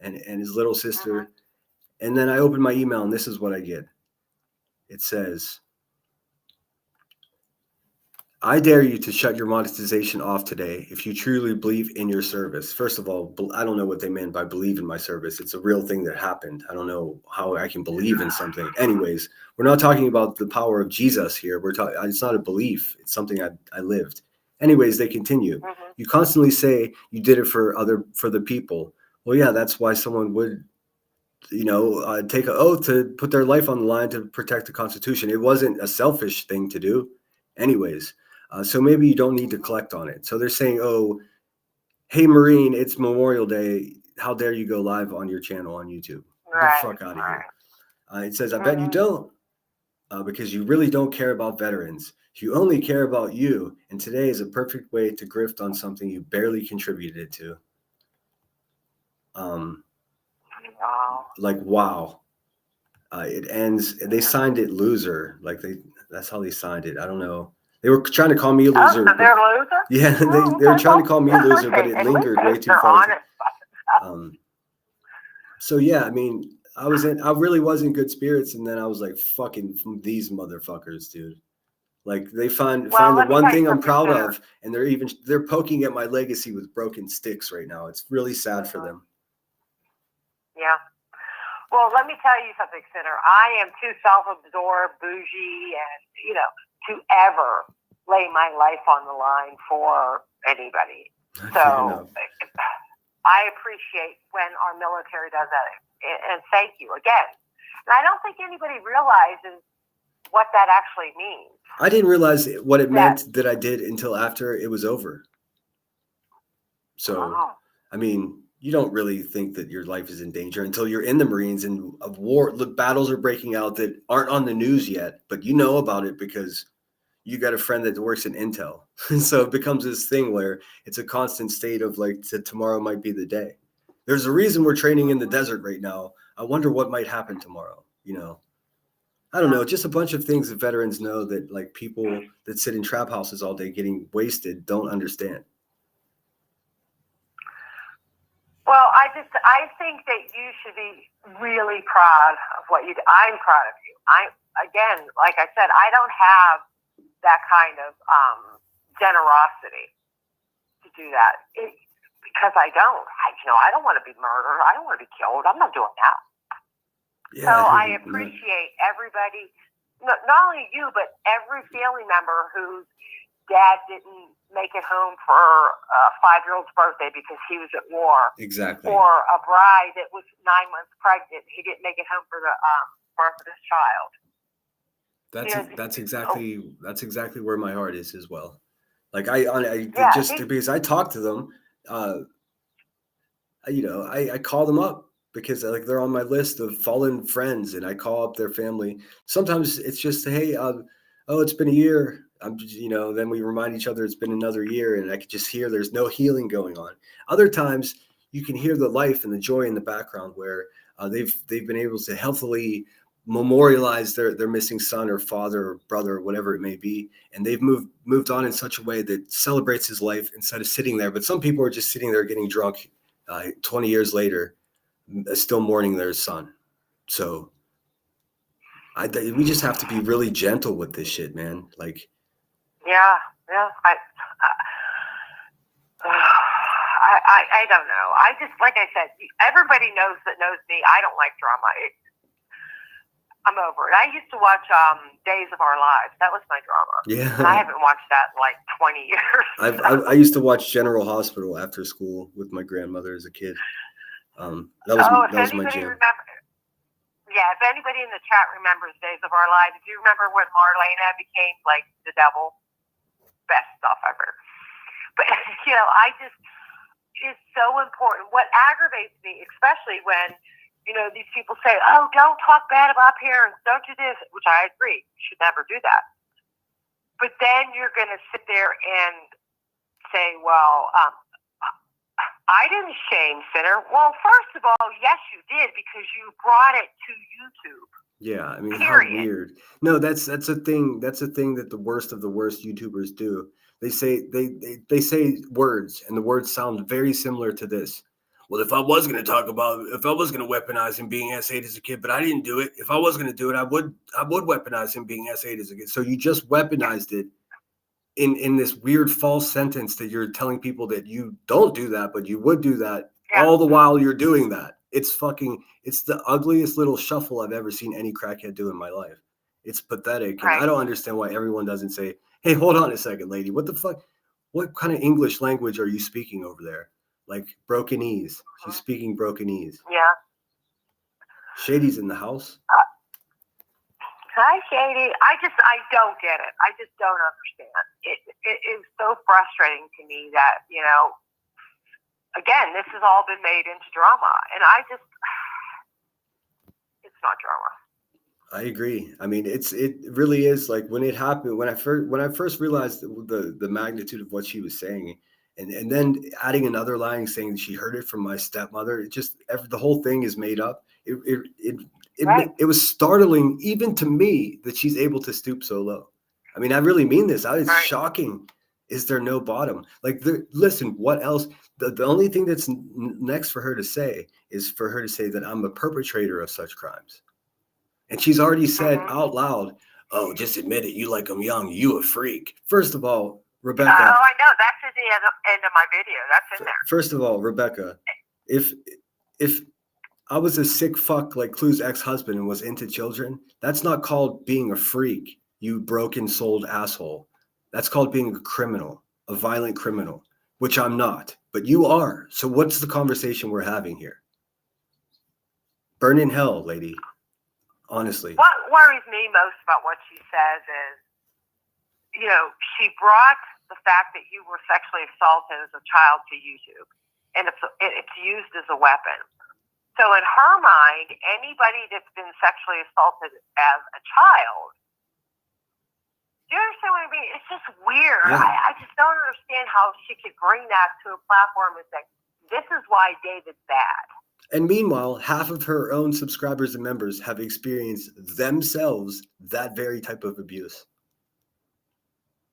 and his little sister. And then I opened my email, and this is what I get. It says, I dare you to shut your monetization off today if you truly believe in your service. First of all, I don't know what they meant by believe in my service. It's a real thing that happened. I don't know how I can believe in something. Anyways, we're not talking about the power of Jesus here. It's not a belief. It's something I lived. Anyways, they continue. You constantly say you did it for the people. Well, yeah, that's why someone would take an oath to put their life on the line to protect the Constitution. It wasn't a selfish thing to do. Anyways, so maybe you don't need to collect on it. So they're saying, oh, hey, Marine, it's Memorial Day. How dare you go live on your channel on YouTube? Get the fuck out of here. It says, I bet you don't, because you really don't care about veterans. You only care about you. And today is a perfect way to grift on something you barely contributed to. Wow. It ends. They signed it loser. That's how they signed it. I don't know. They were trying to call me a loser. Oh, so they're a loser? Yeah, they were trying to call me a loser, but it lingered way too far. So yeah, I mean, I really was in good spirits, and then I was like, fucking these motherfuckers, dude. Like they find the one thing I'm proud of, and they're poking at my legacy with broken sticks right now. It's really sad for them. Yeah. Well, let me tell you something, Sinner. I am too self-absorbed, bougie, and, to ever lay my life on the line for anybody. So I appreciate when our military does that. And thank you again. And I don't think anybody realizes what that actually means. I didn't realize what it meant that I did until after it was over. So, I mean, you don't really think that your life is in danger until you're in the Marines and battles are breaking out that aren't on the news yet, but you know about it because you got a friend that works in Intel. So it becomes this thing where it's a constant state of tomorrow might be the day. There's a reason we're training in the desert right now. I wonder what might happen tomorrow. I I don't know, just a bunch of things that veterans know that like people that sit in trap houses all day getting wasted don't understand. Well, I think that you should be really proud of what you do. I'm proud of you. Again, like I said, I don't have that kind of generosity to do that because I don't. I don't want to be murdered. I don't want to be killed. I'm not doing that. Yeah, So I appreciate everybody, not only you, but every family member whose dad didn't make it home for a 5-year-old's birthday because he was at war. Exactly. Or a bride that was 9 months pregnant. He didn't make it home for the birth of his child. That's exactly where my heart is as well. Like because I talk to them, I call them up because like they're on my list of fallen friends, and I call up their family. Sometimes it's just, hey, it's been a year. Then we remind each other it's been another year, and I could just hear there's no healing going on. Other times you can hear the life and the joy in the background where they've been able to healthily memorialize their missing son or father or brother or whatever it may be, and they've moved on in such a way that celebrates his life instead of sitting there. But some people are just sitting there getting drunk 20 years later, still mourning their son. So we just have to be really gentle with this shit, man. Like, yeah. I don't know. I just, like I said, everybody knows me. I don't like drama. I'm over it. I used to watch Days of Our Lives. That was my drama. Yeah. And I haven't watched that in like 20 years. I used to watch General Hospital after school with my grandmother as a kid. That was my jam. If anybody in the chat remembers Days of Our Lives, do you remember when Marlena became like the devil? Best stuff ever. But, it's so important. What aggravates me, especially when, these people say, oh, don't talk bad about parents, don't do this, which I agree. You should never do that. But then you're going to sit there and say, well, I didn't shame Sinner. Well, first of all, yes, you did, because you brought it to YouTube. Yeah, I mean, period. How weird. No, that's a thing. That's a thing that the worst of the worst YouTubers do. They say they say words, and the words sound very similar to this. Well, if I was going to weaponize him being S8 as a kid, but I didn't do it. If I was going to do it, I would weaponize him being S8 as a kid. So you just weaponized it in this weird false sentence that you're telling people that you don't do that, but you would do that. Yeah. All the while you're doing that. It's the ugliest little shuffle I've ever seen any crackhead do in my life. It's pathetic. Right. And I don't understand why everyone doesn't say, hey, hold on a second, lady. What the fuck? What kind of English language are you speaking over there? Like Brokenese. She's speaking Brokenese. Yeah. Shady's in the house. Hi, Shady. I don't get it. I just don't understand. It is so frustrating to me that, again, this has all been made into drama. And it's not drama. I agree. I mean, it really is. Like when it happened, when I first realized the magnitude of what she was saying, and then adding another line saying she heard it from my stepmother, the whole thing is made up. It was startling even to me that she's able to stoop so low. I mean, I really mean this. It's shocking. Is there no bottom? Like, listen, what else? The only thing that's next for her to say is for her to say that I'm a perpetrator of such crimes. And she's already said out loud, oh, just admit it. You like them young. You a freak. First of all, Rebecca. Oh, I know. That's at the end of my video. That's in there. First of all, Rebecca, if I was a sick fuck like Clue's ex-husband and was into children, that's not called being a freak, you broken-souled asshole. That's called being a criminal, a violent criminal, which I'm not, but you are. So what's the conversation we're having here? Burn in hell, lady. Honestly. What worries me most about what she says is, she brought the fact that you were sexually assaulted as a child to YouTube, and it's used as a weapon. So in her mind, anybody that's been sexually assaulted as a child, do you understand what I mean? It's just weird. Yeah. I just don't understand how she could bring that to a platform and say, this is why David's bad. And meanwhile, half of her own subscribers and members have experienced themselves that very type of abuse.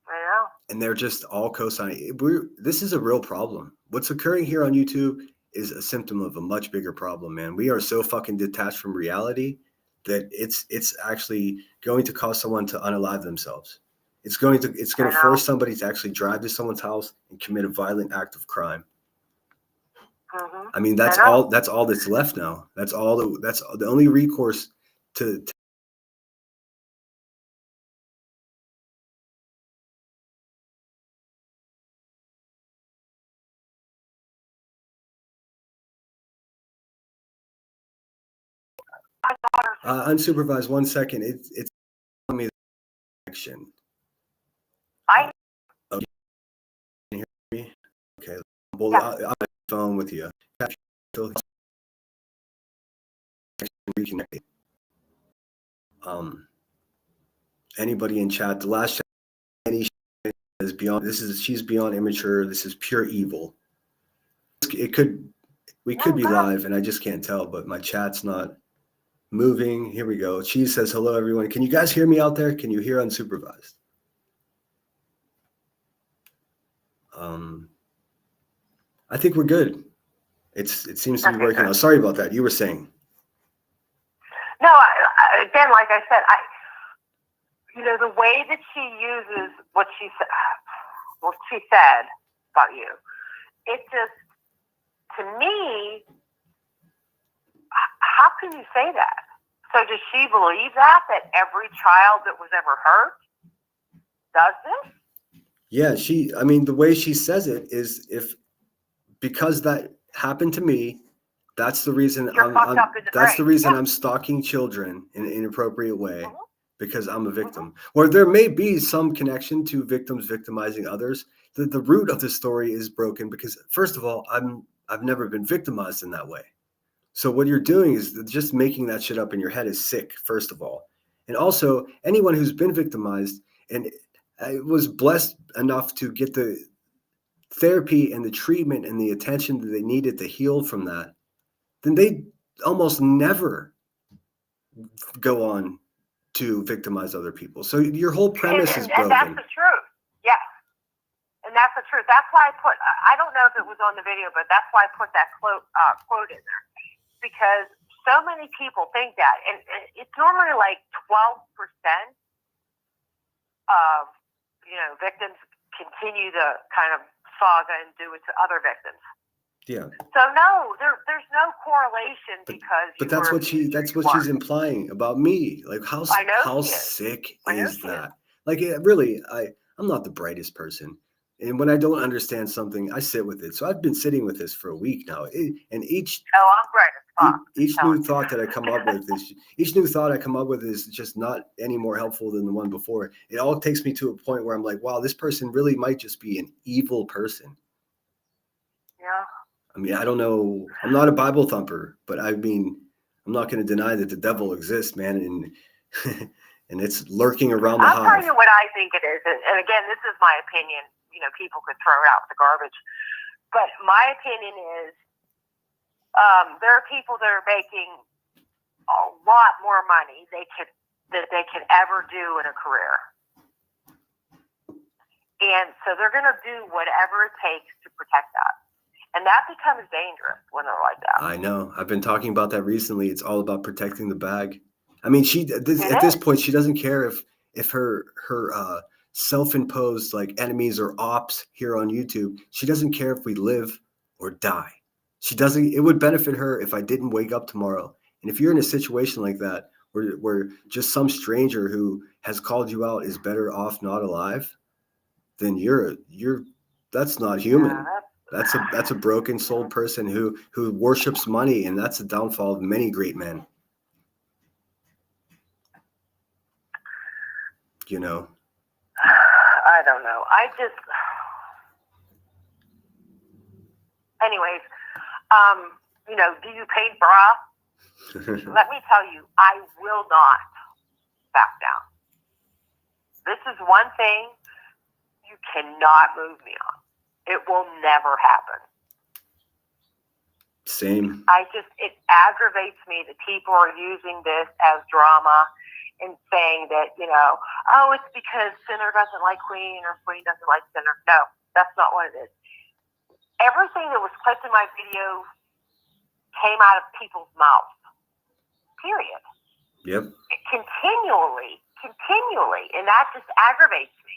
I know. And they're just all co-signing. This is a real problem. What's occurring here on YouTube is a symptom of a much bigger problem, man. We are so fucking detached from reality that it's actually going to cause someone to unalive themselves. It's going to force somebody to actually drive to someone's house and commit a violent act of crime. Mm-hmm. I mean, that's all that's left now. That's the only recourse to unsupervised. 1 second. It's telling me the action. I Oh, you can hear me? Okay. Well, yeah. I'm on the phone with you. Reconnect. Anybody in chat? The last chat, any is beyond. She's beyond immature. This is pure evil. We could be live, and I just can't tell. But my chat's not moving. Here we go. She says, "Hello, everyone. Can you guys hear me out there? Can you hear unsupervised?" I think we're good. It seems to be working out. Sorry about that. You were saying. No, again, like I said, the way that she uses what she said about you, it just, to me, how can you say that? So does she believe that every child that was ever hurt does this? Yeah, the way she says it is because that happened to me, that's the reason I'm stalking children in an inappropriate way, because I'm a victim. Or there may be some connection to victims victimizing others. The root of the story is broken because, first of all, I've never been victimized in that way. So what you're doing is just making that shit up in your head is sick, first of all. And also, anyone who's been victimized and was blessed enough to get the therapy and the treatment and the attention that they needed to heal from that, then they almost never go on to victimize other people. So your whole premise is broken. And that's the truth. Yes. And that's the truth. That's why I don't know if it was on the video, but that's why I put that quote in there. Because so many people think that. And it's normally like 12% of, victims continue to kind of saga and do it to other victims. Yeah. So no, there's no correlation but that's what she's implying about me. Like how sick is that? Like really, I'm not the brightest person, and when I don't understand something, I sit with it. So I've been sitting with this for a week now, and each new thought that I come up with is just not any more helpful than the one before. It all takes me to a point where I'm like, wow, this person really might just be an evil person. Yeah. I mean, I don't know. I'm not a Bible thumper, but I mean, I'm not going to deny that the devil exists, man, and and it's lurking around the house. I'll tell you what I think it is, and again, this is my opinion. People could throw it out with the garbage, but my opinion is there are people that are making a lot more money than they could ever do in a career, and so they're going to do whatever it takes to protect that. And that becomes dangerous when they're like that. I know. I've been talking about that recently. It's all about protecting the bag. I mean, at this point, she doesn't care if her self-imposed like enemies or ops here on YouTube. She doesn't care if we live or die. She doesn't. It would benefit her if I didn't wake up tomorrow. And if you're in a situation like that, where just some stranger who has called you out is better off not alive, then that's not human. Yeah, that's a broken souled person who worships money, and that's the downfall of many great men. I don't know. Anyways, do you paint bra? Let me tell you, I will not back down. This is one thing you cannot move me on. It will never happen. Same. It aggravates me that people are using this as drama and saying that, oh, it's because Sinner doesn't like Queen or Queen doesn't like Sinner. No, that's not what it is. Everything that was clipped in my video came out of people's mouths. Period. Yep. Continually. And that just aggravates me.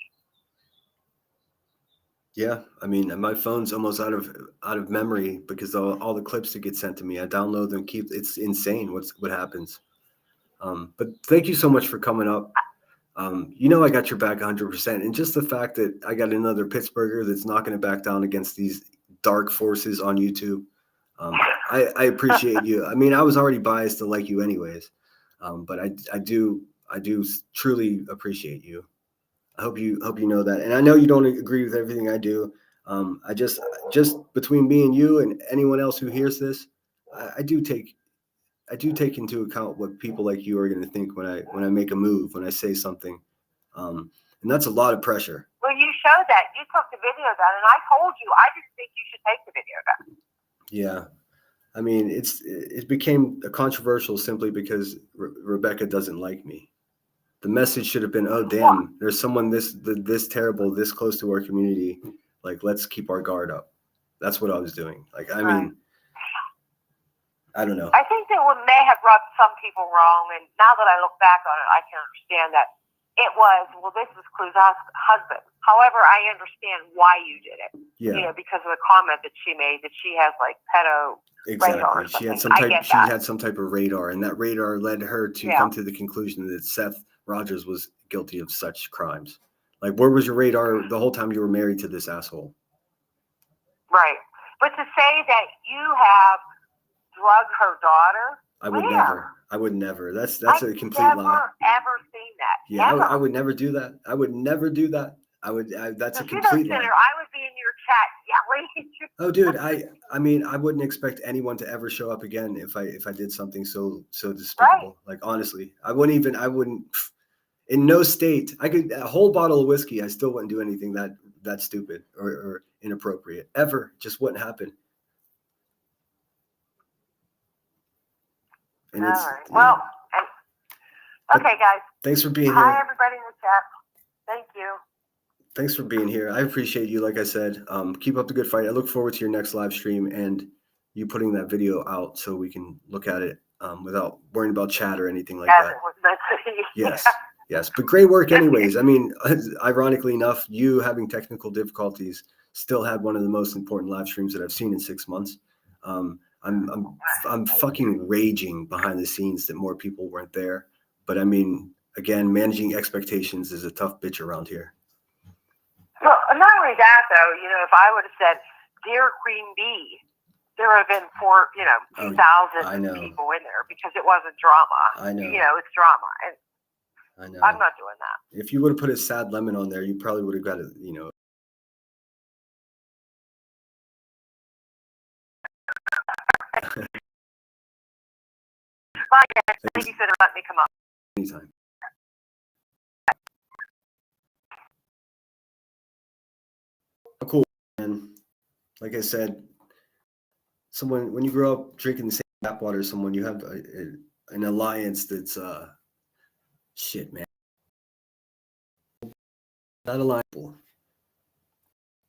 Yeah, I mean, my phone's almost out of memory because all the clips that get sent to me, I download them, it's insane what happens. But thank you so much for coming up. I got your back 100%. And just the fact that I got another Pittsburgher that's not going to back down against these dark forces on YouTube. I appreciate you. I mean, I was already biased to like you anyways. But I do truly appreciate you. I hope you know that. And I know you don't agree with everything I do. I just between me and you and anyone else who hears this, I do take into account what people like you are going to think when I make a move, when I say something. And that's a lot of pressure. Well, you showed that. You took the video down, and I told you I didn't think you should take the video down. Yeah. I mean, it became controversial simply because Rebecca doesn't like me. The message should have been, oh, damn, there's someone this terrible, this close to our community. Like, let's keep our guard up. That's what I was doing. Like, I mean, I don't know. I think that what may have rubbed some people wrong, and now that I look back on it, I can understand that it was, well, this is Clue's husband. However, I understand why you did it. Yeah. Because of the comment that she made that she has like pedo radar. Exactly. She had some type of radar, and that radar led her to come to the conclusion that Seth Rogers was guilty of such crimes. Like, where was your radar the whole time you were married to this asshole? Right. But to say that you have drugged her daughter, I would never. That's a complete lie. I've never ever seen that. Yeah, I would never do that. I would never do that. That's a complete lie. I would be in your chat yelling. Oh, dude, I mean, I wouldn't expect anyone to ever show up again if I did something so despicable. Right. Like, honestly, I wouldn't. In no state, a whole bottle of whiskey, I still wouldn't do anything that stupid or inappropriate ever. Just wouldn't happen. And all right. Well, okay, guys. Thanks for being here. Hi, everybody in the chat. Thank you. Thanks for being here. I appreciate you. Like I said, keep up the good fight. I look forward to your next live stream and you putting that video out so we can look at it without worrying about chat or anything like that. Yes. Yes. But great work anyways. I mean, ironically enough, you having technical difficulties still had one of the most important live streams that I've seen in 6 months. I'm fucking raging behind the scenes that more people weren't there. But I mean, again, managing expectations is a tough bitch around here. Well, not only that, though, if I would have said, "Dear Queen Bee," there would have been 2,000 people in there because it wasn't drama. I know. It's drama. And I know. I'm not doing that. If you would have put a sad lemon on there, you probably would have got it, Bye, guys. Thank you for letting me come up. Anytime. Cool, man. Like I said, when you grow up drinking the same tap water as someone, you have an alliance that's shit, man. Not alliable.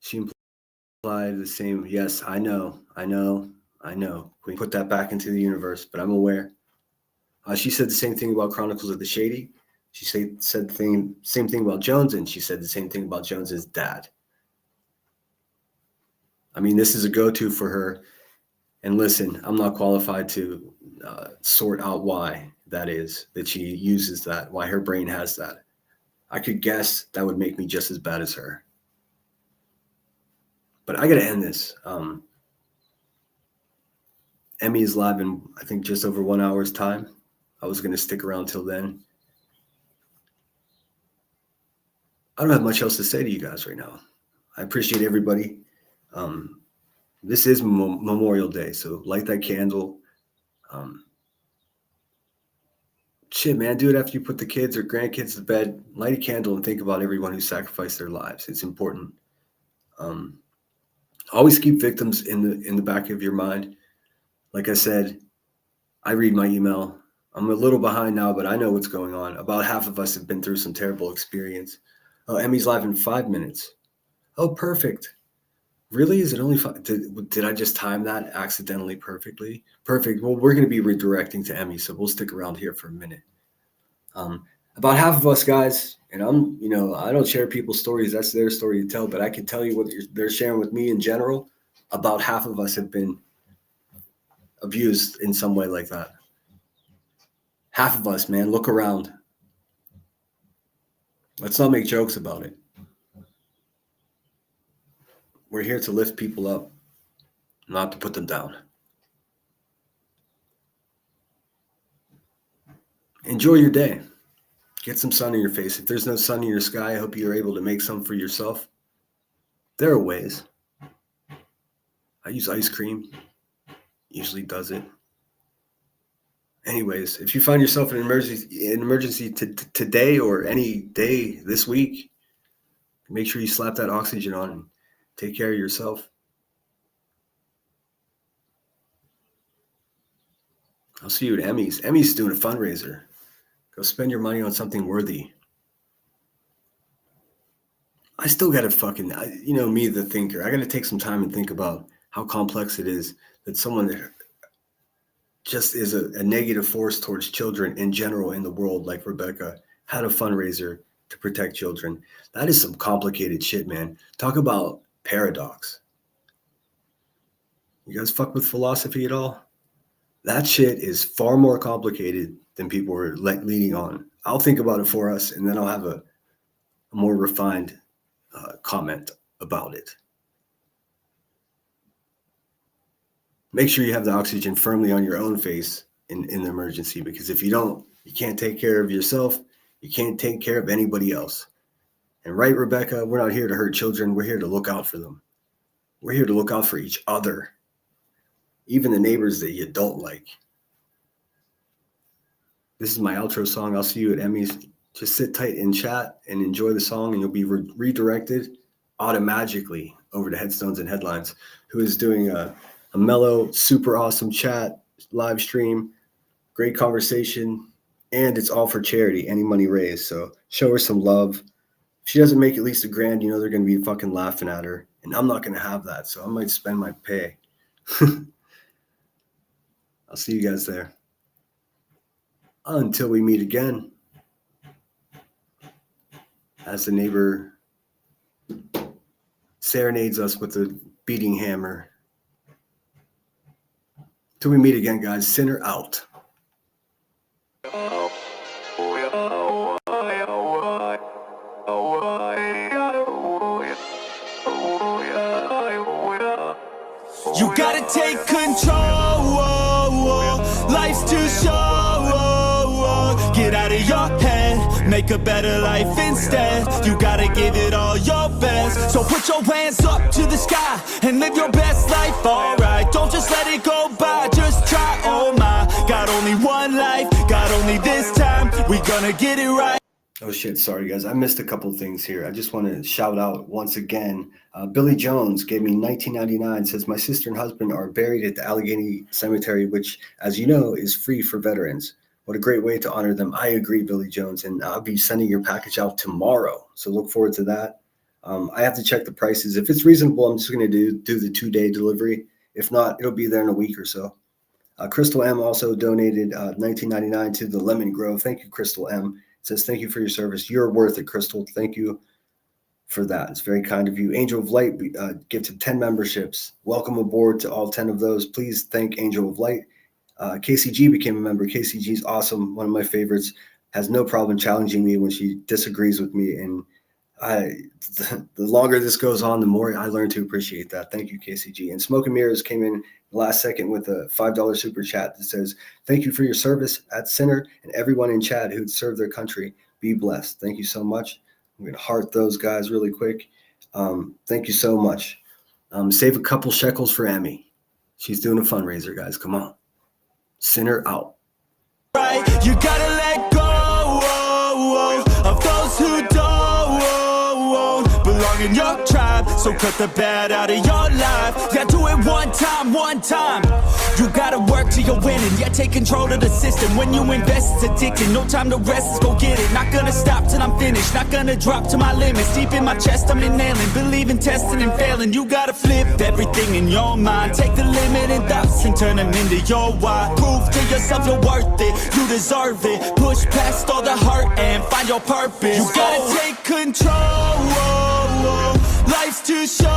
She implied the same. Yes, I know. We put that back into the universe, but I'm aware. She said the same thing about Chronicles of the Shady. She said the same thing about Jones, and she said the same thing about Jones's dad. I mean, this is a go-to for her. And listen, I'm not qualified to sort out why that is, that she uses that, why her brain has that. I could guess that would make me just as bad as her. But I got to end this. Emmy is live in, I think, just over 1 hour's time. I was going to stick around till then. I don't have much else to say to you guys right now. I appreciate everybody. This is Memorial Day, so light that candle. Shit, man, do it after you put the kids or grandkids to bed. Light a candle and think about everyone who sacrificed their lives. It's important. Always keep victims in the back of your mind. Like I said, I read my email. I'm a little behind now, but I know what's going on. About half of us have been through some terrible experience. Oh, Emmy's live in 5 minutes. Oh, perfect. Really? Is it only 5? Did I just time that accidentally perfectly? Perfect. Well, we're going to be redirecting to Emmy, so we'll stick around here for a minute. About half of us guys, and I don't share people's stories. That's their story to tell, but I can tell you what they're sharing with me in general. About half of us have been abused in some way like that. Half of us, man, look around. Let's not make jokes about it. We're here to lift people up, not to put them down. Enjoy your day. Get some sun in your face. If there's no sun in your sky, I hope you're able to make some for yourself. There are ways. I use ice cream. Usually does it. Anyways, if you find yourself in an emergency today or any day this week, make sure you slap that oxygen on and take care of yourself. I'll see you at Emmy's. Emmy's doing a fundraiser. Go spend your money on something worthy. I still got to me, the thinker. I got to take some time and think about how complex it is that someone that just is a negative force towards children in general in the world, like Rebecca, had a fundraiser to protect children. That is some complicated shit, man. Talk about paradox. You guys fuck with philosophy at all? That shit is far more complicated than people were leading on. I'll think about it for us, and then I'll have a more refined comment about it. Make sure you have the oxygen firmly on your own face in the emergency, because if you don't, you can't take care of yourself. You can't take care of anybody else. And right, Rebecca, we're not here to hurt children. We're here to look out for them. We're here to look out for each other, even the neighbors that you don't like. This is my outro song. I'll see you at Emmy's. Just sit tight in chat and enjoy the song, and you'll be redirected automatically over to Headstones and Headlines, who is doing a mellow, super awesome chat live stream, great conversation, and it's all for charity, any money raised. So show her some love. If she doesn't make at least $1,000, they're going to be fucking laughing at her, and I'm not going to have that. So I might spend my pay. I'll see you guys there. Until we meet again. As the neighbor serenades us with a beating hammer. Till we meet again, guys. Sinner out. You gotta take control. Life's too short. Get out of your head, make a better life instead. You gotta give it all your best. So put your hands up to the sky and live your best life, alright. Don't just let it go by, just try, oh my. Got only one life, got only this time. We gonna get it right. Oh shit, sorry guys, I missed a couple things here. I just want to shout out once again. Billy Jones gave me $19.99, says my sister and husband are buried at the Allegheny Cemetery, which, as you know, is free for veterans. What a great way to honor them. I agree, Billy Jones, and I'll be sending your package out tomorrow, so look forward to that. I have to check the prices. If it's reasonable, I'm just going to do the 2-day delivery. If not, it'll be there in a week or so. Crystal M also donated $19.99 to the Lemon Grove. Thank you, Crystal M. It says, thank you for your service. You're worth it, Crystal. Thank you for that. It's very kind of you. Angel of Light gifted 10 memberships. Welcome aboard to all 10 of those. Please thank Angel of Light. KCG became a member. KCG's awesome. One of my favorites. Has no problem challenging me when she disagrees with me. And the longer this goes on, the more I learn to appreciate that. Thank you, KCG. And Smoke and Mirrors came in last second with a $5 super chat that says, thank you for your service at Center and everyone in chat who'd served their country. Be blessed. Thank you so much. I'm going to heart those guys really quick. Thank you so much. Save a couple shekels for Emmy. She's doing a fundraiser, guys. Come on. Center out. Right, you gotta let go of those who don't belong belong in your tribe. So cut the bad out of your life. Yeah, do it one time, one time. You gotta work till you're winning. Yeah, take control of the system. When you invest, it's addicting. No time to rest, let's go get it. Not gonna stop till I'm finished. Not gonna drop to my limits. Deep in my chest, I'm inhaling. Believe in testing and failing. You gotta flip everything in your mind. Take the limiting thoughts and turn them into your why. Prove to yourself you're worth it. You deserve it. Push past all the hurt and find your purpose. You gotta take control. Life's too short.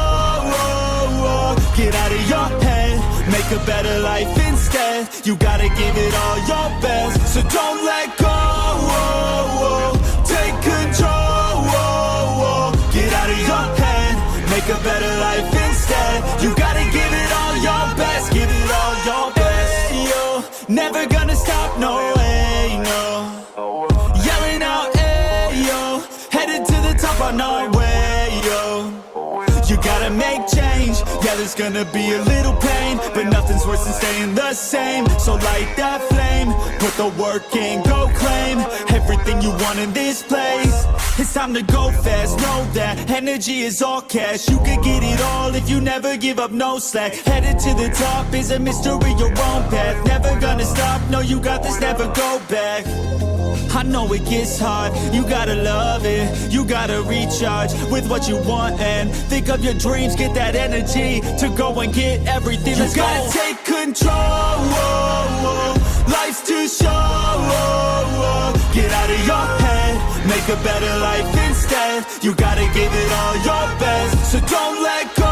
Get out of your head. Make a better life instead. You gotta give it all your best. So don't let go. Take control. Get out of your head. Make a better life instead. You gotta give it all your best. Give it all your best. Yo, never gonna stop, no way, no. Yelling out, hey, yo. Headed to the top on our way, yo. You gotta make change. Yeah, there's gonna be a little pain, but nothing's worse than staying the same. So light that flame, put the work in, go claim everything you want in this place. It's time to go fast, know that energy is all cash. You could get it all if you never give up, no slack. Headed to the top is a mystery, your own path. Never gonna stop, no, you got this, never go back. I know it gets hard, you gotta love it. You gotta recharge with what you want and think of your dreams. Get that energy to go and get everything. Let's go. You gotta take control. Life's too short. Get out of your head. Make a better life instead. You gotta give it all your best. So don't let go.